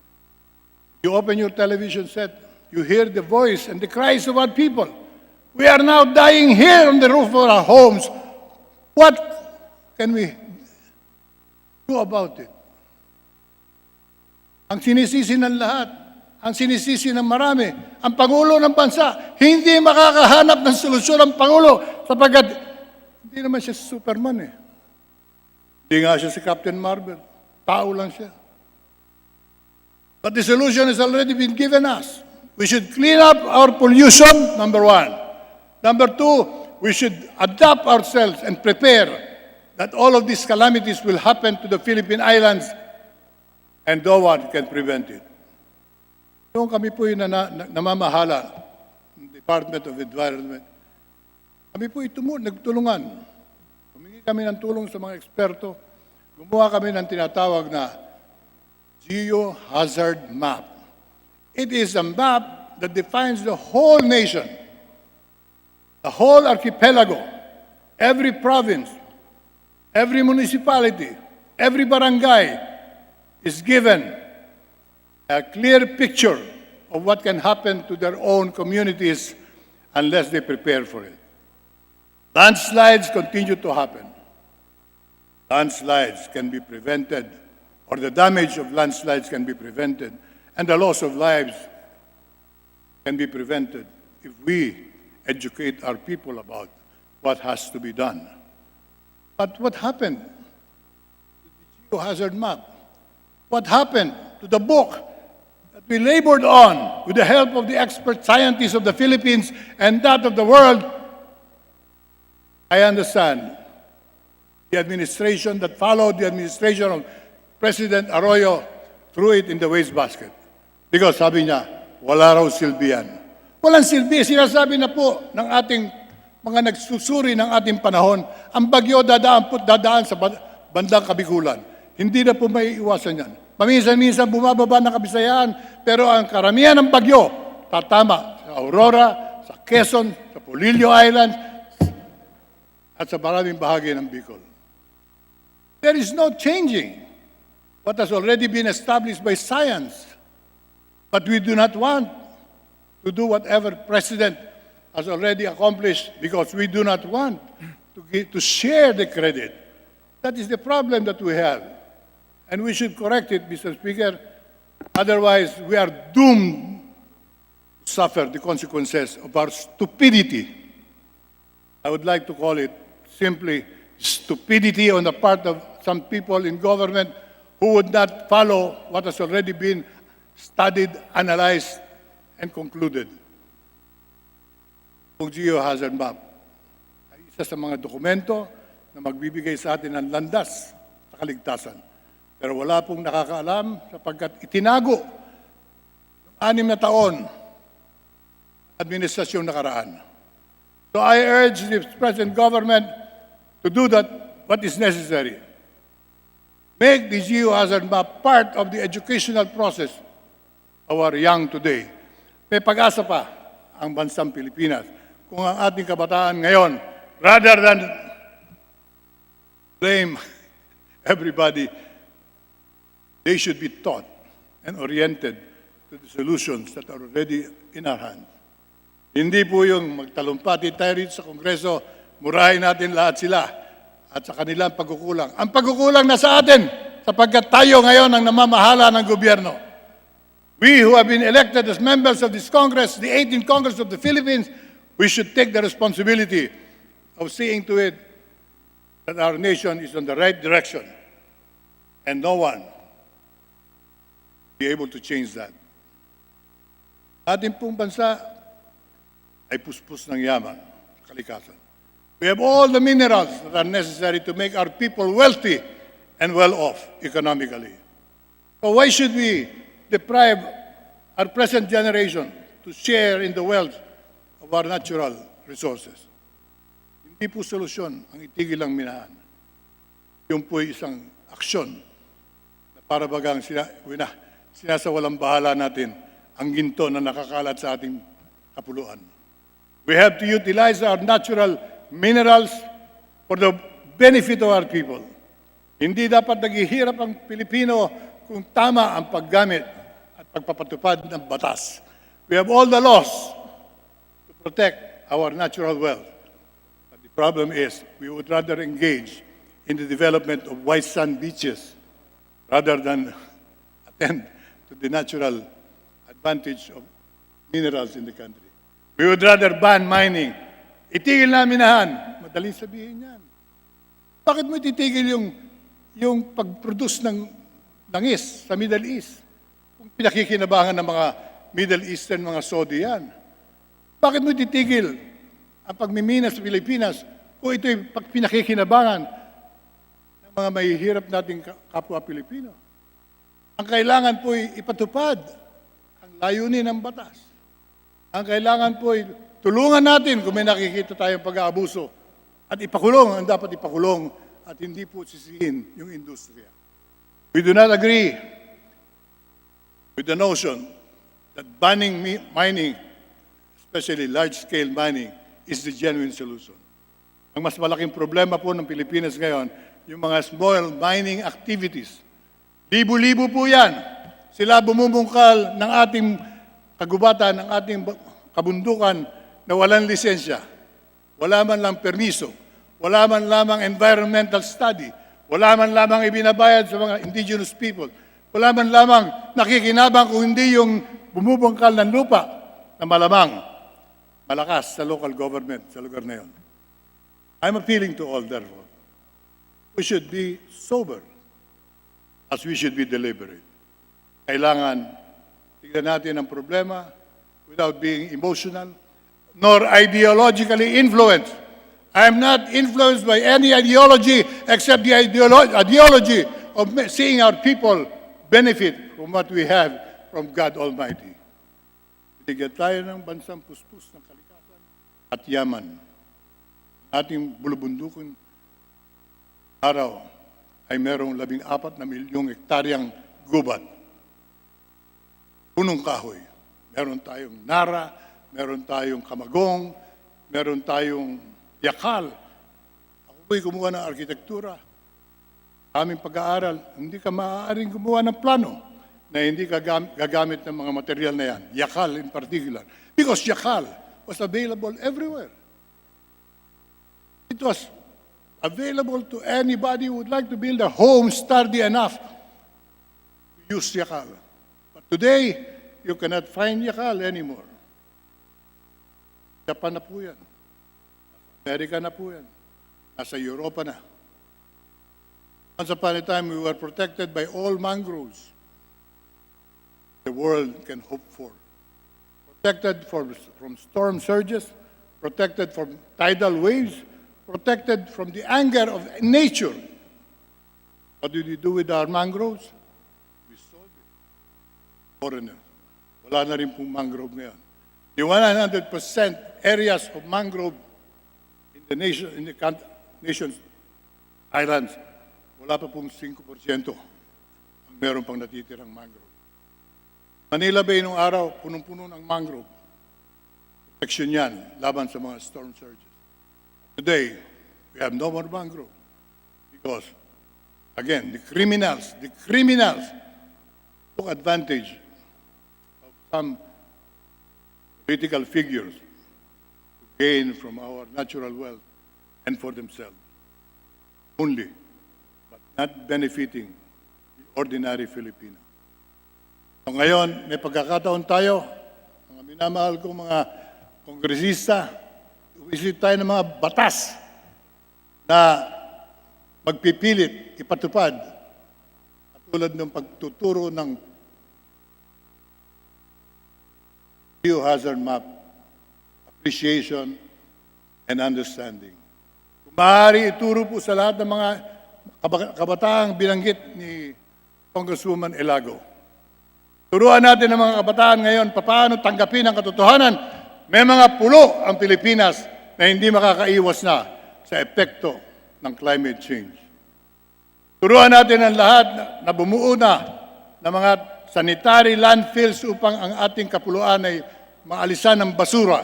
S14: You open your television set, you hear the voice and the cries of our people. We are now dying here on the roof of our homes. What can we do about it? Ang sinisisi ng lahat, ang sinisisi ng marami, ang Pangulo ng Bansa, hindi makakahanap ng solusyon ang Pangulo sapagkat hindi naman siya Superman eh. Hindi nga siya si Captain Marvel. Tao lang siya. But the solution has already been given us. We should clean up our pollution, number one. Number two, we should adapt ourselves and prepare that all of these calamities will happen to the Philippine Islands and no one can prevent it. Noong kami po yung namamahala ng Department of Environment, kami po nagtulungan. Humingi kami ng tulong sa mga eksperto. Gumawa kami ng tinatawag na geohazard map. It is a map that defines the whole nation, the whole archipelago, every province, every municipality, every barangay is given a clear picture of what can happen to their own communities unless they prepare for it. Landslides continue to happen. Landslides can be prevented, or the damage of landslides can be prevented, and the loss of lives can be prevented if we educate our people about what has to be done. But what happened to the geohazard map? What happened to the book that we labored on with the help of the expert scientists of the Philippines and that of the world? I understand the administration that followed the administration of President Arroyo threw it in the wastebasket. Because sabi niya, wala raw silbi yan. Walang silbi. Sinasabi na po ng ating mga nagsusuri ng ating panahon, ang bagyo dadaan sa bandang Kabikulan. Hindi na po may iwasan yan. Paminsan-minsan bumababa ng Kabisayaan, pero ang karamihan ng bagyo, tatama sa Aurora, sa Quezon, sa Polillo Island, at sa maraming bahagi ng Bicol. There is no changing what has already been established by science. But we do not want to do whatever President has already accomplished because we do not want to share the credit. That is the problem that we have. And we should correct it, Mr. Speaker. Otherwise, we are doomed to suffer the consequences of our stupidity. I would like to call it simply stupidity on the part of some people in government who would not follow what has already been studied, analyzed, and concluded. Ang geohazard map ay isa sa mga dokumento na magbibigay sa atin ng landas sa kaligtasan. Pero wala pong nakakaalam sapagkat itinago ng 6 na taon administrasyong nakaraan. So I urge the present government to do what is necessary. Make the geohazard map part of the educational process of our young today. May pag-asa pa ang bansang Pilipinas kung ang ating kabataan ngayon, rather than blame everybody, they should be taught and oriented to the solutions that are already in our hands. Hindi po yung magtalumpati tayo rito sa Kongreso, murahin natin lahat sila at sa kanilang pagkukulang. Ang pagkukulang na sa atin sapagkat tayo ngayon ang namamahala ng gobyerno. We who have been elected as members of this Congress, the 18th Congress of the Philippines, we should take the responsibility of seeing to it that our nation is on the right direction. And no one will be able to change that. Ating pong bansa ay puspos ng yaman sa kalikasan. We have all the minerals that are necessary to make our people wealthy and well-off economically. So why should we deprive our present generation to share in the wealth of our natural resources? Hindi po solusyon ang itigil ang minahan. Yun po isang aksyon na para bagang sinasawalang bahala natin ang ginto na nakakalat sa ating kapuluan. We have to utilize our natural minerals for the benefit of our people. Hindi dapat naghihirap ang Pilipino kung tama ang paggamit at pagpapatupad ng batas. We have all the laws to protect our natural wealth. But the problem is, we would rather engage in the development of white sand beaches rather than attend to the natural advantage of minerals in the country. We would rather ban mining. Itigil na minahan. Madaling sabihin yan. Bakit mo ititigil yung pag-produce ng langis sa Middle East? Kung pinakikinabangan ng mga Middle Eastern mga Saudi yan. Bakit mo ititigil ang pagmimina sa Pilipinas kung ito'y pinakikinabangan ng mga mahihirap nating kapwa Pilipino? Ang kailangan po'y ipatupad ang layunin ng batas. Ang kailangan po'y tulungan natin kung may nakikita tayong pag-aabuso at ipakulong ang dapat ipakulong at hindi po sisihin yung industriya. We do not agree with the notion that banning mining, especially large-scale mining, is the genuine solution. Ang mas malaking problema po ng Pilipinas ngayon, yung mga small mining activities. Libo-libo po yan. Sila bumubungkal ng ating kagubatan, ng ating kabundukan na walang lisensya. Wala man lang permiso. Wala man lamang environmental study. Wala man lamang ibinabayad sa mga indigenous people. Wala man lamang nakikinabang kung hindi yung bumubungkal ng lupa na malamang malakas sa local government sa lugar na yun. I'm appealing to all, therefore. We should be sober as we should be deliberate. Kailangan tignan natin ang problema without being emotional nor ideologically influenced. I am not influenced by any ideology except the ideology of seeing our people benefit from what we have from God Almighty. Bigyan tayo ng bansang puspos ng kalikasan at yaman. Ating bulubundukon araw ay merong 14 na milyong hektaryang gubat. Punong kahoy. Meron tayong nara, meron tayong kamagong, meron tayong yakal. Ako po'y kumuha ng arkitektura. aming pag-aaral, hindi ka maaaring gumawa ng plano na hindi ka gagamit ng mga material na yan. Yakal in particular. Because yakal was available everywhere. It was available to anybody who would like to build a home sturdy enough to use yakal. But today, you cannot find yakal anymore. Japan na po yan. Amerika na po yan. Nasa Europa na. Once upon a time, we were protected by all mangroves the world can hope for. Protected from storm surges, protected from tidal waves, protected from the anger of nature. What did we do with our mangroves? We sold it. Foreigner. Wala na rin pong mangrove ngayon. The 100% areas of mangrove in the nation's islands, wala pa pong 5% ang meron pang natitirang mangrove. Manila Bay nung araw, punong-puno ng mangrove. Protection yan, laban sa mga storm surges. Today, we have no more mangrove. Because, again, the criminals took advantage of some political figures to gain from our natural wealth and for themselves. Only, but not benefiting the ordinary Filipino. So ngayon, may pagkakataon tayo, mga minamahal kong mga kongresista, umisip tayo ng mga batas na magpipilit, ipatupad, katulad ng pagtuturo ng biohazard map, appreciation, and understanding. Kung maaari ituro po sa lahat ng mga kabataang binanggit ni Congresswoman Elago. Turuan natin ang mga kabataan ngayon paano tanggapin ang katotohanan. May mga pulo ang Pilipinas na hindi makakaiwas na sa epekto ng climate change. Turuan natin ang lahat na bumuo na ng mga sanitary landfills upang ang ating kapuluan ay maalisan ng basura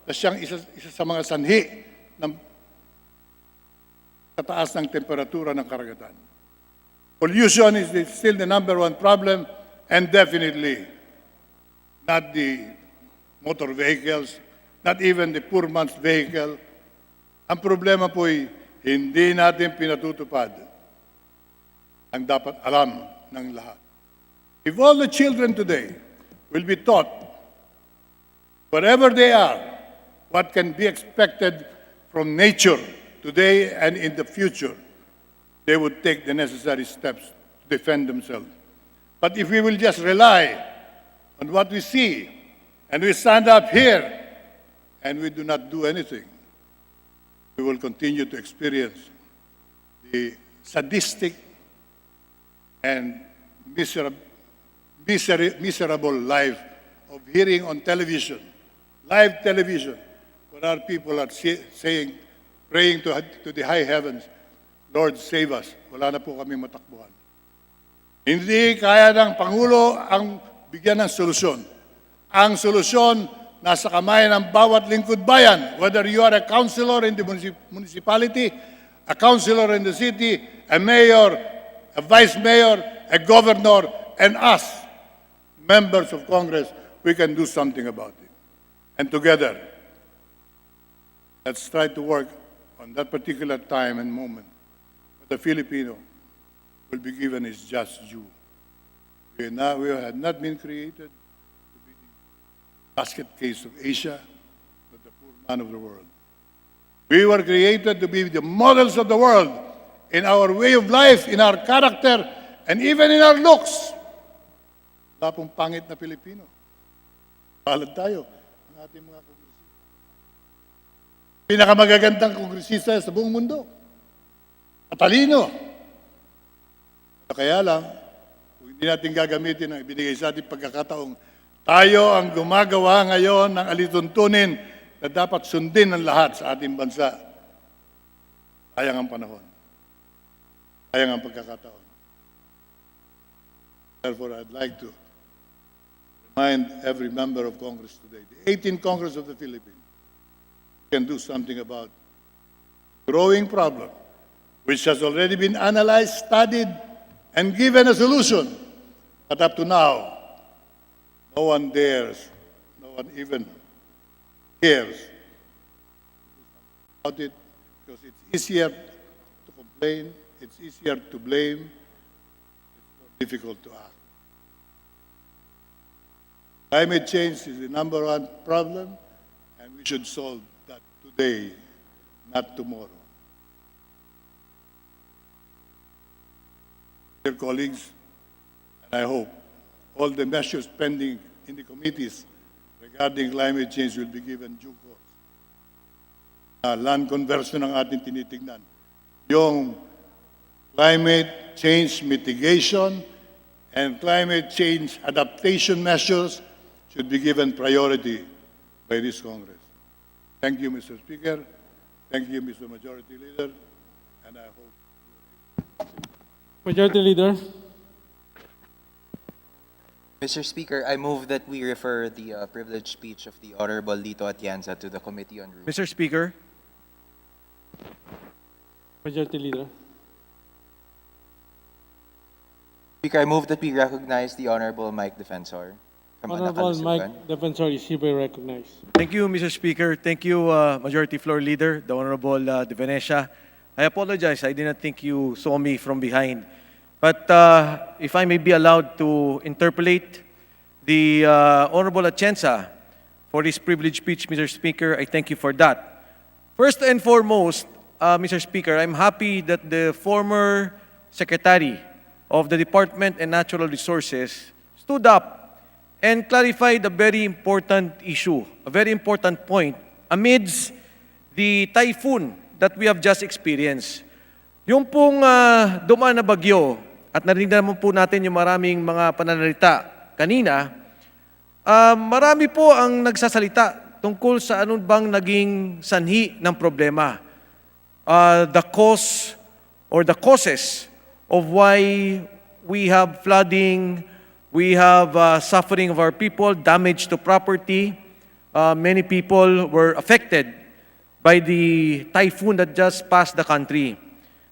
S14: na siyang isa sa mga sanhi ng kataas ng temperatura ng karagatan. Pollution is still the number one problem. And definitely not the motor vehicles, not even the poor man's vehicle. Ang problema po ay hindi natin pinatutupad ang dapat alam ng lahat. If all the children today will be taught, wherever they are, what can be expected from nature today and in the future, they would take the necessary steps to defend themselves. But if we will just rely on what we see, and we stand up here, and we do not do anything, we will continue to experience the sadistic and miserable life of hearing on television, live television, where our people are saying, praying to the high heavens, Lord, save us. Wala na po kami matakbuhan. Hindi kaya ng Pangulo ang bigyan ng solusyon. Ang solusyon nasa kamay ng bawat lingkod bayan, whether you are a councilor in the municipality, a councilor in the city, a mayor, a vice mayor, a governor, and us, members of Congress, we can do something about it. And together, let's try to work on that particular time and moment for the Filipino will be given his just due. We have not been created to be the basket case of Asia, but the poor man of the world. We were created to be the models of the world in our way of life, in our character, and even in our looks. Wala pong pangit na Pilipino. Palad tayo ang ating mga kongresista. Pinakamagagandang kongresista sa buong mundo. Matalino. Kaya lang, kung hindi natin gagamitin ang ibinigay sa ating pagkakataong, tayo ang gumagawa ngayon ng alituntunin na dapat sundin ng lahat sa ating bansa. Sayang ang panahon. Sayang ang pagkakataon. Therefore, I'd like to remind every member of Congress today, the 18th Congress of the Philippines, can do something about the growing problem which has already been analyzed, studied, and given a solution. But up to now, no one dares, no one even cares about it because it's easier to complain, it's easier to blame, it's more difficult to act. Climate change is the number one problem, and we should solve that today, not tomorrow. Dear colleagues, and I hope all the measures pending in the committees regarding climate change will be given due course. Land conversion ang ating tinitignan. Yung climate change mitigation and climate change adaptation measures should be given priority by this Congress. Thank you, Mr. Speaker. Thank you, Mr. Majority Leader. And I hope...
S10: Majority Leader.
S7: Mr. Speaker, I move that we refer the privileged speech of the Honorable Lito Atienza to the Committee on Rules.
S1: Mr. Speaker,
S10: Majority Leader.
S7: Speaker, I move that we recognize the Honorable Mike Defensor from
S10: Honorable
S7: Anacalasugan.
S10: Mike Defensor is hereby recognized.
S15: Thank you, Mr. Speaker. Thank you, Majority Floor Leader, the Honorable De Venecia. I apologize. I did not think you saw me from behind. But if I may be allowed to interpolate the Honorable Atienza for this privileged speech, Mr. Speaker, I thank you for that. First and foremost, Mr. Speaker, I'm happy that the former Secretary of the Department of Natural Resources stood up and clarified a very important issue, a very important point amidst the typhoon that we have just experienced. Yung pong dumaan na bagyo, at narinig naman po natin yung maraming mga pananalita kanina, marami po ang nagsasalita tungkol sa anong bang naging sanhi ng problema. The cause or the causes of why we have flooding, we have suffering of our people, damage to property. Many people were affected by the typhoon that just passed the country.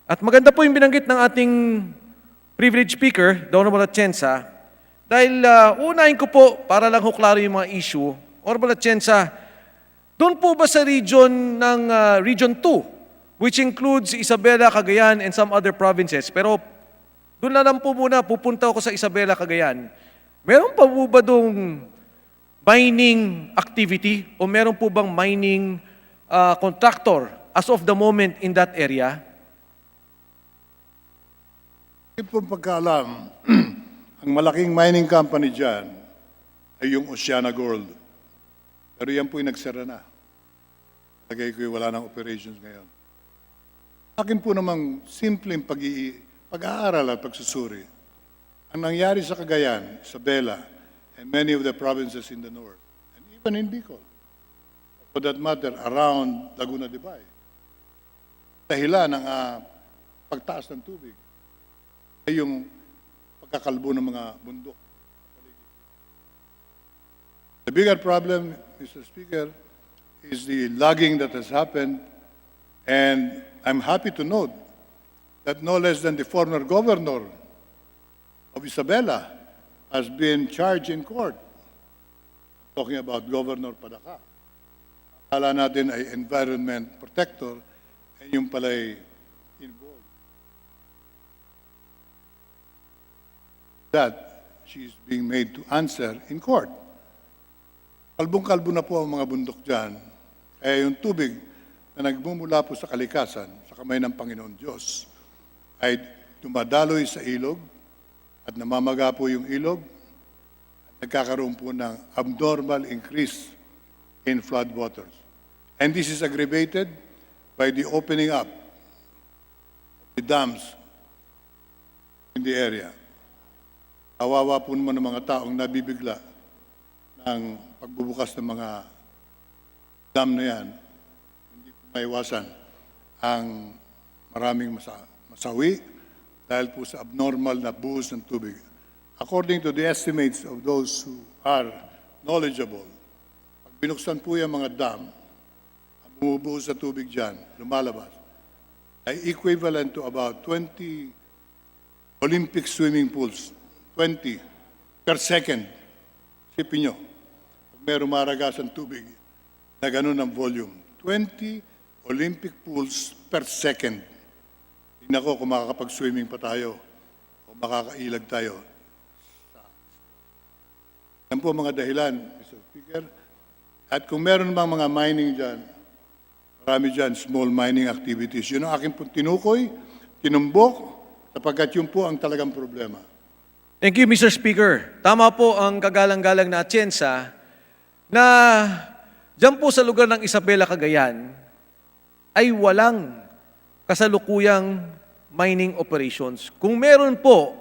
S15: At maganda po yung binanggit ng ating privileged speaker, the Honorable Atienza, dahil unahin ko po, para lang klaro yung mga issue, Honorable Atienza, doon po ba sa region ng Region 2, which includes Isabela, Cagayan, and some other provinces, pero doon na lang po muna, pupunta ako sa Isabela, Cagayan, meron pa po ba doong mining activity o meron po bang mining contractor as of the moment in that area?
S14: Hindi po pagkaalam, ang malaking mining company dyan ay yung Oceana Gold. Pero yan po yung nagsara na. Lagay ko wala ng operations ngayon. Akin po namang simpleng pag-aaral at pagsusuri. Ang nangyari sa Cagayan, Isabela, and many of the provinces in the north, and even in Bicol, for that matter, around Laguna de Bay, dahilan ng pagtaas ng tubig ay yung pagkakalbo ng mga bundok. The bigger problem, Mr. Speaker, is the logging that has happened, and I'm happy to note that no less than the former governor of Isabela has been charged in court. I'm talking about Governor Padaca. Akala natin ay environment protector, and yung pala'y involved. That she is being made to answer in court. Kalbong-kalbo na po ang mga bundok dyan, kaya yung tubig na nagmumula po sa kalikasan, sa kamay ng Panginoon Diyos, ay dumadaloy sa ilog at namamaga po yung ilog at nagkakaroon po ng abnormal increase in flood waters. And this is aggravated by the opening up of the dams in the area. Kawawa po naman ng mga taong nabibigla ng pagbubukas ng mga dam na yan. Hindi po maiwasan ang maraming masawi dahil po sa abnormal na buhos ng tubig. According to the estimates of those who are knowledgeable, pag binuksan po yung mga dam, ang bumubuhos sa tubig dyan, lumalabas, ay equivalent to about 20 Olympic swimming pools. 20 per second. Sipin nyo, pag may rumaragas ang tubig na ganun ang volume. 20 Olympic pools per second. Tingnan ko kung makakapag-swimming pa tayo o makakailag tayo. Yan po mga dahilan, Mr. Speaker. At kung meron bang mga mining dyan, marami dyan, small mining activities. Yun ang aking po tinukoy, tinumbok, sapagkat yun po ang talagang problema.
S15: Thank you, Mr. Speaker. Tama po ang kagalang-galang na Atienza na dyan po sa lugar ng Isabela, Cagayan, ay walang kasalukuyang mining operations. Kung meron po,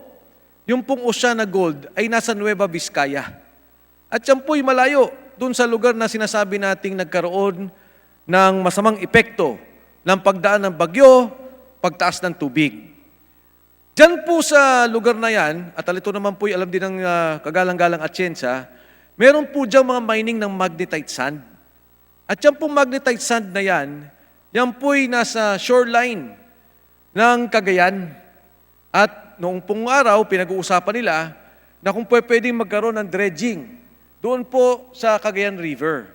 S15: yung pong Oceana Gold ay nasa Nueva Vizcaya. At yan po'y malayo dun sa lugar na sinasabi nating nagkaroon ng masamang epekto ng pagdaan ng bagyo, pagtaas ng tubig. Diyan po sa lugar na yan, at ito naman po'y alam din ng kagalang-galang Atienza, meron po dyan mga mining ng magnetite sand. At yan pong magnetite sand na yan po'y nasa shoreline ng Cagayan. At noong pong araw, pinag-uusapan nila na kung pwedeng magkaroon ng dredging doon po sa Cagayan River.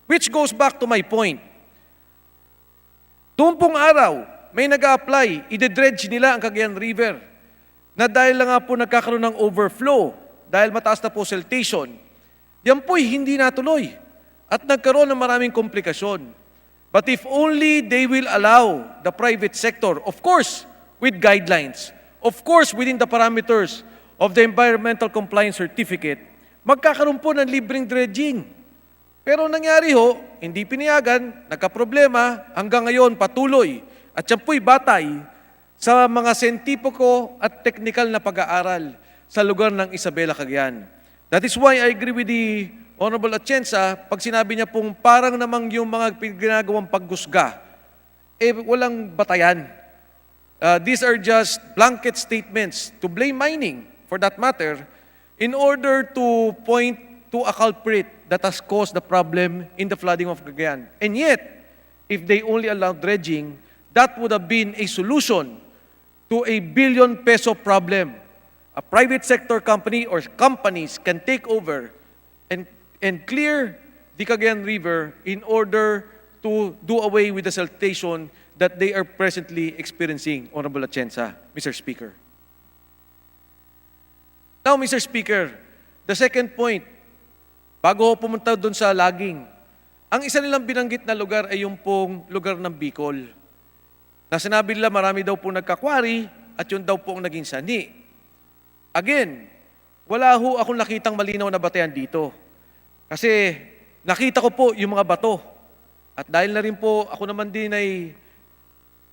S15: Which goes back to my point. Doon pong araw, may nag-a-apply, ide-dredge nila ang Cagayan River na dahil lang nga po nagkakaroon ng overflow, dahil mataas na po siltation, yan po'y hindi natuloy at nagkaroon ng maraming komplikasyon. But if only they will allow the private sector, of course, with guidelines, of course, within the parameters of the Environmental Compliance Certificate, magkakaroon po ng libreng dredging. Pero nangyari ho, hindi pinayagan, nagkaproblema, hanggang ngayon patuloy. At yan po'y batay sa mga scientifico at technical na pag-aaral sa lugar ng Isabela, Cagayan. That is why I agree with the Honorable Atienza pag sinabi niya pong parang namang yung mga ginagawang paggusga, walang batayan. These are just blanket statements to blame mining, for that matter, in order to point to a culprit that has caused the problem in the flooding of Cagayan. And yet, if they only allow dredging, that would have been a solution to a billion-peso problem. A private sector company or companies can take over and clear the Cagayan River in order to do away with the siltation that they are presently experiencing, Honorable Atienza, Mr. Speaker. Now, Mr. Speaker, the second point, bago ako pumunta doon sa logging, ang isa nilang binanggit na lugar ay yung pong lugar ng Bicol. Na sinabi nila marami daw pong nagkakwari at yun daw pong naging sani. Again, wala ho akong nakitang malinaw na batayan dito. Kasi nakita ko po yung mga bato. At dahil na rin po ako naman din ay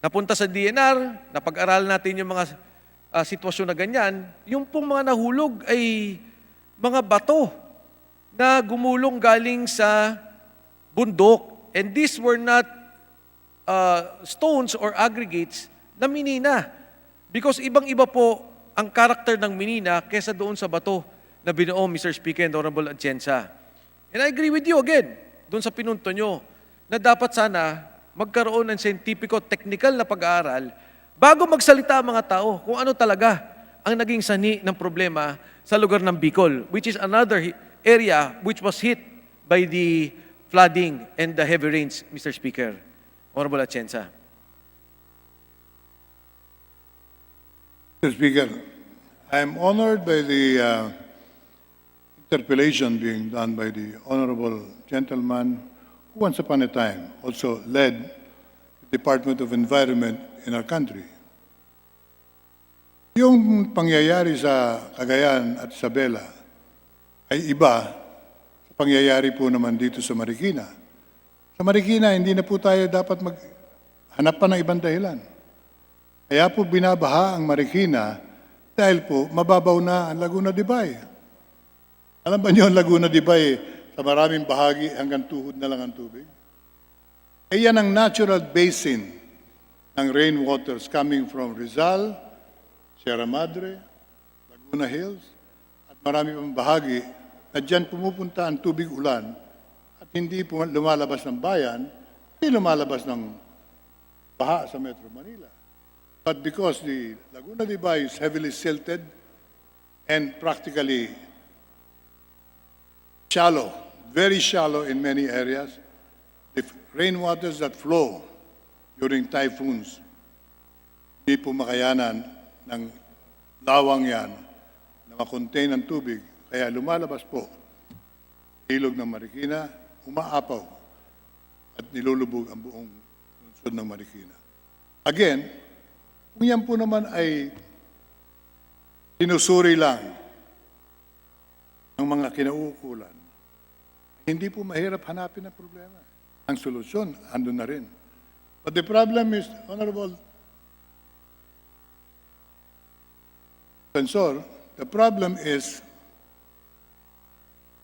S15: napunta sa DNR, napag-aralan natin yung mga sitwasyon na ganyan, yung pong mga nahulog ay mga bato na gumulong galing sa bundok. And these were not stones or aggregates na minina. Because ibang-iba po ang karakter ng minina kesa doon sa bato na binuo, Mr. Speaker and Honorable Atienza. And I agree with you again, doon sa pinunto nyo, na dapat sana magkaroon ng scientifico-technical na pag-aaral bago magsalita ang mga tao kung ano talaga ang naging sani ng problema sa lugar ng Bicol, which is another area which was hit by the flooding and the heavy rains, Mr. Speaker. Honorable Atienza.
S14: Mr. Speaker, I am honored by the interpellation being done by the honorable gentleman who once upon a time also led the Department of Environment in our country. Yung pangyayari sa Cagayan at Isabela ay iba sa pangyayari po naman dito sa Marikina. Sa Marikina, hindi na po tayo dapat maghanap pa ng ibang dahilan. Kaya po binabaha ang Marikina dahil po mababaw na ang Laguna de Bay. Alam ba niyo ang Laguna de Bay sa maraming bahagi hanggang tuhod na lang ang tubig? Eh yan ang natural basin ng rainwaters coming from Rizal, Sierra Madre, Laguna Hills, at marami pang bahagi na dyan pumupunta ang tubig ulan at hindi lumalabas ng bayan, hindi lumalabas ng baha sa Metro Manila. But because the Laguna de Bay is heavily silted and practically shallow, very shallow in many areas, the rainwaters that flow during typhoons, hindi po makayanan ng lawang yan na makontain ng tubig. Kaya lumalabas po ilog ng Marikina, umaapaw at nilulubog ang buong lungsod ng Marikina. Again, kung yan po naman ay sinusuri lang ng mga kinauukulan, hindi po mahirap hanapin ang problema. Ang solusyon, andun na rin. But the problem is, Honorable Censor, the problem is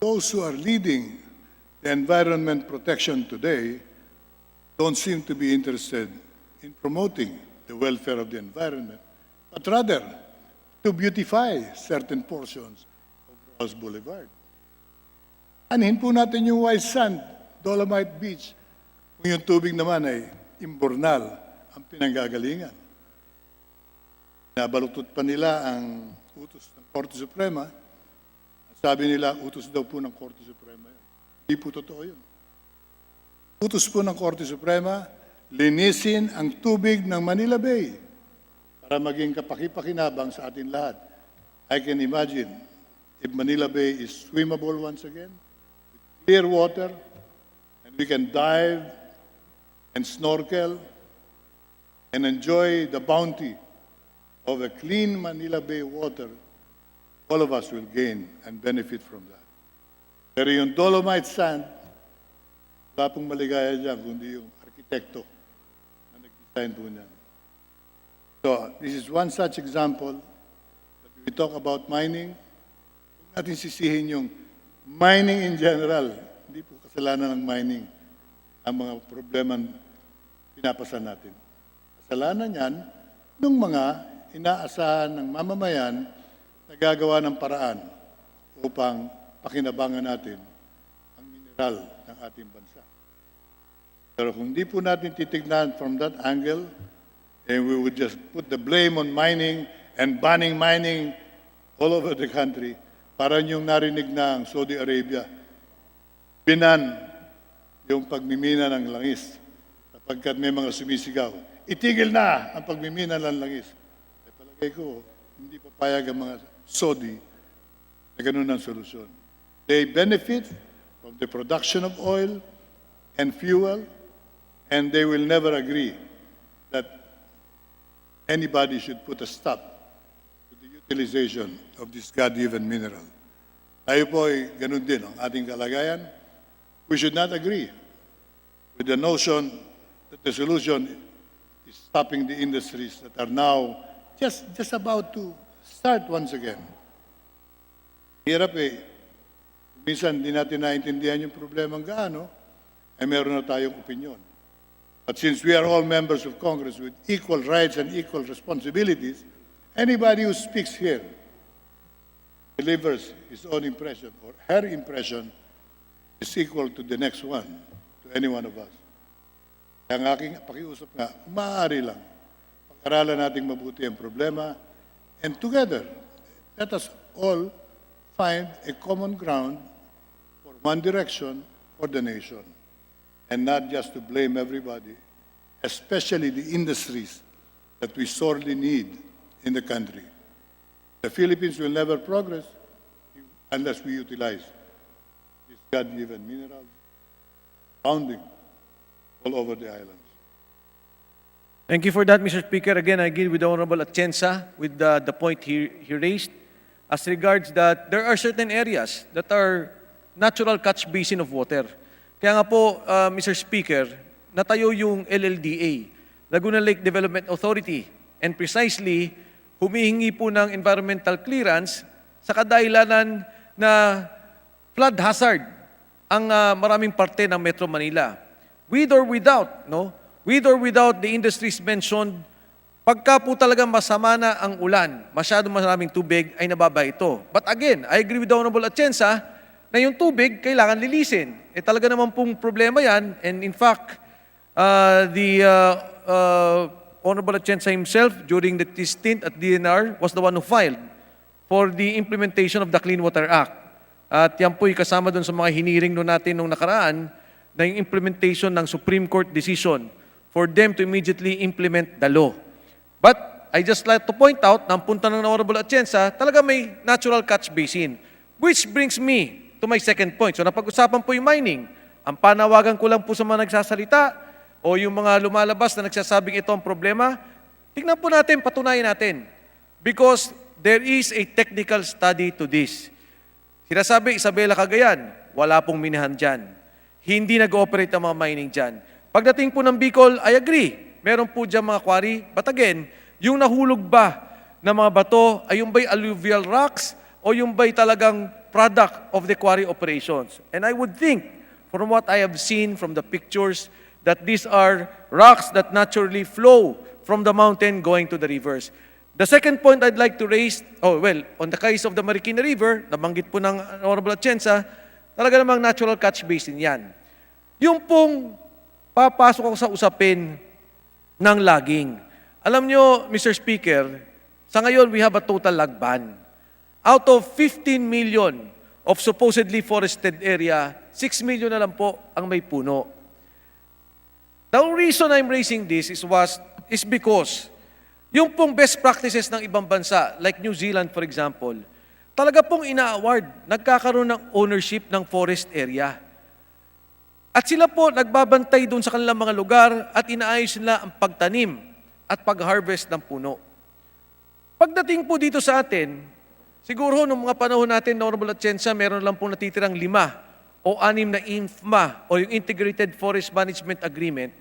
S14: those who are leading the environment protection today don't seem to be interested in promoting the welfare of the environment, but rather to beautify certain portions of Ross Boulevard. Anhin po natin yung white sand, Dolomite Beach, kung yung tubig naman ay imbornal ang pinanggagalingan. Nabalutot pa nila ang utos ng Korte Suprema. Sabi nila, utos daw po ng Korte Suprema yun. Hindi po totoo yun. Utos po ng Korte Suprema, linisin ang tubig ng Manila Bay para maging kapaki-pakinabang sa atin lahat. I can imagine if Manila Bay is swimmable once again, with clear water, and we can dive and snorkel and enjoy the bounty of a clean Manila Bay water, all of us will gain and benefit from that. Pero yung Dolomite sand, wala pong maligaya dyan, kundi yung arkitekto na nag-design po niyan. So, this is one such example that we talk about mining. Huwag natin sisihin yung mining in general. Hindi po kasalanan ng mining ang mga problema pinapasan natin. Kasalanan yan ng mga inaasahan ng mamamayan na gagawa ng paraan upang pakinabangan natin ang mineral ng ating bansa. Pero kung di po natin titignan from that angle, and we would just put the blame on mining and banning mining all over the country, parang yung narinig na ang Saudi Arabia, binan yung pagmimina ng langis sapagkat may mga sumisigaw. Itigil na ang pagmimina ng langis. Ay palagay ko, hindi papayag ang mga Saudi na ganun ang solusyon. They benefit from the production of oil and fuel, and they will never agree that anybody should put a stop to the utilization of this God-given mineral. Tayo po ay ganun din ang ating kalagayan. We should not agree with the notion that the solution is stopping the industries that are now just about to start once again. Hirap eh. Minsan, di natin naintindihan yung problema ng gaano, ay meron na tayong opinion. But since we are all members of Congress with equal rights and equal responsibilities, anybody who speaks here delivers his own impression or her impression is equal to the next one, to any one of us. Kaya ang aking pakiusap nga, kung maaari lang, pag-aralan nating mabuti ang problema, and together, let us all find a common ground for one direction for the nation, and not just to blame everybody, especially the industries that we sorely need in the country. The Philippines will never progress unless we utilize these God-given minerals founding all over the islands.
S15: Thank you for that, Mr. Speaker. Again, I agree with the Honorable Atienza with the point he raised as regards that there are certain areas that are natural catch basin of water. Kaya nga po, Mr. Speaker, natayo yung LLDA, Laguna Lake Development Authority, and precisely, humihingi po ng environmental clearance sa kadahilanan na flood hazard ang maraming parte ng Metro Manila. With or without, no? With or without the industries mentioned, pagka po talagang masama na ang ulan, masyadong maraming tubig, ay nababa ito. But again, I agree with the Honorable Atienza na yung tubig kailangan lilisin. Eh talaga naman pong problema yan. And in fact, the Honorable Atienza himself, during his stint at DNR, was the one who filed for the implementation of the Clean Water Act. At yan po'y kasama dun sa mga hiniring no natin nung nakaraan na yung implementation ng Supreme Court decision for them to immediately implement the law. But I just like to point out na ang punta ng Honorable Atienza, talaga may natural catch basin. Which brings me to my second point. So napag-usapan po yung mining. Ang panawagan ko lang po sa mga nagsasalita o yung mga lumalabas na nagsasabing ito ang problema, tingnan po natin, patunayan natin. Because there is a technical study to this. Sinasabi, Isabela, Cagayan, wala pong minahan dyan. Hindi nag-ooperate ang mga mining dyan. Pagdating po ng Bicol, I agree. Meron po dyan mga quarry. But again, yung nahulog ba na mga bato ay yung ba'y alluvial rocks o yung ba'y talagang product of the quarry operations? And I would think, from what I have seen from the pictures, that these are rocks that naturally flow from the mountain going to the rivers. The second point I'd like to raise, on the case of the Marikina River, nabanggit po ng Honorable Atienza, talaga namang natural catch basin yan. Yung pong papasok ako sa usapin ng logging. Alam nyo, Mr. Speaker, sa ngayon we have a total log ban. Out of 15 million of supposedly forested area, 6 million na lang po ang may puno. The reason I'm raising this is because yung pong best practices ng ibang bansa, like New Zealand for example, talaga pong ina-award, nagkakaroon ng ownership ng forest area. At sila po nagbabantay doon sa kanilang mga lugar at inaayos nila ang pagtanim at pag-harvest ng puno. Pagdating po dito sa atin, siguro noong mga panahon natin, Honorable Atienza, meron lang pong natitirang 5 o 6 na INFMA o yung Integrated Forest Management Agreement.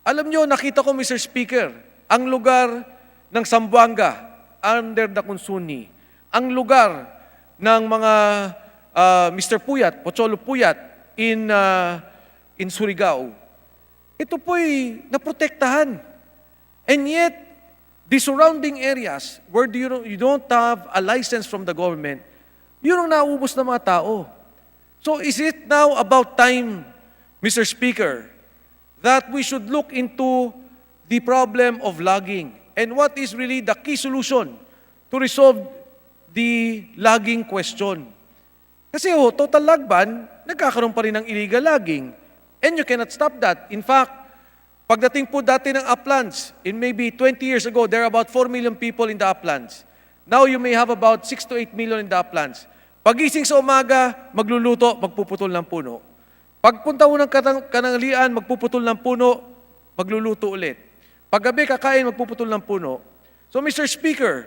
S15: Alam nyo, nakita ko, Mr. Speaker, ang lugar ng Zamboanga under the Consuni, ang lugar ng mga Mr. Puyat, Pocholo Puyat in Surigao, ito po'y naprotektahan. And yet, the surrounding areas where you don't have a license from the government, yun ang nauubos ng mga tao. So is it now about time, Mr. Speaker, that we should look into the problem of logging and what is really the key solution to resolve the logging question? Kasi total log ban, nagkakaroon pa rin ng illegal logging and you cannot stop that. In fact, pagdating po dati ng uplands, in maybe 20 years ago, there are about 4 million people in the uplands. Now you may have about 6 to 8 million in the uplands. Pagising sa umaga, magluluto, magpuputol ng puno. Pagpunta mo ng kananghalian, magpuputol ng puno, magluluto ulit. Paggabi, kakain, magpuputol ng puno. So, Mr. Speaker,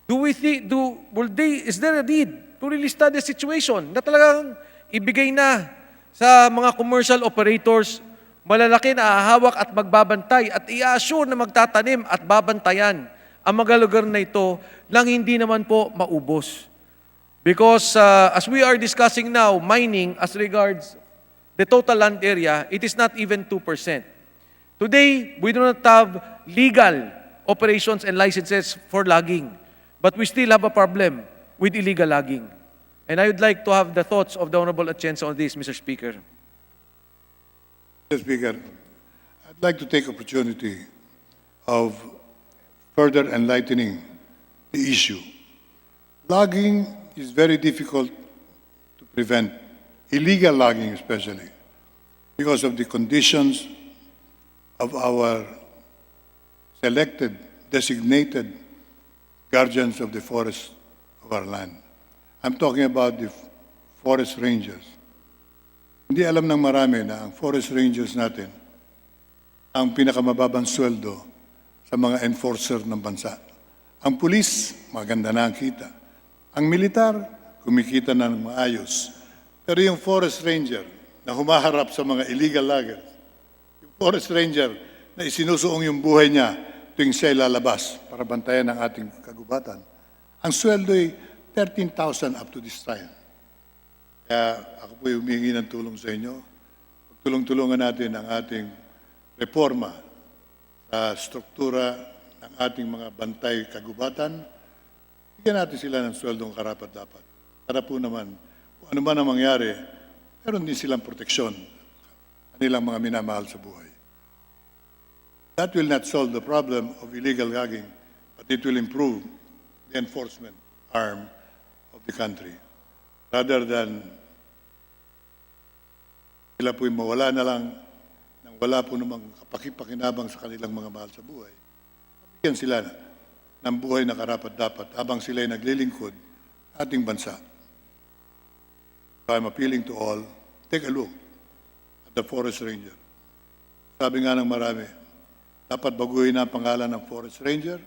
S15: is there a need to really study the situation na talagang ibigay na sa mga commercial operators, malalaki na hahawak at magbabantay at i-assure na magtatanim at babantayan ang mga lugar na ito nang hindi naman po maubos. Because as we are discussing now, mining as regards the total land area, it is not even 2%. Today, we do not have legal operations and licenses for logging, but we still have a problem with illegal logging. And I would like to have the thoughts of the Honorable Atienza on this, Mr. Speaker.
S14: Mr. Speaker, I'd like to take opportunity of further enlightening the issue. Logging is very difficult to prevent, illegal logging especially, because of the conditions of our selected, designated guardians of the forest of our land. I'm talking about the forest rangers. Hindi alam ng marami na ang forest rangers natin ang pinakamababang sweldo sa mga enforcer ng bansa. Ang pulis, maganda na ang kita. Ang militar, kumikita na ng maayos. Pero yung forest ranger na humaharap sa mga illegal loggers, yung forest ranger na isinusuong yung buhay niya tuwing siya lalabas para bantayan ang ating kagubatan, ang sweldo ay 13,000 up to this time. Kaya ako po humingi ng tulong sa inyo. Pagtulong-tulungan natin ang ating reforma sa struktura ng ating mga bantay kagubatan. Bigyan natin sila ng sweldong karapat-dapat. Para po naman, kung ano man ang mangyari, meron din silang proteksyon kanilang mga minamahal sa buhay. That will not solve the problem of illegal logging, but it will improve the enforcement arm of the country. Rather than sila po'y mawala na lang nang wala po namang kapakipakinabang sa kanilang mga mahal sa buhay, bigyan sila ng buhay na karapat-dapat habang sila'y naglilingkod sa ating bansa. So I'm appealing to all, take a look at the Forest Ranger. Sabi nga ng marami, dapat baguhin ang pangalan ng Forest Ranger.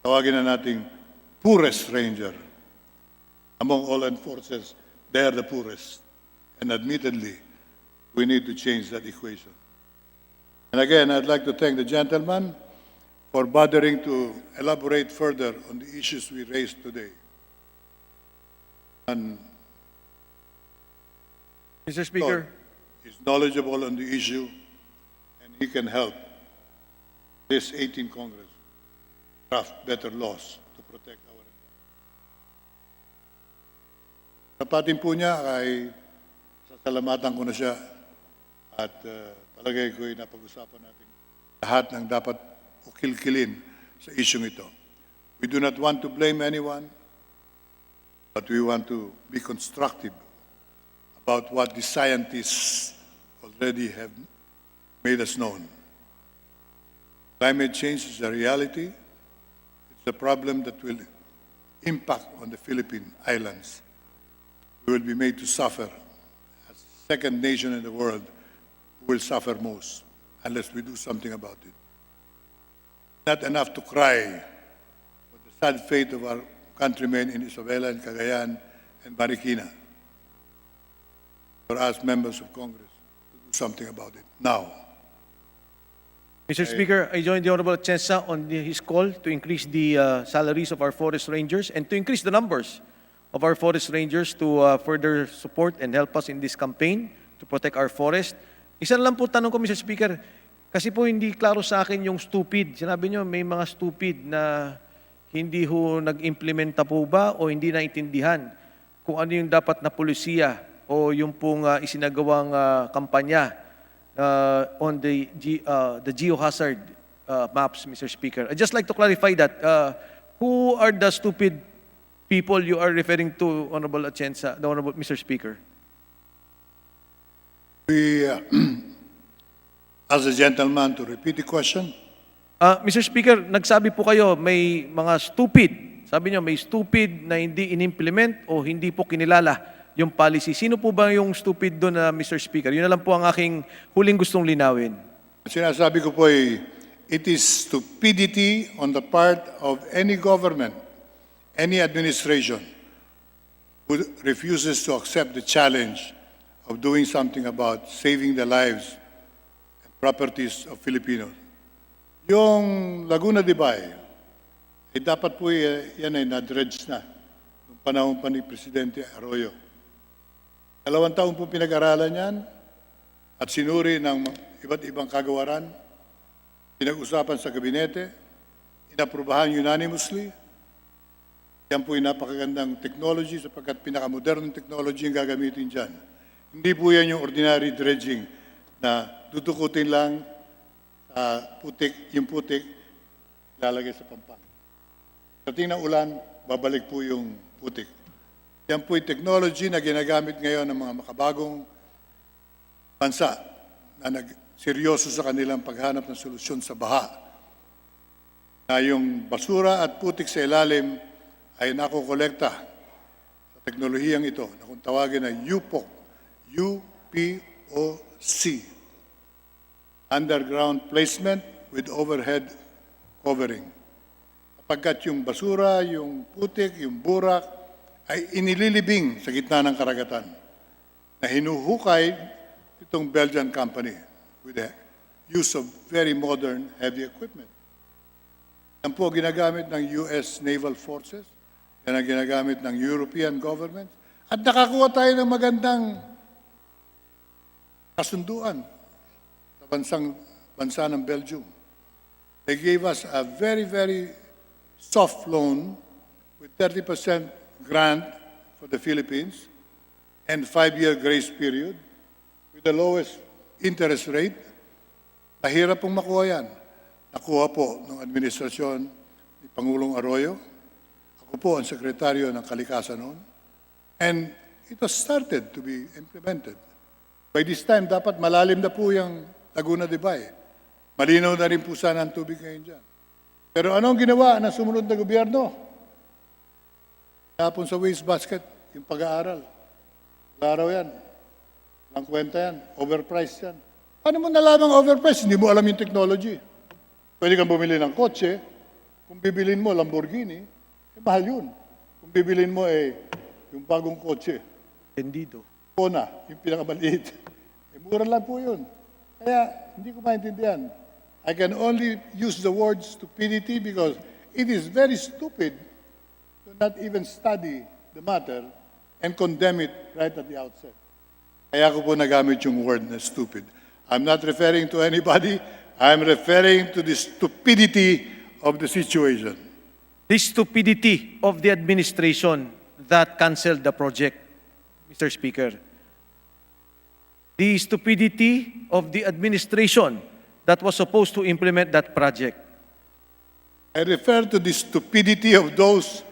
S14: Tawagin na nating Poorest Ranger. Among all enforcers, they are the poorest. And admittedly, we need to change that equation. And again, I'd like to thank the gentleman for bothering to elaborate further on the issues we raised today. And
S15: Mr. Speaker,
S14: is knowledgeable on the issue, and he can help this 18th Congress draft better laws to protect our environment. Tapatin po niya ay sasalamatan ko na siya at palagay ko'y napag-usapan natin lahat ng dapat ukil-kilin sa isyong ito. We do not want to blame anyone, but we want to be constructive about what the scientists already have made us known. Climate change is a reality. It's a problem that will impact on the Philippine Islands. We will be made to suffer as the second nation in the world who will suffer most unless we do something about it. Not enough to cry for the sad fate of our countrymen in Isabela and Cagayan and Marikina. For us, members of Congress, to do something about it now.
S15: Mr. Speaker, I join the Honorable Atienza on his call to increase the salaries of our forest rangers and to increase the numbers of our forest rangers to further support and help us in this campaign to protect our forest. Isa lang po tanong ko, Mr. Speaker, kasi po hindi klaro sa akin yung stupid. Sinabi niyo may mga stupid na hindi ho nag-implementa po ba o hindi naintindihan kung ano yung dapat na polisiya o yung pong isinagawang kampanya on the geohazard maps, Mr. Speaker. I'd just like to clarify that. Who are the stupid people you are referring to, Honorable Atienza, the Honorable Mr. Speaker?
S14: We ask the gentleman to repeat the question.
S15: Mr. Speaker, nagsabi po kayo may mga stupid. Sabi niyo may stupid na hindi in-implement o hindi po kinilala yung policy. Sino po ba yung stupid doon na Mr. Speaker? Yun na lang po ang aking huling gustong linawin.
S14: Sinasabi ko po ay, it is stupidity on the part of any government, any administration, who refuses to accept the challenge of doing something about saving the lives and properties of Filipinos. Yung Laguna de Bay, dapat po yan ay na-dredge na noong panahon pa ni Presidente Arroyo. 2 taon po pinag-aralan yan at sinuri ng iba't ibang kagawaran, pinag-usapan sa kabinete, inaprubahan unanimously. Yan po ay napakagandang technology sapagkat pinakamodernong technology ang gagamitin dyan. Hindi po yan yung ordinary dredging na dudukutin lang sa putik, yung putik lalagay sa pampang. Dating ng ulan, babalik po yung putik. Yan po yung technology na ginagamit ngayon ng mga makabagong bansa na nagseryoso sa kanilang paghanap ng solusyon sa baha. Na yung basura at putik sa ilalim ay nakokolekta sa teknolohiyang ito na kung tawagin na UPOC, UPOC, underground placement with overhead covering. Kapagkat yung basura, yung putik, yung burak, ay inililibing sa gitna ng karagatan na hinuhukay itong Belgian company with the use of very modern heavy equipment. Yan po ginagamit ng US Naval Forces, yan ang ginagamit ng European government, at nakakuha tayo ng magandang kasunduan sa bansa ng Belgium. They gave us a very, very soft loan with 30% grant for the Philippines and 5-year grace period with the lowest interest rate. Mahirap pong makuha yan. nakuha po ng administrasyon ni Pangulong Arroyo. Ako po ang sekretaryo ng kalikasan noon. And it was started to be implemented. By this time, dapat malalim na po yung Laguna de Bay. Malinaw na rin po sana ang tubig ngayon dyan. Pero anong ginawa ng sumunod na gobyerno? Tapon sa wastebasket, yung pag-aaral. Wala raw yan. Walang kwenta yan. Overpriced yan. Paano mo nalamang overpriced? Hindi mo alam yung technology. Pwede kang bumili ng kotse. Kung bibilin mo Lamborghini, mahal yun. Kung bibilin mo yung bagong kotse.
S15: Entendido.
S14: Kona, yung pinakamaliit. Mura lang po yun. Kaya hindi ko maintindihan. I can only use the word stupidity because it is very stupid to not even study the matter and condemn it right at the outset. Kaya ko po nagamit yung word na stupid. I'm not referring to anybody. I'm referring to the stupidity of the situation.
S15: The stupidity of the administration that canceled the project, Mr. Speaker. The stupidity of the administration that was supposed to implement that project.
S14: I refer to the stupidity of those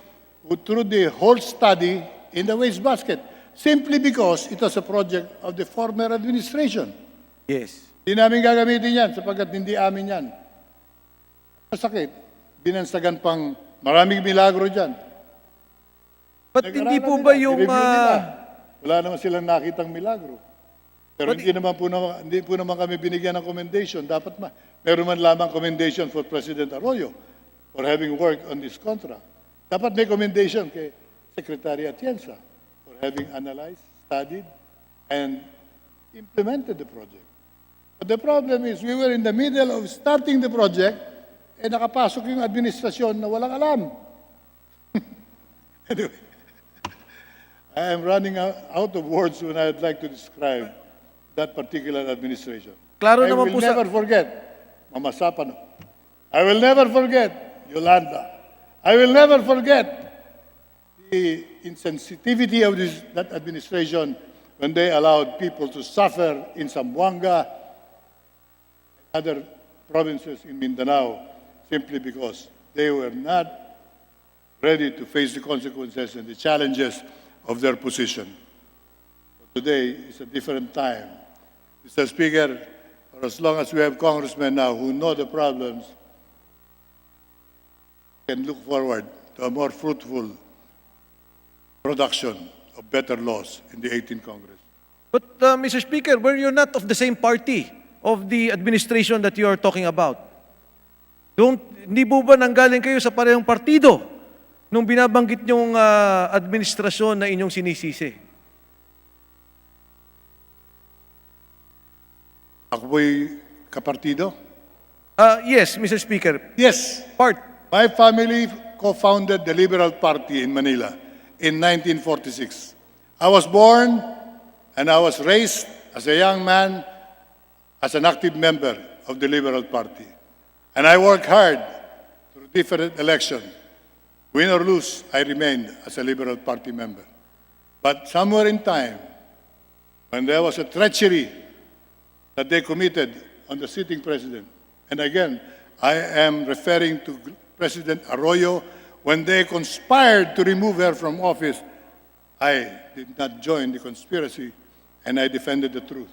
S14: who threw the whole study in the wastebasket simply because it was a project of the former administration.
S15: Yes.
S14: Hindi namin gagamitin yan sapagkat hindi amin yan. Masakit. Binansagan pang maraming milagro dyan.
S15: But hindi po ba yung...
S14: Wala naman silang nakitang milagro. Pero hindi po naman kami binigyan ng commendation. Dapat meron man lamang commendation for President Arroyo for having worked on this contract. Dapat may commendation kay Secretary Atienza for having analyzed, studied, and implemented the project. But the problem is we were in the middle of starting the project nakapasok yung administrasyon na walang alam. Anyway, I am running out of words when I'd like to describe that particular administration.
S15: Klaro
S14: I
S15: naman
S14: will
S15: po sa...
S14: never forget, Mama Sapano. I will never forget, Yolanda. I will never forget the insensitivity of that administration when they allowed people to suffer in Zamboanga and other provinces in Mindanao simply because they were not ready to face the consequences and the challenges of their position. But today is a different time. Mr. Speaker, for as long as we have congressmen now who know the problems, can look forward to a more fruitful production of better laws in the 18th Congress.
S15: But, Mr. Speaker, were you not of the same party of the administration that you are talking about? Hindi po ba nanggaling kayo sa parehong partido nung binabanggit niyong administrasyon na inyong sinisisi?
S14: Ako po'y kapartido?
S15: Yes, Mr. Speaker.
S14: Yes.
S15: Part.
S14: My family co-founded the Liberal Party in Manila in 1946. I was born and I was raised as a young man as an active member of the Liberal Party. And I worked hard through different elections. Win or lose, I remained as a Liberal Party member. But somewhere in time, when there was a treachery that they committed on the sitting president, and again, I am referring to President Arroyo, when they conspired to remove her from office, I did not join the conspiracy, and I defended the truth.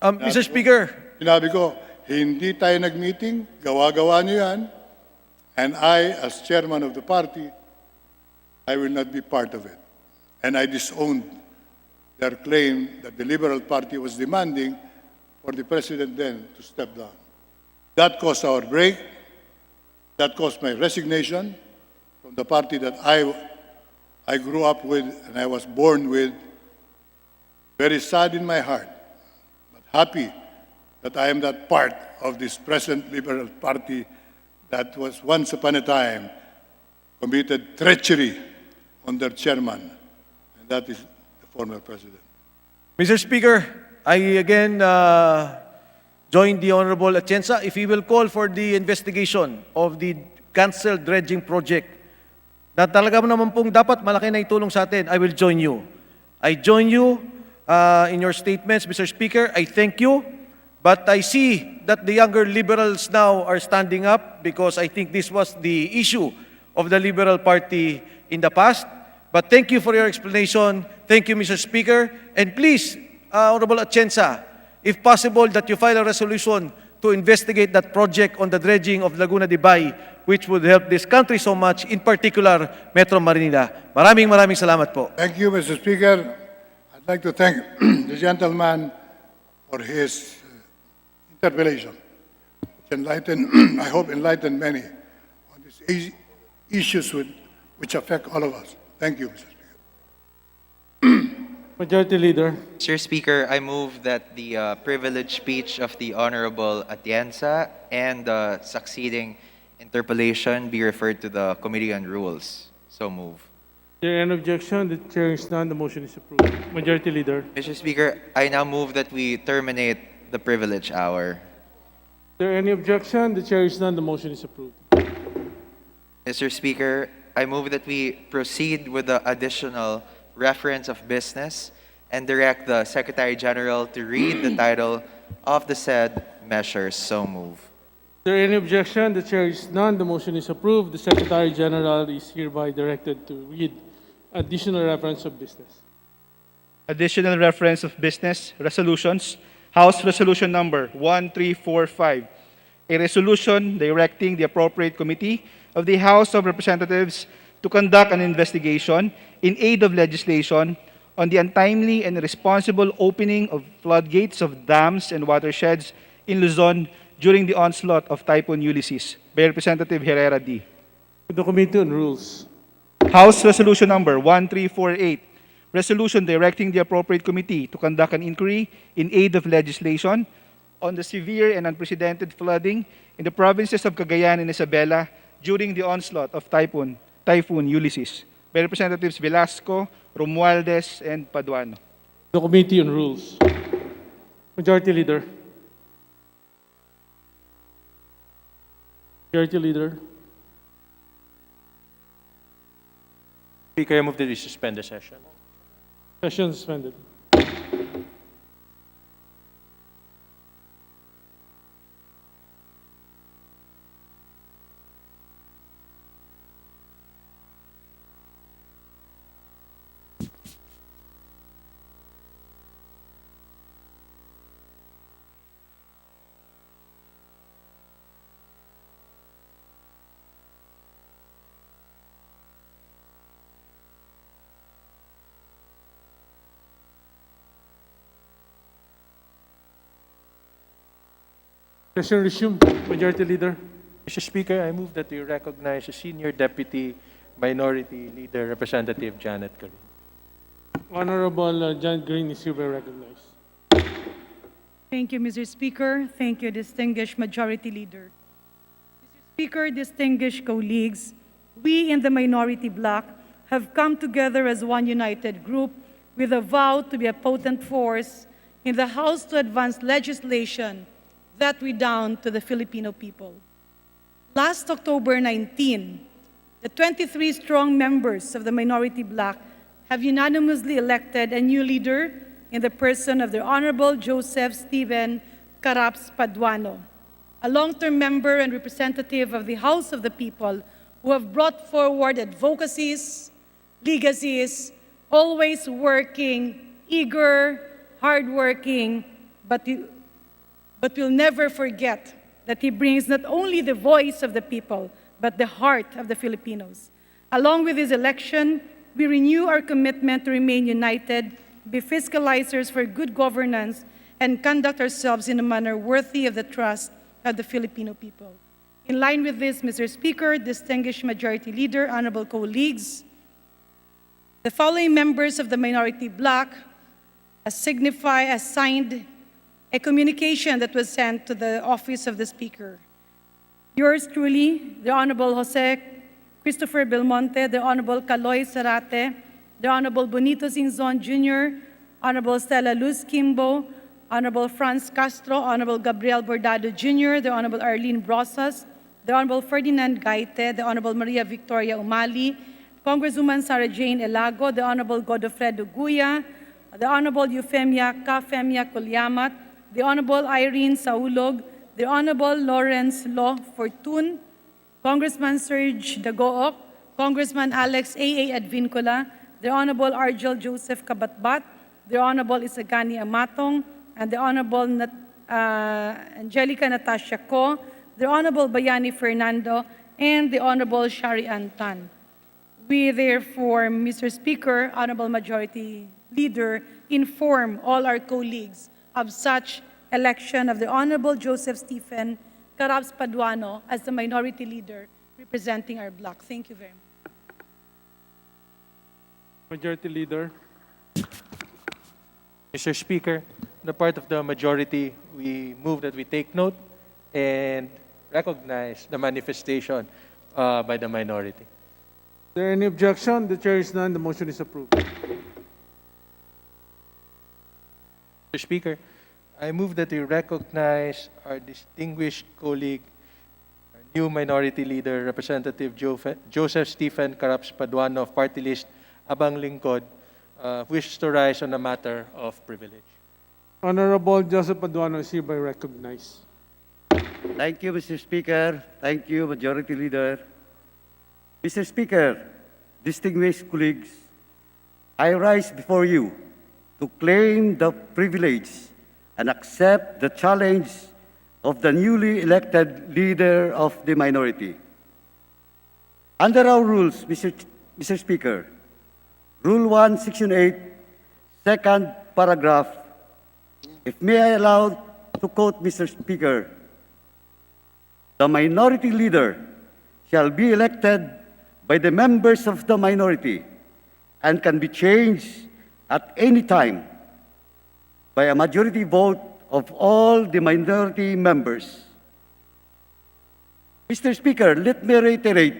S15: Mr. Speaker.
S14: Sinabi ko, hindi tayo nag-meeting, gawa-gawa niyo yan, and I, as chairman of the party, I will not be part of it. And I disowned their claim that the Liberal Party was demanding for the president then to step down. That caused our break. That caused my resignation from the party that I grew up with and I was born with. Very sad in my heart, but happy that I am not part of this present Liberal Party that was once upon a time committed treachery on their chairman, and that is the former president.
S15: Mr. Speaker, I again join the Honorable Atienza. If he will call for the investigation of the canceled dredging project, na talaga naman pong dapat malaki na itulong sa atin, I will join you. I join you in your statements, Mr. Speaker. I thank you But I see that the younger liberals now are standing up because I think this was the issue of the Liberal Party in the past. But thank you for your explanation. Thank you, Mr. Speaker. And please, Honorable Atienza, if possible, that you file a resolution to investigate that project on the dredging of Laguna de Bay, which would help this country so much, in particular, Metro Manila. Maraming salamat po.
S14: Thank you, Mr. Speaker. I'd like to thank the gentleman for his interpellation, which enlightened, I hope enlightened many on these issues which affect all of us. Thank you, Mr. Speaker.
S10: Majority Leader.
S7: Mr. Speaker, I move that the privileged speech of the Honorable Atienza and the succeeding interpellation be referred to the Committee on Rules. So move.
S10: Is there any objection? The chair is none. The motion is approved. Majority Leader.
S7: Mr. Speaker, I now move that we terminate the privilege hour.
S10: Is there any objection? The chair is none. The motion is approved.
S7: Mr. Speaker, I move that we proceed with the additional reference of business and direct the Secretary General to read the title of the said measures. So move.
S10: Is there any objection? The chair is none. The motion is approved. The Secretary General is hereby directed to read additional reference of business.
S16: Additional reference of business resolutions. House Resolution Number 1345, a resolution directing the appropriate committee of the House of Representatives to conduct an investigation in aid of legislation on the untimely and irresponsible opening of floodgates of dams and watersheds in Luzon during the onslaught of Typhoon Ulysses by Representative Herrera D.
S10: To the Committee on Rules.
S16: House Resolution Number 1348, resolution directing the appropriate committee to conduct an inquiry in aid of legislation on the severe and unprecedented flooding in the provinces of Cagayan and Isabela during the onslaught of Typhoon Ulysses by Representatives Velasco, Romualdez, and Paduano.
S10: The Committee on Rules. Majority Leader. Majority Leader.
S4: Speaker, I move that we suspend the session.
S10: Session suspended. Session resumed. Majority Leader.
S4: Mr. Speaker, I move that we recognize the Senior Deputy Minority Leader, Representative Janet Green.
S10: Honorable John Green is hereby recognized.
S17: Thank you, Mr. Speaker. Thank you, distinguished Majority Leader. Mr. Speaker, distinguished colleagues, we in the minority bloc have come together as one united group with a vow to be a potent force in the House to advance legislation that redound to the Filipino people. Last October 19, the 23 strong members of the minority bloc have unanimously elected a new leader in the person of the Honorable Joseph Stephen Caraps Paduano, a long-term member and representative of the House of the People who have brought forward advocacies, legacies, always working, eager, hardworking, but we'll never forget that he brings not only the voice of the people, but the heart of the Filipinos. Along with his election, we renew our commitment to remain united, be fiscalizers for good governance, and conduct ourselves in a manner worthy of the trust of the Filipino people. In line with this, Mr. Speaker, distinguished Majority Leader, honorable colleagues, the following members of the minority bloc signed a communication that was sent to the office of the Speaker. Yours truly, the Honorable Jose Christopher Belmonte, the Honorable Caloy Zarate, the Honorable Bonito Singzon Jr., Honorable Stella Luz Kimbo, Honorable Franz Castro, Honorable Gabriel Bordado Jr., the Honorable Arlene Brosas, the Honorable Ferdinand Gaite, the Honorable Maria Victoria Umali, Congresswoman Sarah Jane Elago, the Honorable Godofredo Guya, the Honorable Eufemia Kafemia Kulyamat, the Honorable Irene Saulog, the Honorable Lawrence Law Fortun, Congressman Serge Dagook, Congressman Alex A.A. Advincula, the Honorable Argel Joseph Kabatbat, the Honorable Isagani Amatong, and the Honorable Angelica Natasha Ko, the Honorable Bayani Fernando, and the Honorable Shari Ann Tan. We therefore, Mr. Speaker, Honorable Majority Leader, inform all our colleagues of such election of the Honorable Joseph Stephen Carabs Paduano as the Minority Leader representing our bloc. Thank you very much.
S10: Majority Leader.
S4: Mr. Speaker, on the part of the majority, we move that we take note and recognize the manifestation by the minority.
S10: Is there any objection? The chair is none. The motion is approved.
S4: Mr. Speaker, I move that we recognize our distinguished colleague, our new minority leader, Representative Joseph Stephen Carabs Paduano of Party List Abang Lingkod, wishes to rise on a matter of privilege.
S10: Honorable Joseph Paduano is hereby recognized.
S18: Thank you, Mr. Speaker. Thank you, Majority Leader. Mr. Speaker, distinguished colleagues, I rise before you to claim the privilege and accept the challenge of the newly elected leader of the minority. Under our rules, Mr. Speaker, Rule 1, Section 8, second paragraph, if may I allow to quote Mr. Speaker, the minority leader shall be elected by the members of the minority and can be changed at any time by a majority vote of all the minority members. Mr. Speaker, let me reiterate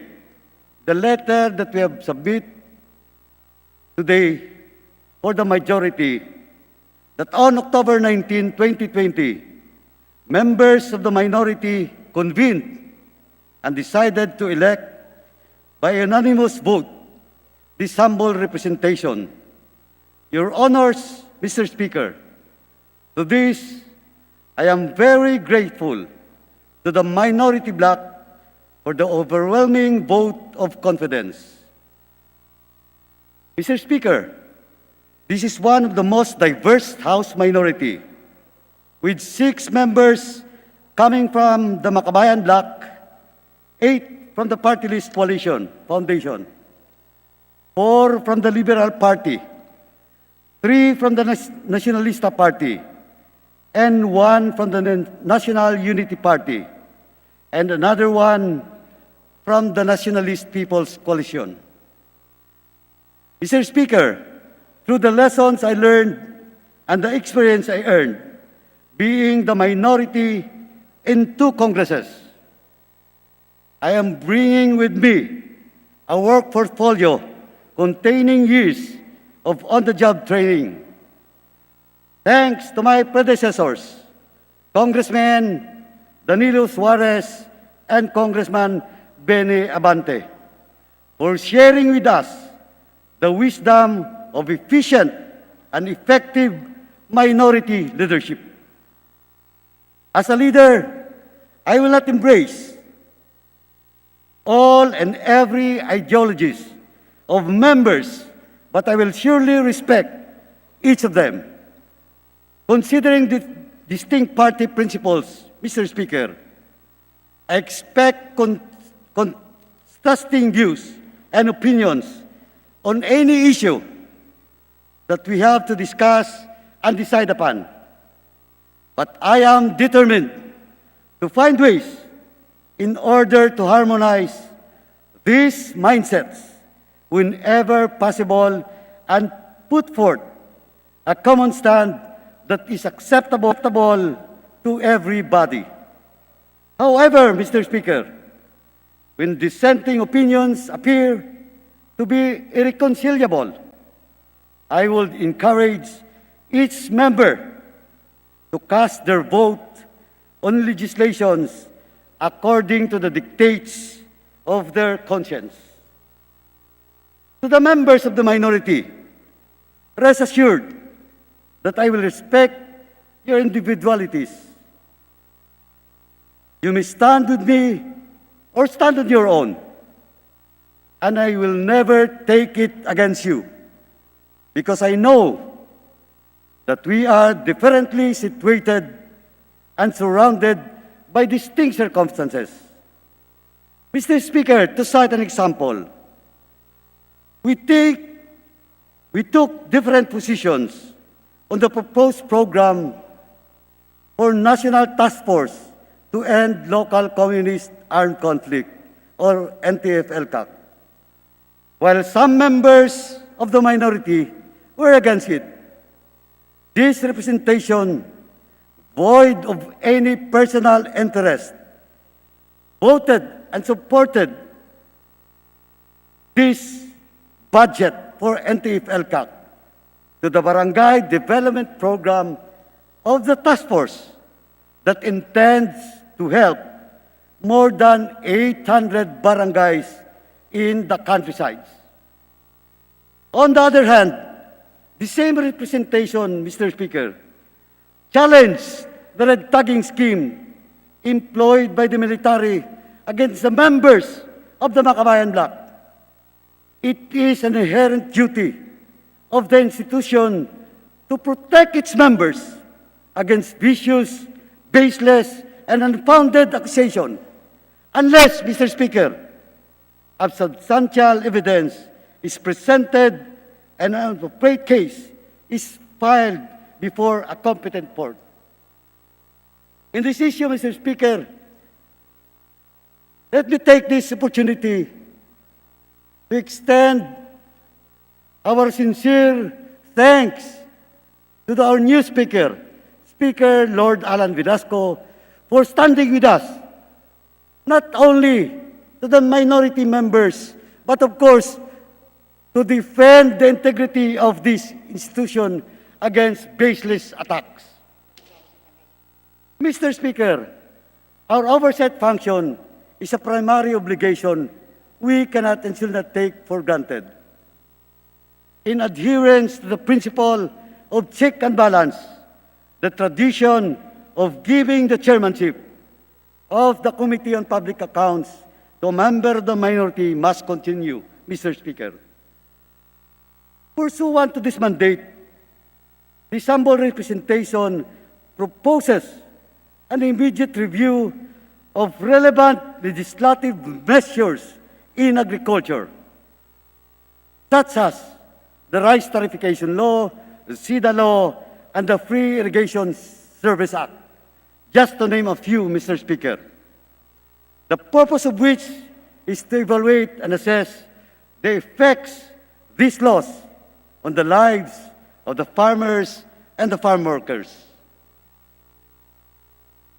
S18: the letter that we have submitted today for the majority that on October 19, 2020, members of the minority convened and decided to elect by unanimous vote this humble representation. Your honors, Mr. Speaker, to this, I am very grateful to the minority bloc for the overwhelming vote of confidence. Mr. Speaker, this is one of the most diverse House minority, with 6 members coming from the Makabayan bloc, 8 from the Party List Coalition Foundation, 4 from the Liberal Party, 3 from the Nacionalista Party, and 1 from the National Unity Party, and another 1 from the Nationalist People's Coalition. Mr. Speaker, through the lessons I learned and the experience I earned, being the minority in 2 Congresses, I am bringing with me a work portfolio containing years of on-the-job training. Thanks to my predecessors, Congressman Danilo Suarez and Congressman Benny Abante, for sharing with us the wisdom of efficient and effective minority leadership. As a leader, I will not embrace all and every ideologies of members, but I will surely respect each of them. Considering the distinct party principles, Mr. Speaker, I expect contrasting views and opinions on any issue that we have to discuss and decide upon. But I am determined to find ways in order to harmonize these mindsets whenever possible and put forth a common stand that is acceptable to everybody. However, Mr. Speaker, when dissenting opinions appear to be irreconcilable, I will encourage each member to cast their vote on legislations according to the dictates of their conscience. To the members of the minority, rest assured that I will respect your individualities. You may stand with me or stand on your own, and I will never take it against you, because I know that we are differently situated and surrounded by distinct circumstances. Mr. Speaker, to cite an example, we took different positions on the proposed program for National Task Force to End Local Communist Armed Conflict, or NTF-LCAC, while some members of the minority were against it. This representation, void of any personal interest, voted and supported this budget for NTF-LCAC to the Barangay Development Program of the task force that intends to help more than 800 barangays in the countryside. On the other hand, the same representation, Mr. Speaker, challenged the red tagging scheme employed by the military against the members of the Makabayan Bloc. It is an inherent duty of the institution to protect its members against vicious, baseless, and unfounded accusation, unless, Mr. Speaker, a substantial evidence is presented and an appropriate case is filed before a competent court. In this issue, Mr. Speaker, let me take this opportunity to extend our sincere thanks to our new Speaker, Speaker Lord Alan Velasco, for standing with us, not only to the minority members, but of course, to defend the integrity of this institution against baseless attacks. Mr. Speaker, our oversight function is a primary obligation we cannot and should not take for granted. In adherence to the principle of check and balance, the tradition of giving the chairmanship of the Committee on Public Accounts to a member of the minority must continue, Mr. Speaker. Pursuant to this mandate, this humble representation proposes an immediate review of relevant legislative measures in agriculture, such as the Rice Tarification Law, the SIDA Law, and the Free Irrigation Service Act, just to name a few, Mr. Speaker. The purpose of which is to evaluate and assess the effects these laws on the lives of the farmers and the farm workers.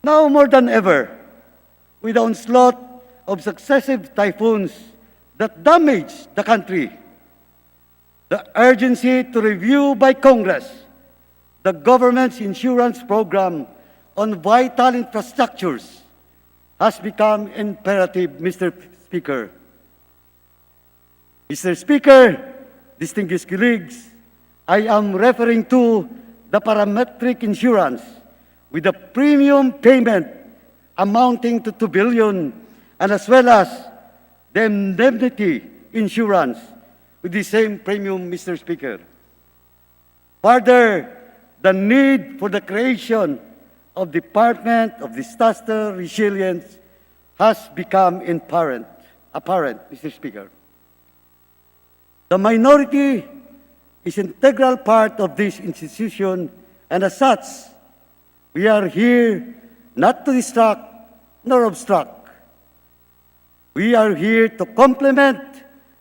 S18: Now more than ever, with the onslaught of successive typhoons that damage the country, the urgency to review by Congress the government's insurance program on vital infrastructures has become imperative, Mr. Speaker. Mr. Speaker, distinguished colleagues, I am referring to the parametric insurance with a premium payment amounting to 2 billion, and as well as the indemnity insurance with the same premium, Mr. Speaker. Further, the need for the creation of Department of Disaster Resilience has become apparent, Mr. Speaker. The minority is an integral part of this institution, and as such, we are here not to distract nor obstruct. We are here to complement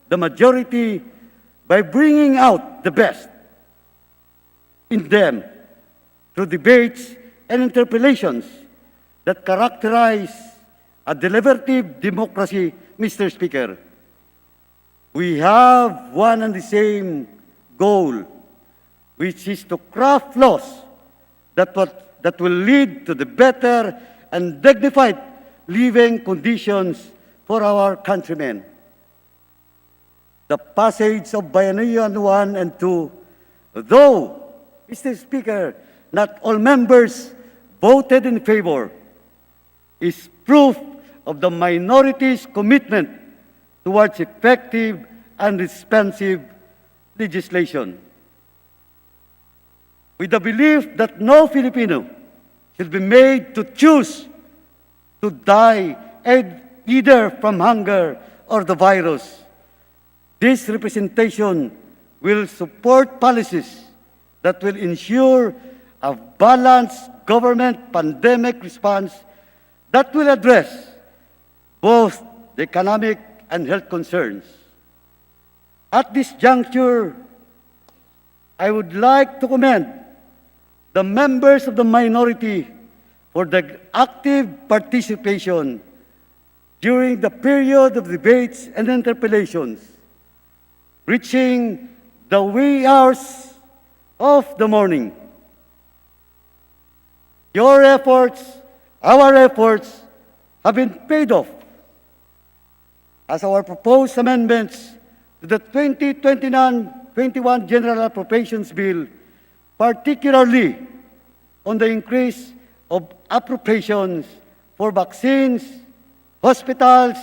S18: the majority by bringing out the best in them through debates and interpellations that characterize a deliberative democracy, Mr. Speaker. We have one and the same goal, which is to craft laws that will lead to the better and dignified living conditions for our countrymen. The passage of Bayanihan 1 and 2, though, Mr. Speaker, not all members voted in favor is proof of the minority's commitment towards effective and responsive legislation. With the belief that no Filipino should be made to choose to die either from hunger or the virus, this representation will support policies that will ensure a balanced government pandemic response that will address both the economic and health concerns. At this juncture, I would like to commend the members of the minority for the active participation during the period of debates and interpellations, reaching the wee hours of the morning. Your efforts, our efforts, have been paid off, as our proposed amendments to the 2021 General Appropriations Bill, particularly on the increase of appropriations for vaccines, hospitals,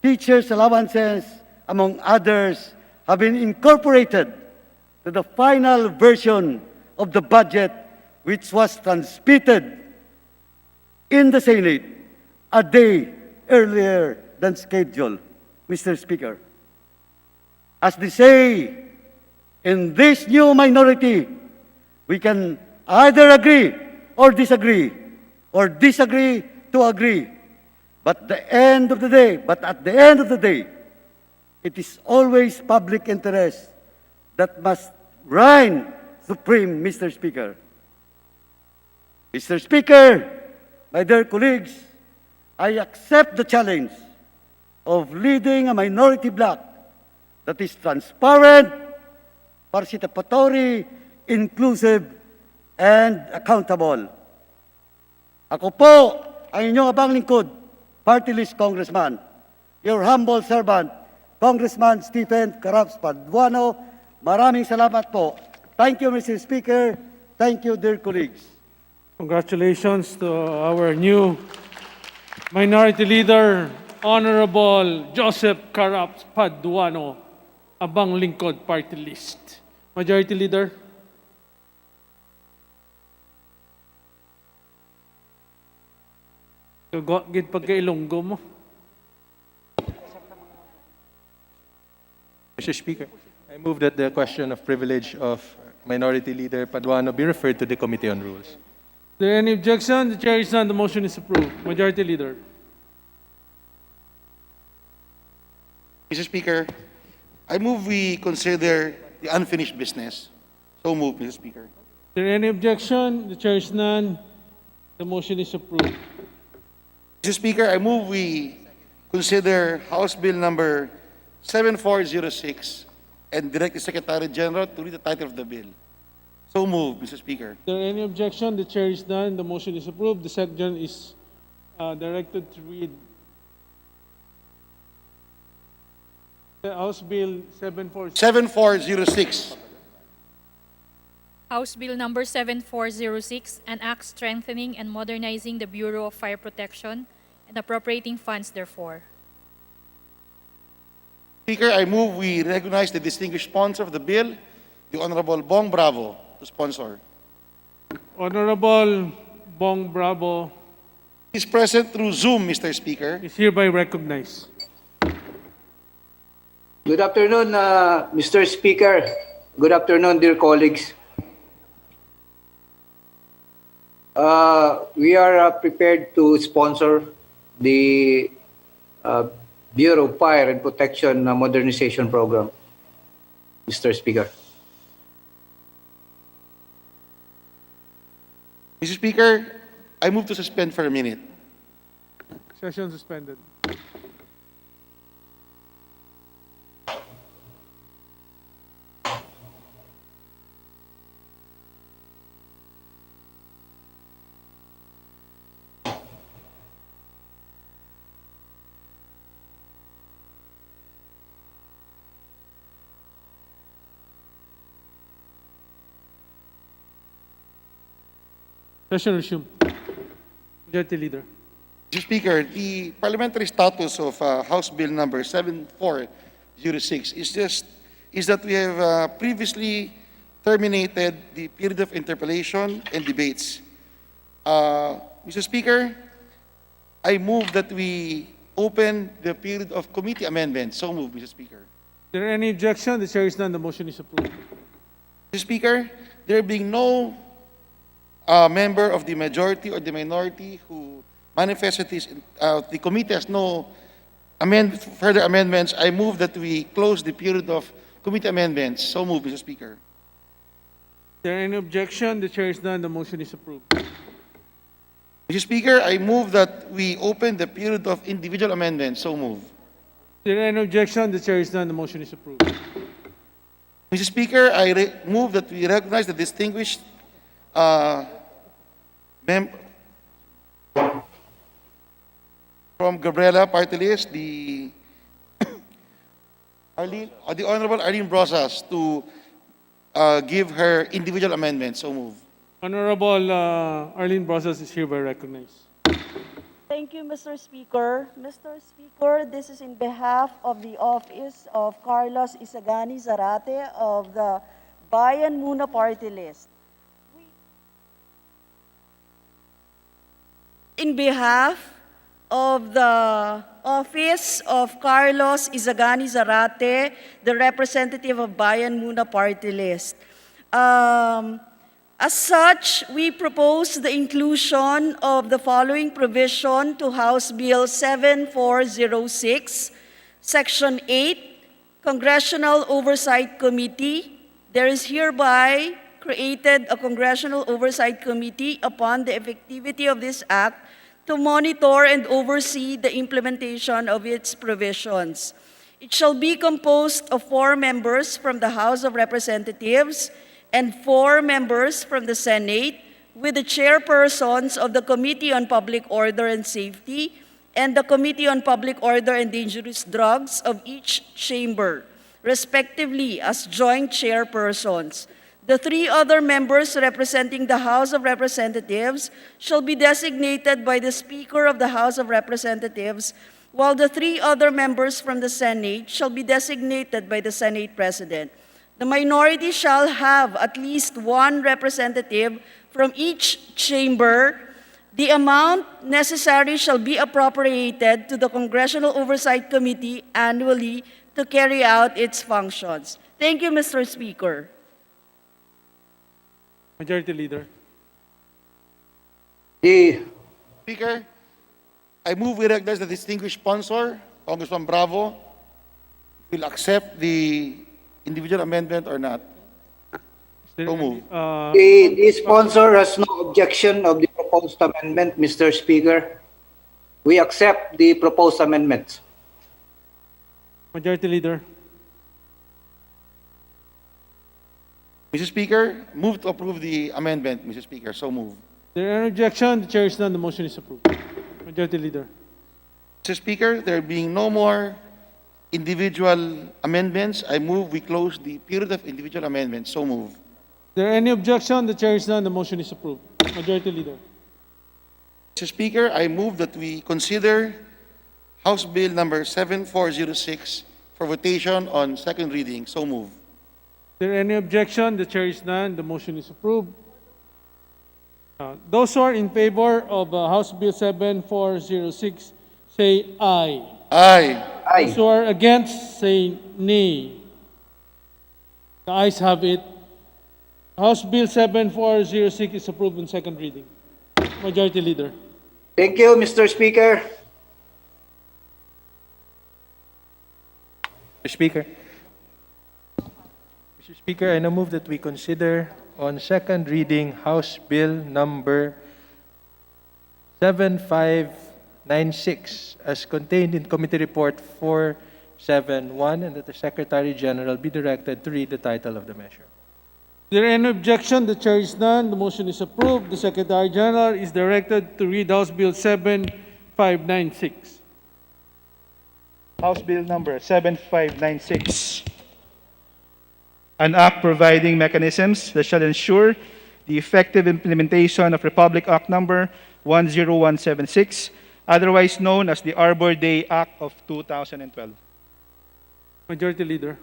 S18: teachers' allowances, among others, have been incorporated to the final version of the budget, which was transmitted in the Senate a day earlier than scheduled, Mr. Speaker. As they say, in this new minority, we can either agree or disagree to agree. But at the end of the day, it is always public interest that must reign supreme, Mr. Speaker. Mr. Speaker, my dear colleagues, I accept the challenge of leading a minority bloc that is transparent, participatory, inclusive, and accountable. Ako po ang inyong abang lingkod, party list congressman, your humble servant, Congressman Stephen Caraps Paduano. Maraming salamat po. Thank you, Mr. Speaker. Thank you, dear colleagues.
S10: Congratulations to our new Minority Leader, Honorable Joseph Caraps Paduano, Abang Lingkod Party List. Majority Leader. Gid pagka-Ilonggo mo.
S4: Mr. Speaker, I move that the question of privilege of Minority Leader Paduano be referred to the Committee on Rules.
S10: Is there any objection? The chair is none. The motion is approved. Majority Leader.
S2: Mr. Speaker, I move we consider the unfinished business. So move, Mr. Speaker.
S10: Is there any objection? The chair is none. The motion is approved.
S2: Mr. Speaker, I move we consider House Bill number 7406 and direct the Secretary General to read the title of the bill. So move, Mr. Speaker.
S10: Is there any objection? The chair is none. The motion is approved. The Secretary is directed to read the House Bill
S2: 7406.
S19: House Bill number 7406, an act strengthening and modernizing the Bureau of Fire Protection and appropriating funds therefore.
S2: Speaker, I move we recognize the distinguished sponsor of the bill, the Honorable Bong Bravo, to sponsor.
S10: Honorable Bong Bravo
S2: is present through Zoom, Mr. Speaker.
S10: Is hereby recognized.
S20: Good afternoon, Mr. Speaker. Good afternoon, dear colleagues. We are prepared to sponsor the Bureau of Fire and Protection Modernization Program, Mr. Speaker.
S2: Mr. Speaker, I move to suspend for a minute.
S10: Session suspended. Session resumed. Majority Leader.
S2: Mr. Speaker, the parliamentary status of House Bill number 7406 is that we have previously terminated the period of interpellation and debates. Mr. Speaker, I move that we open the period of committee amendments. So move, Mr. Speaker.
S10: Is there any objection? The chair is none. The motion is approved.
S2: Mr. Speaker, there being no member of the majority or the minority who manifested this, the committee has no further amendments, I move that we close the period of committee amendments. So move, Mr. Speaker.
S10: Is there any objection? The chair is none. The motion is approved.
S2: Mr. Speaker, I move that we open the period of individual amendments. So move.
S10: Is there any objection? The chair is none. The motion is approved.
S2: Mr. Speaker, I move that we recognize the distinguished from Gabriela Party List, the the Honorable Arlene Brosas, to give her individual amendments. So move.
S10: Honorable Arlene Brosas is hereby recognized.
S8: Thank you, Mr. Speaker. Mr. Speaker, this is in behalf of the office of Carlos Isagani Zarate of the Bayan Muna Party List. In behalf of the office of Carlos Isagani Zarate, the representative of Bayan Muna Party List. As such, we propose the inclusion of the following provision to House Bill 7406, Section 8, Congressional Oversight Committee. There is hereby created a Congressional Oversight Committee upon the effectivity of this act to monitor and oversee the implementation of its provisions. It shall be composed of 4 members from the House of Representatives and 4 members from the Senate, with the chairpersons of the Committee on Public Order and Safety and the Committee on Public Order and Dangerous Drugs of each chamber, respectively, as joint chairpersons. The 3 other members representing the House of Representatives shall be designated by the Speaker of the House of Representatives, while the 3 other members from the Senate shall be designated by the Senate President. The minority shall have at least 1 representative from each chamber. The amount necessary shall be appropriated to the Congressional Oversight Committee annually to carry out its functions. Thank you, Mr. Speaker.
S10: Majority Leader.
S2: Speaker, I move we recognize the distinguished sponsor, Congressman Bravo, will accept the individual amendment or not. So move.
S20: The sponsor has no objection of the proposed amendment, Mr. Speaker. We accept the proposed amendment.
S10: Majority Leader.
S2: Mr. Speaker, move to approve the amendment, Mr. Speaker. So move.
S10: Is there any objection? The chair is none. The motion is approved. Majority Leader.
S2: Mr. Speaker, there being no more individual amendments, I move we close the period of individual amendments. So move.
S10: Is there any objection? The chair is none. The motion is approved. Majority Leader.
S2: Mr. Speaker, I move that we consider House Bill number 7406 for votation on second reading. So move.
S10: Is there any objection? The chair is none. The motion is approved. Those who are in favor of House Bill 7406 say aye.
S2: Aye.
S20: Aye.
S10: Those who are against say nay. The ayes have it. House Bill 7406 is approved on second reading. Majority Leader.
S20: Thank you, Mr. Speaker.
S4: Mr. Speaker. Mr. Speaker, I now move that we consider on second reading House Bill number 7596 as contained in Committee Report 471 and that the Secretary General be directed to read the title of the measure.
S10: Is there any objection? The chair is none. The motion is approved. The Secretary General is directed to read House Bill 7596.
S16: House Bill number 7596. An act providing mechanisms that shall ensure the effective implementation of Republic Act Number 10176, otherwise known as the Arbor Day Act of 2012.
S10: Majority Leader.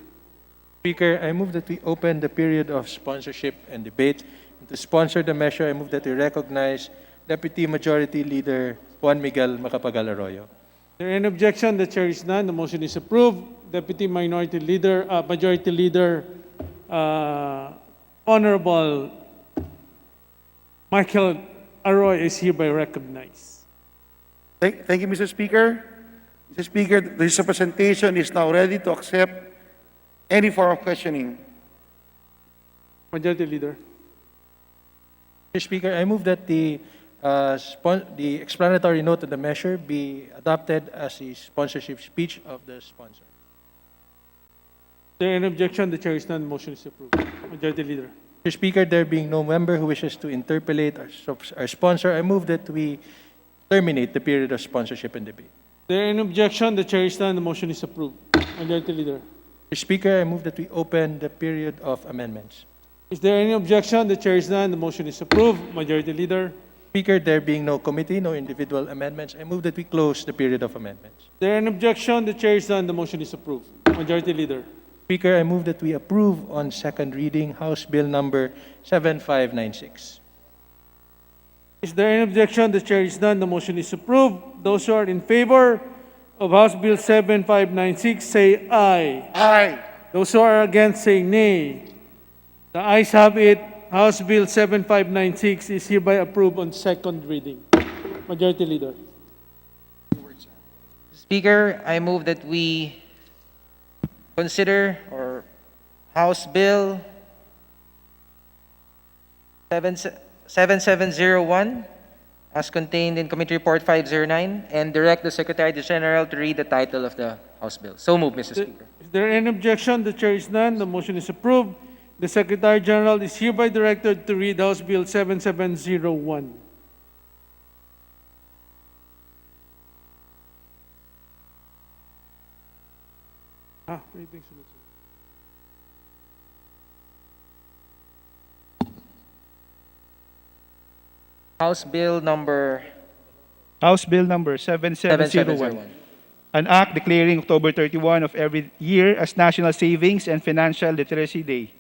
S4: Speaker, I move that we open the period of sponsorship and debate. And to sponsor the measure, I move that we recognize Deputy Majority Leader Juan Miguel Macapagal Arroyo.
S10: There any objection? The chair is none. The motion is approved. Deputy Majority Leader, Honorable Michael Arroyo is hereby recognized.
S2: Thank you, Mr. Speaker. Mr. Speaker, this representation is now ready to accept any form of questioning.
S10: Majority Leader.
S4: Mr. Speaker, I move that the explanatory note of the measure be adopted as a sponsorship speech of the sponsor.
S10: There any objection? The chair is none. The motion is approved. Majority Leader.
S4: Mr. Speaker, there being no member who wishes to interpolate our sponsor, I move that we terminate the period of sponsorship and debate.
S10: There any objection? The chair is none. The motion is approved. Majority Leader.
S4: Mr. Speaker, I move that we open the period of amendments.
S10: Is there any objection? The chair is none. The motion is approved. Majority Leader.
S4: Speaker, there being no committee, no individual amendments, I move that we close the period of amendments.
S10: There any objection? The chair is none. The motion is approved. Majority Leader.
S4: Speaker, I move that we approve on second reading House Bill number 7596.
S10: Is there any objection? The chair is none. The motion is approved. Those who are in favor of House Bill 7596 say aye.
S2: Aye.
S10: Those who are against say nay. The ayes have it. House Bill 7596 is hereby approved on second reading. Majority Leader.
S21: Speaker, I move that we consider House Bill 7701 as contained in Committee Report 509 and direct the Secretary General to read the title of the House Bill. So move, Mr. Speaker.
S10: Is there any objection? The chair is none. The motion is approved. The Secretary General is hereby directed to read House Bill 7701. Reading sunod.
S21: House Bill number
S16: 7701. An act declaring October 31 of every year as National Savings and Financial Literacy Day.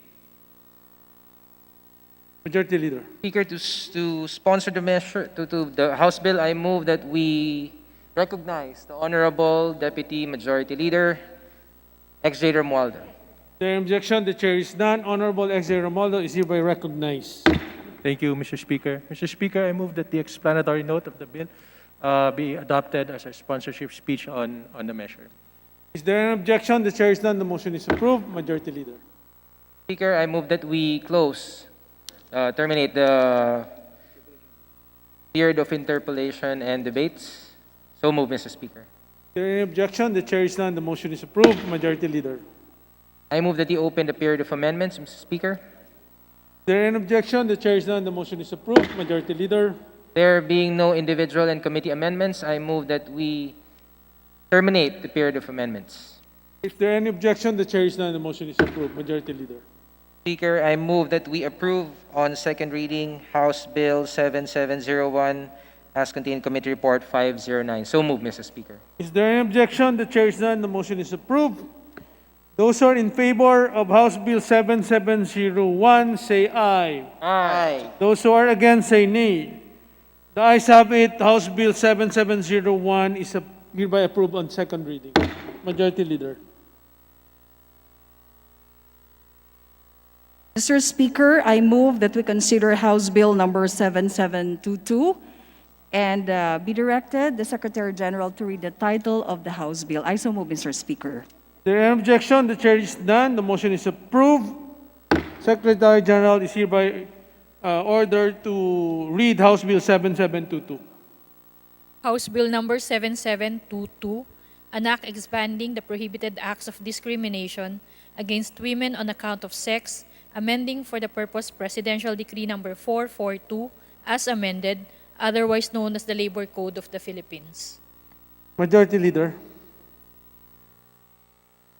S10: Majority Leader.
S21: Speaker, to sponsor the measure, to the House Bill, I move that we recognize the Honorable Deputy Majority Leader, X.J. Romualdo.
S10: There objection, the chair is none. Honorable X.J. Romualdo is hereby recognized.
S4: Thank you, Mr. Speaker. Mr. Speaker, I move that the explanatory note of the bill be adopted as a sponsorship speech on the measure.
S10: Is there an objection? The chair is none. The motion is approved. Majority Leader.
S21: Speaker, I move that we terminate the period of interpellation and debates. So move, Mr. Speaker.
S10: Is there any objection? The chair is none. The motion is approved. Majority Leader.
S21: I move that we open the period of amendments, Mr. Speaker.
S10: Is there any objection? The chair is none. The motion is approved. Majority Leader.
S21: There being no individual and committee amendments, I move that we terminate the period of amendments.
S10: If there any objection, the chair is none. The motion is approved. Majority Leader.
S21: Speaker, I move that we approve on second reading House Bill 7701 as contained in Committee Report 509. So move, Mr. Speaker.
S10: Is there any objection? The chair is none. The motion is approved. Those who are in favor of House Bill 7701 say aye.
S21: Aye.
S10: Those who are against say nay. The ayes have it. House Bill 7701 is hereby approved on second reading. Majority Leader.
S22: Mr. Speaker, I move that we consider House Bill number 7722 and be directed the Secretary General to read the title of the House Bill. I so move, Mr. Speaker.
S10: There is objection. The chair is none. The motion is approved. Secretary General is hereby ordered to read House Bill 7722.
S19: House Bill number 7722, an act expanding the prohibited acts of discrimination against women on account of sex, amending for the purpose Presidential Decree number 442 as amended, otherwise known as the Labor Code of the Philippines.
S10: Majority Leader.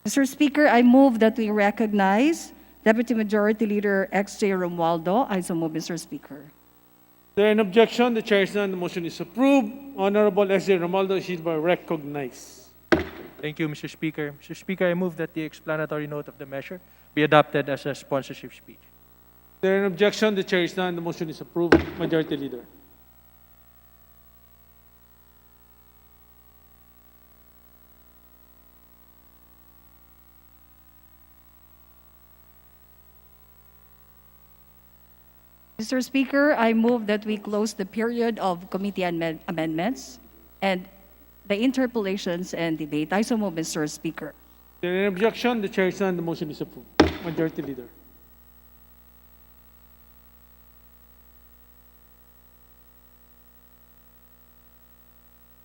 S22: Mr. Speaker, I move that we recognize Deputy Majority Leader XJ Romualdo. I so move, Mr. Speaker.
S10: There an objection? The chair is none. The motion is approved. Honorable S.J. Romualdo is hereby recognized.
S4: Thank you, Mr. Speaker. Mr. Speaker, I move that the explanatory note of the measure be adopted as a sponsorship speech.
S10: There an objection? The chair is none. The motion is approved. Majority Leader.
S22: Mr. Speaker, I move that we close the period of committee amendments and the interpellations and debate. I so move, Mr. Speaker.
S10: There an objection? The chair is none. The motion is approved. Majority Leader.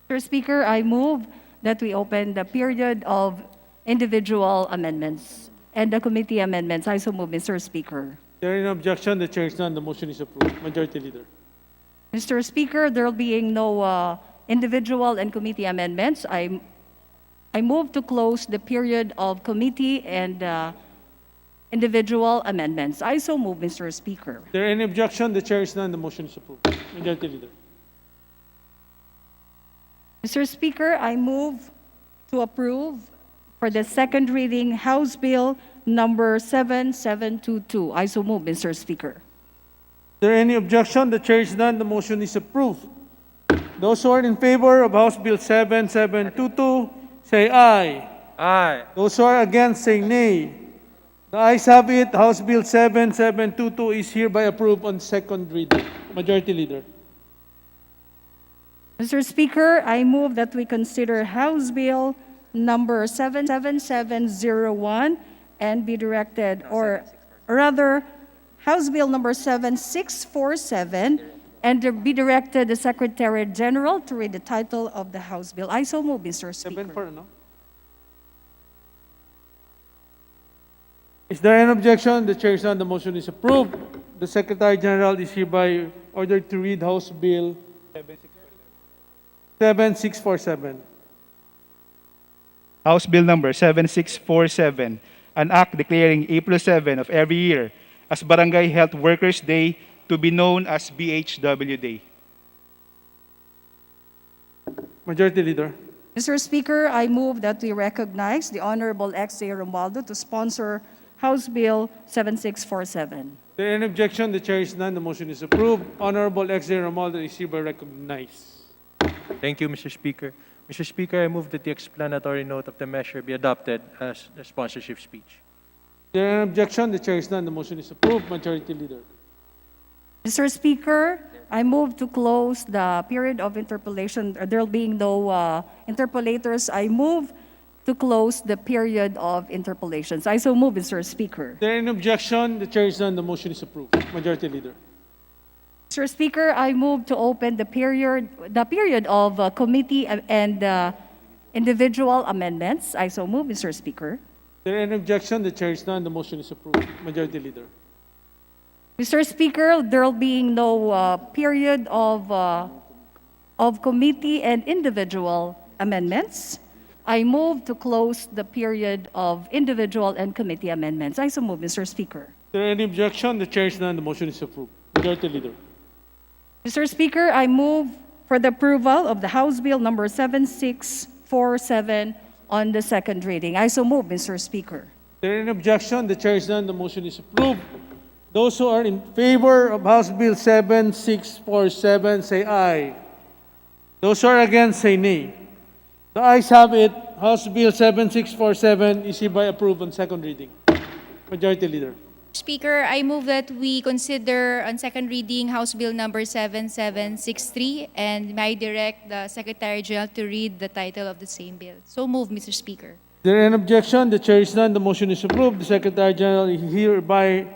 S22: Mr. Speaker, I move that we open the period of individual amendments and the committee amendments. I so move, Mr. Speaker.
S10: There an objection? The chair is none. The motion is approved. Majority Leader.
S22: Mr. Speaker, there being no individual and committee amendments, I move to close the period of committee and individual amendments. I so move, Mr. Speaker.
S10: There any objection? The chair is none. The motion is approved. Majority Leader.
S22: Mr. Speaker, I move to approve for the second reading House Bill number 7722. I so move, Mr. Speaker.
S10: There any objection? The chair is none. The motion is approved. Those who are in favor of House Bill 7722, say aye.
S4: Aye.
S10: Those who are against, say nay. The ayes have it. House Bill 7722 is hereby approved on second reading. Majority Leader.
S22: Mr. Speaker, I move that we consider House Bill number 77701 and be directed, or rather, House Bill number 7647 and be directed the Secretary General to read the title of the House Bill. I so move, Mr. Speaker.
S10: 7-4, no? Is there an objection? The chair is none. The motion is approved. The Secretary General is hereby ordered to read House Bill 7647.
S16: House Bill number 7647, an act declaring April 7 of every year as Barangay Health Workers Day, to be known as BHW Day.
S10: Majority Leader.
S22: Mr. Speaker, I move that we recognize the Honorable X.A. Romualdo to sponsor House Bill 7647.
S10: There any objection? The chair is none. The motion is approved. Honorable X.A. Romualdo is hereby recognized.
S4: Thank you, Mr. Speaker. Mr. Speaker, I move that the explanatory note of the measure be adopted as a sponsorship speech.
S10: There any objection? The chair is none. The motion is approved. Majority Leader.
S22: Mr. Speaker, I move to close the period of interpellation. There being no interpellators, I move to close the period of interpellations. I so move, Mr. Speaker.
S10: There any objection? The chair is none. The motion is approved. Majority Leader.
S22: Mr. Speaker, I move to open the period of committee and individual amendments. I so move, Mr. Speaker.
S10: There any objection? The chair is none. The motion is approved. Majority Leader.
S22: Mr. Speaker, there being no period of committee and individual amendments, I move to close the period of individual and committee amendments. I so move, Mr. Speaker.
S10: There any objection? The chair is none. The motion is approved. Majority Leader.
S22: Mr. Speaker, I move for the approval of the House Bill number 7647 on the second reading. I so move, Mr. Speaker.
S10: There any objection? The chair is none. The motion is approved. Those who are in favor of House Bill 7647, say aye. Those who are against, say nay. The ayes have it. House Bill 7647 is hereby approved on second reading. Majority Leader.
S3: Speaker, I move that we consider on second reading House Bill number 7763 and may direct the Secretary General to read the title of the same bill. So move, Mr. Speaker.
S10: There any objection? The chair is none. The motion is approved. The Secretary General is hereby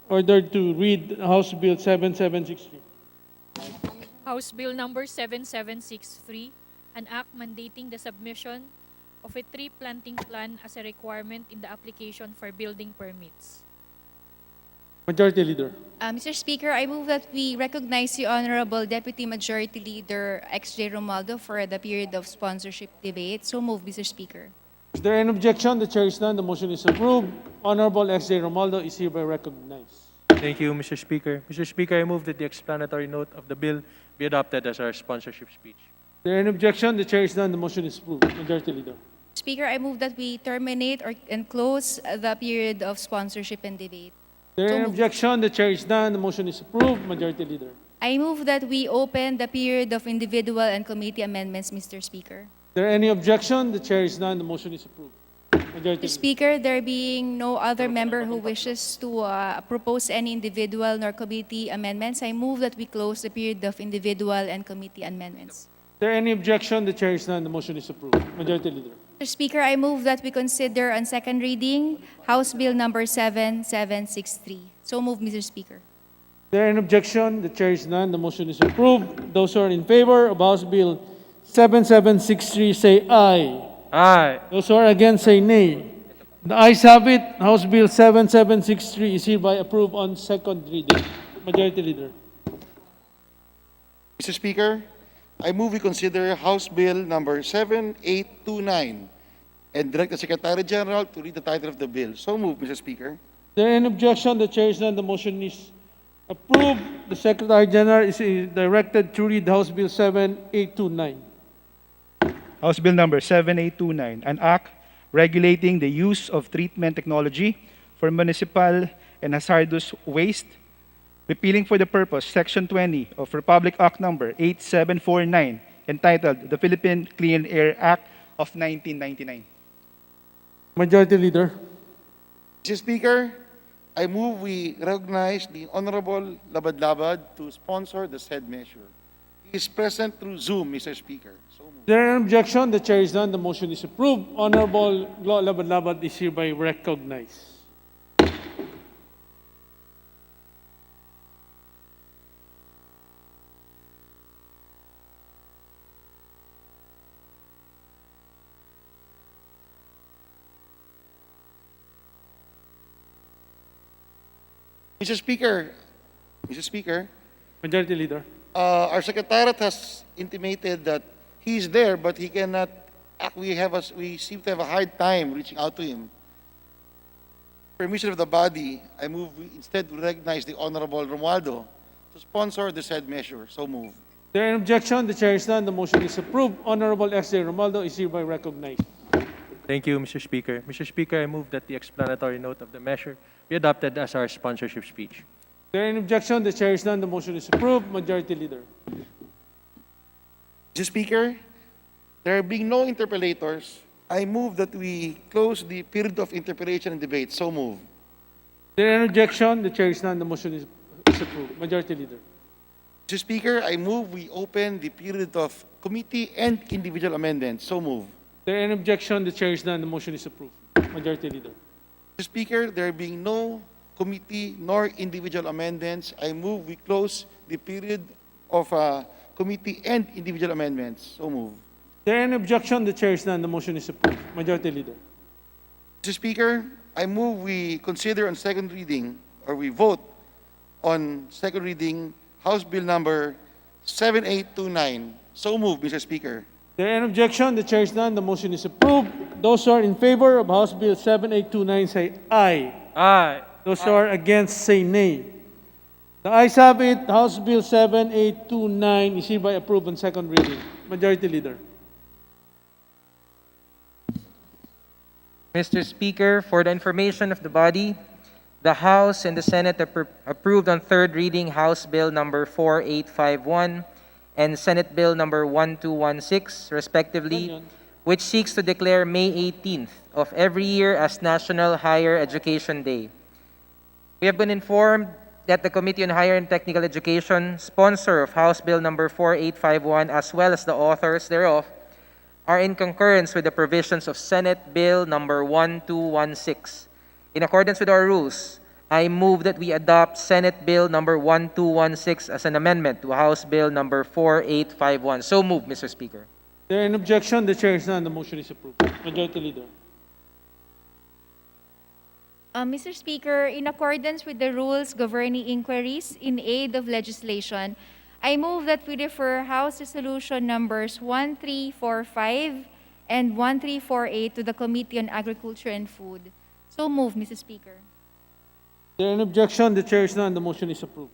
S10: ordered to read House Bill 7763.
S19: House Bill number 7763, an act mandating the submission of a tree planting plan as a requirement in the application for building permits.
S10: Majority Leader.
S3: Mr. Speaker, I move that we recognize the Honorable Deputy Majority Leader XJ Romualdo for the period of sponsorship debate. So move, Mr. Speaker.
S10: Is there any objection? The chair is none. The motion is approved. Honorable X.J. Romualdo is hereby recognized.
S4: Thank you, Mr. Speaker. Mr. Speaker, I move that the explanatory note of the bill be adopted as our sponsorship speech.
S10: Is there any objection? The chair is none. The motion is approved. Majority Leader.
S3: Speaker, I move that we terminate and close the period of sponsorship and debate.
S10: Is there
S3: So
S10: any
S3: moved.
S10: objection? The chair is none. The motion is approved. Majority Leader.
S3: I move that we open the period of individual and committee amendments, Mr. Speaker.
S10: Is there any objection? The chair is none. The motion is approved. Majority
S3: Mr.
S10: Leader.
S3: Speaker, there being no other member who wishes to propose any individual nor committee amendments, I move that we close the period of individual and committee amendments.
S10: Is there any objection? The chair is none. The motion is approved. Majority Leader.
S3: Mr. Speaker, I move that we consider on second reading House Bill number 7763. So move, Mr. Speaker.
S10: Is there any objection? The chair is none. The motion is approved. Those who are in favor of House Bill 7763 say aye.
S4: Aye.
S10: Those who are against say nay. The ayes have it. House Bill 7763 is hereby approved on second reading. Majority Leader.
S2: Mr. Speaker, I move we consider House Bill number 7829 and direct the Secretary General to read the title of the bill. So move, Mr. Speaker.
S10: Is there any objection? The chair is none. The motion is approved. The Secretary General is directed to read House Bill 7829.
S16: House Bill number 7829, an act regulating the use of treatment technology for municipal and hazardous waste, repealing for the purpose Section 20 of Republic Act number 8749, entitled the Philippine Clean Air Act of 1999.
S10: Majority Leader.
S2: Mr. Speaker, I move we recognize the Honorable Labad-Labad to sponsor the said measure. He is present through Zoom, Mr. Speaker. So moved.
S10: Is there any objection? The chair is none. The motion is approved. Honorable Labad-Labad is hereby recognized.
S2: Mr. Speaker, Mr. Speaker,
S10: Majority Leader.
S2: our Secretariat has intimated that he is there, but he cannot act. We seem to have a hard time reaching out to him. Permission of the body, I move we instead recognize the Honorable Romualdo to sponsor the said measure. So move.
S10: Is there any objection? The chair is none. The motion is approved. Honorable X.J. Romualdo is hereby recognized.
S4: Thank you, Mr. Speaker. Mr. Speaker, I move that the explanatory note of the measure be adopted as our sponsorship speech.
S10: Is there any objection? The chair is none. The motion is approved. Majority Leader.
S2: Mr. Speaker, there being no interpellators, I move that we close the period of interpellation and debate. So move.
S10: Is there any objection? The chair is none. The motion is approved. Majority Leader.
S2: Mr. Speaker, I move we open the period of committee and individual amendments. So move.
S10: Is there any objection? The chair is none. The motion is approved. Majority Leader.
S2: Mr. Speaker, there being no committee nor individual amendments, I move we close the period of committee and individual amendments. So move.
S10: Is there any objection? The chair is none. The motion is approved. Majority Leader.
S2: Mr. Speaker, I move we consider on second reading, or we vote on second reading, House Bill number 7829. So move, Mr. Speaker.
S10: Is there any objection? The chair is none. The motion is approved. Those who are in favor of House Bill 7829 say aye.
S4: Aye.
S10: Those who are against say nay. The ayes have it. House Bill 7829 is hereby approved on second reading. Majority Leader.
S21: Mr. Speaker, for the information of the body, the House and the Senate approved on third reading House Bill number 4851 and Senate Bill number 1216, respectively, which seeks to declare May 18th of every year as National Higher Education Day. We have been informed that the Committee on Higher and Technical Education, sponsor of House Bill number 4851, as well as the authors thereof, are in concurrence with the provisions of Senate Bill number 1216. In accordance with our rules, I move that we adopt Senate Bill number 1216 as an amendment to House Bill number 4851. So move, Mr. Speaker.
S10: Is there an objection? The chair is none. The motion is approved. Majority Leader.
S3: Mr. Speaker, in accordance with the rules governing inquiries in aid of legislation, I move that we refer House Resolution numbers 1345 and 1348 to the Committee on Agriculture and Food. So moved, Mr. Speaker.
S10: Is there an objection? The chair is none. The motion is approved.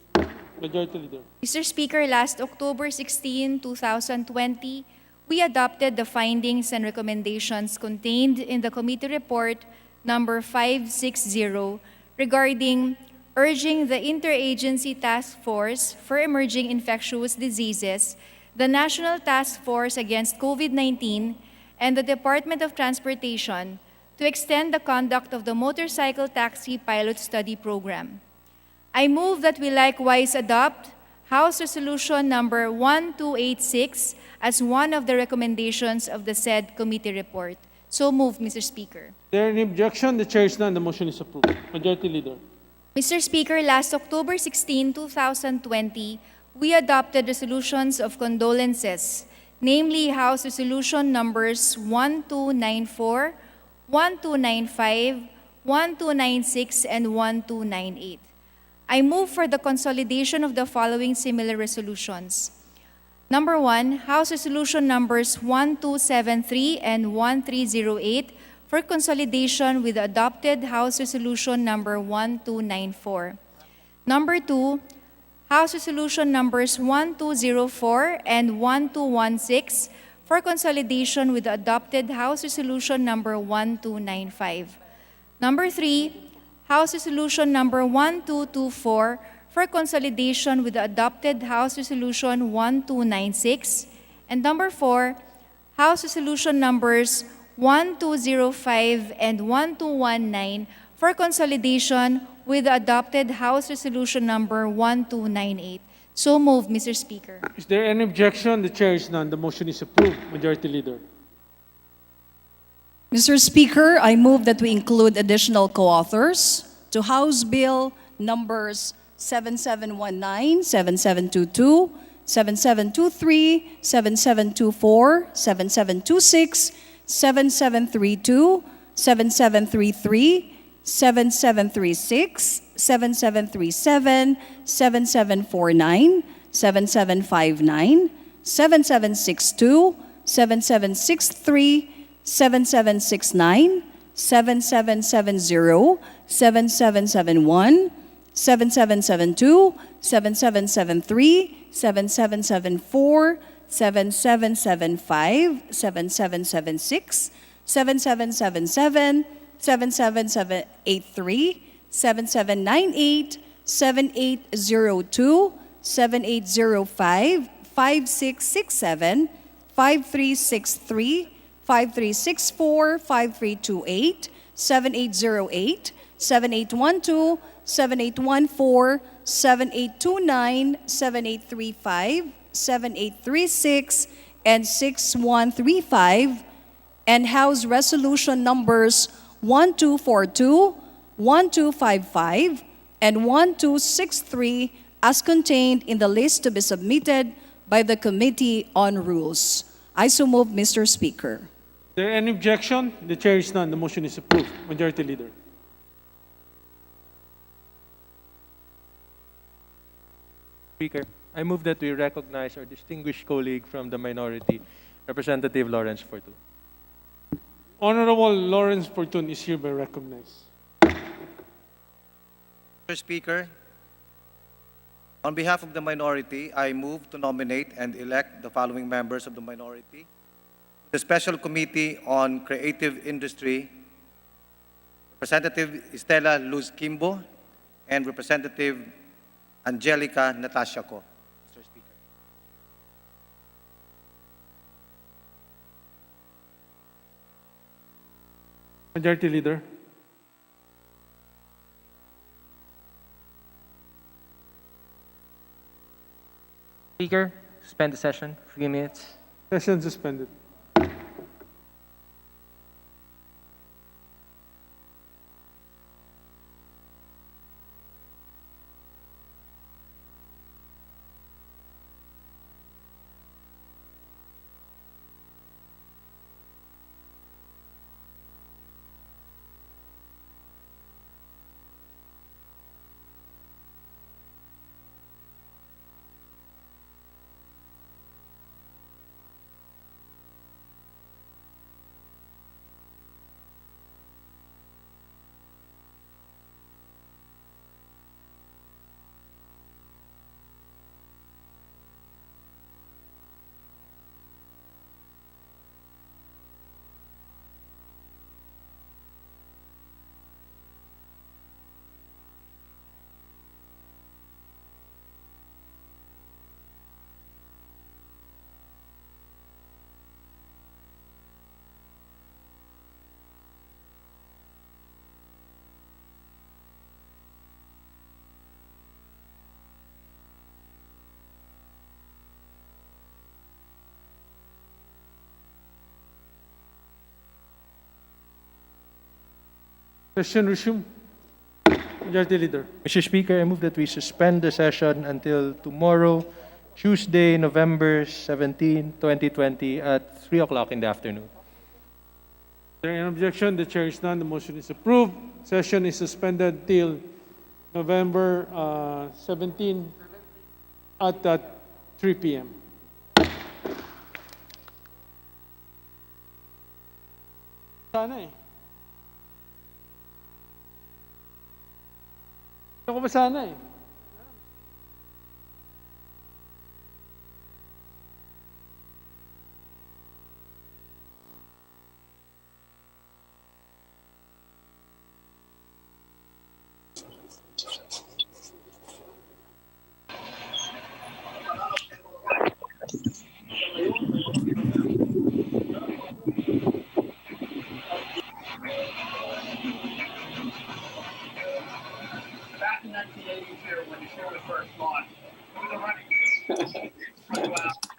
S10: Majority Leader.
S3: Mr. Speaker, last October 16, 2020, we adopted the findings and recommendations contained in the committee report number 560 regarding urging the Interagency Task Force for Emerging Infectious Diseases, the National Task Force Against COVID-19, and the Department of Transportation to extend the conduct of the Motorcycle Taxi Pilot Study Program. I move that we likewise adopt House Resolution number 1286 as one of the recommendations of the said committee report. So moved, Mr. Speaker.
S10: Is there any objection? The chair is none. The motion is approved. Majority Leader.
S3: Mr. Speaker, last October 16, 2020, we adopted resolutions of condolences, namely House Resolution numbers 1294, 1295, 1296, and 1298. I move for the consolidation of the following similar resolutions. Number 1, House Resolution numbers 1273 and 1308 for consolidation with the adopted House Resolution number 1294. Number 2, House Resolution numbers 1204 and 1216 for consolidation with the adopted House Resolution number 1295. Number 3, House Resolution number 1224 for consolidation with the adopted House Resolution 1296. And number 4, House Resolution numbers 1205 and 1219 for consolidation with the adopted House Resolution number 1298. So moved, Mr. Speaker.
S10: Is there any objection? The chair is none. The motion is approved. Majority Leader.
S22: Mr. Speaker, I move that we include additional co-authors to House Bill numbers 7719, 7722, 7723, 7724, 7726, 7732, 7733, 7736, 7737, 7749, 7759, 7762, 7763, 7769, 7770, 7771, 7772, 7773, 7774, 7775, 7776, 7777, 7783, 7798, 7802, 7805, 5667, 5363, 5364, 5328, 7808, 7812, 7814, 7829, 7835, 7836, and 6135, and House Resolution numbers 1242, 1255, and 1263 as contained in the list to be submitted by the Committee on Rules. I so move, Mr. Speaker.
S10: Is there any objection? The chair is none. The motion is approved. Majority Leader.
S4: Speaker, I move that we recognize our distinguished colleague from the minority, Representative Lawrence Fortun.
S10: Honorable Lawrence Fortun is hereby recognized.
S5: Mr. Speaker, on behalf of the minority, I move to nominate and elect the following members of the minority: the Special Committee on Creative Industry, Representative Estela Luz Kimbo, and Representative Angelica Natasha Ko. Mr. Speaker.
S10: Majority Leader.
S21: Speaker, suspend the session for a few minutes.
S10: Session suspended. Session resume. Majority Leader.
S4: Mr. Speaker, I move that we suspend the session until tomorrow, Tuesday, November 17, 2020 at 3 o'clock in the afternoon.
S10: Is there any objection? The chair is none. The motion is approved. Session is suspended till November 17 at 3 p.m. Sana eh. Ako ba sana eh?
S6: Back in 1982, when the show was first launched, it was a running.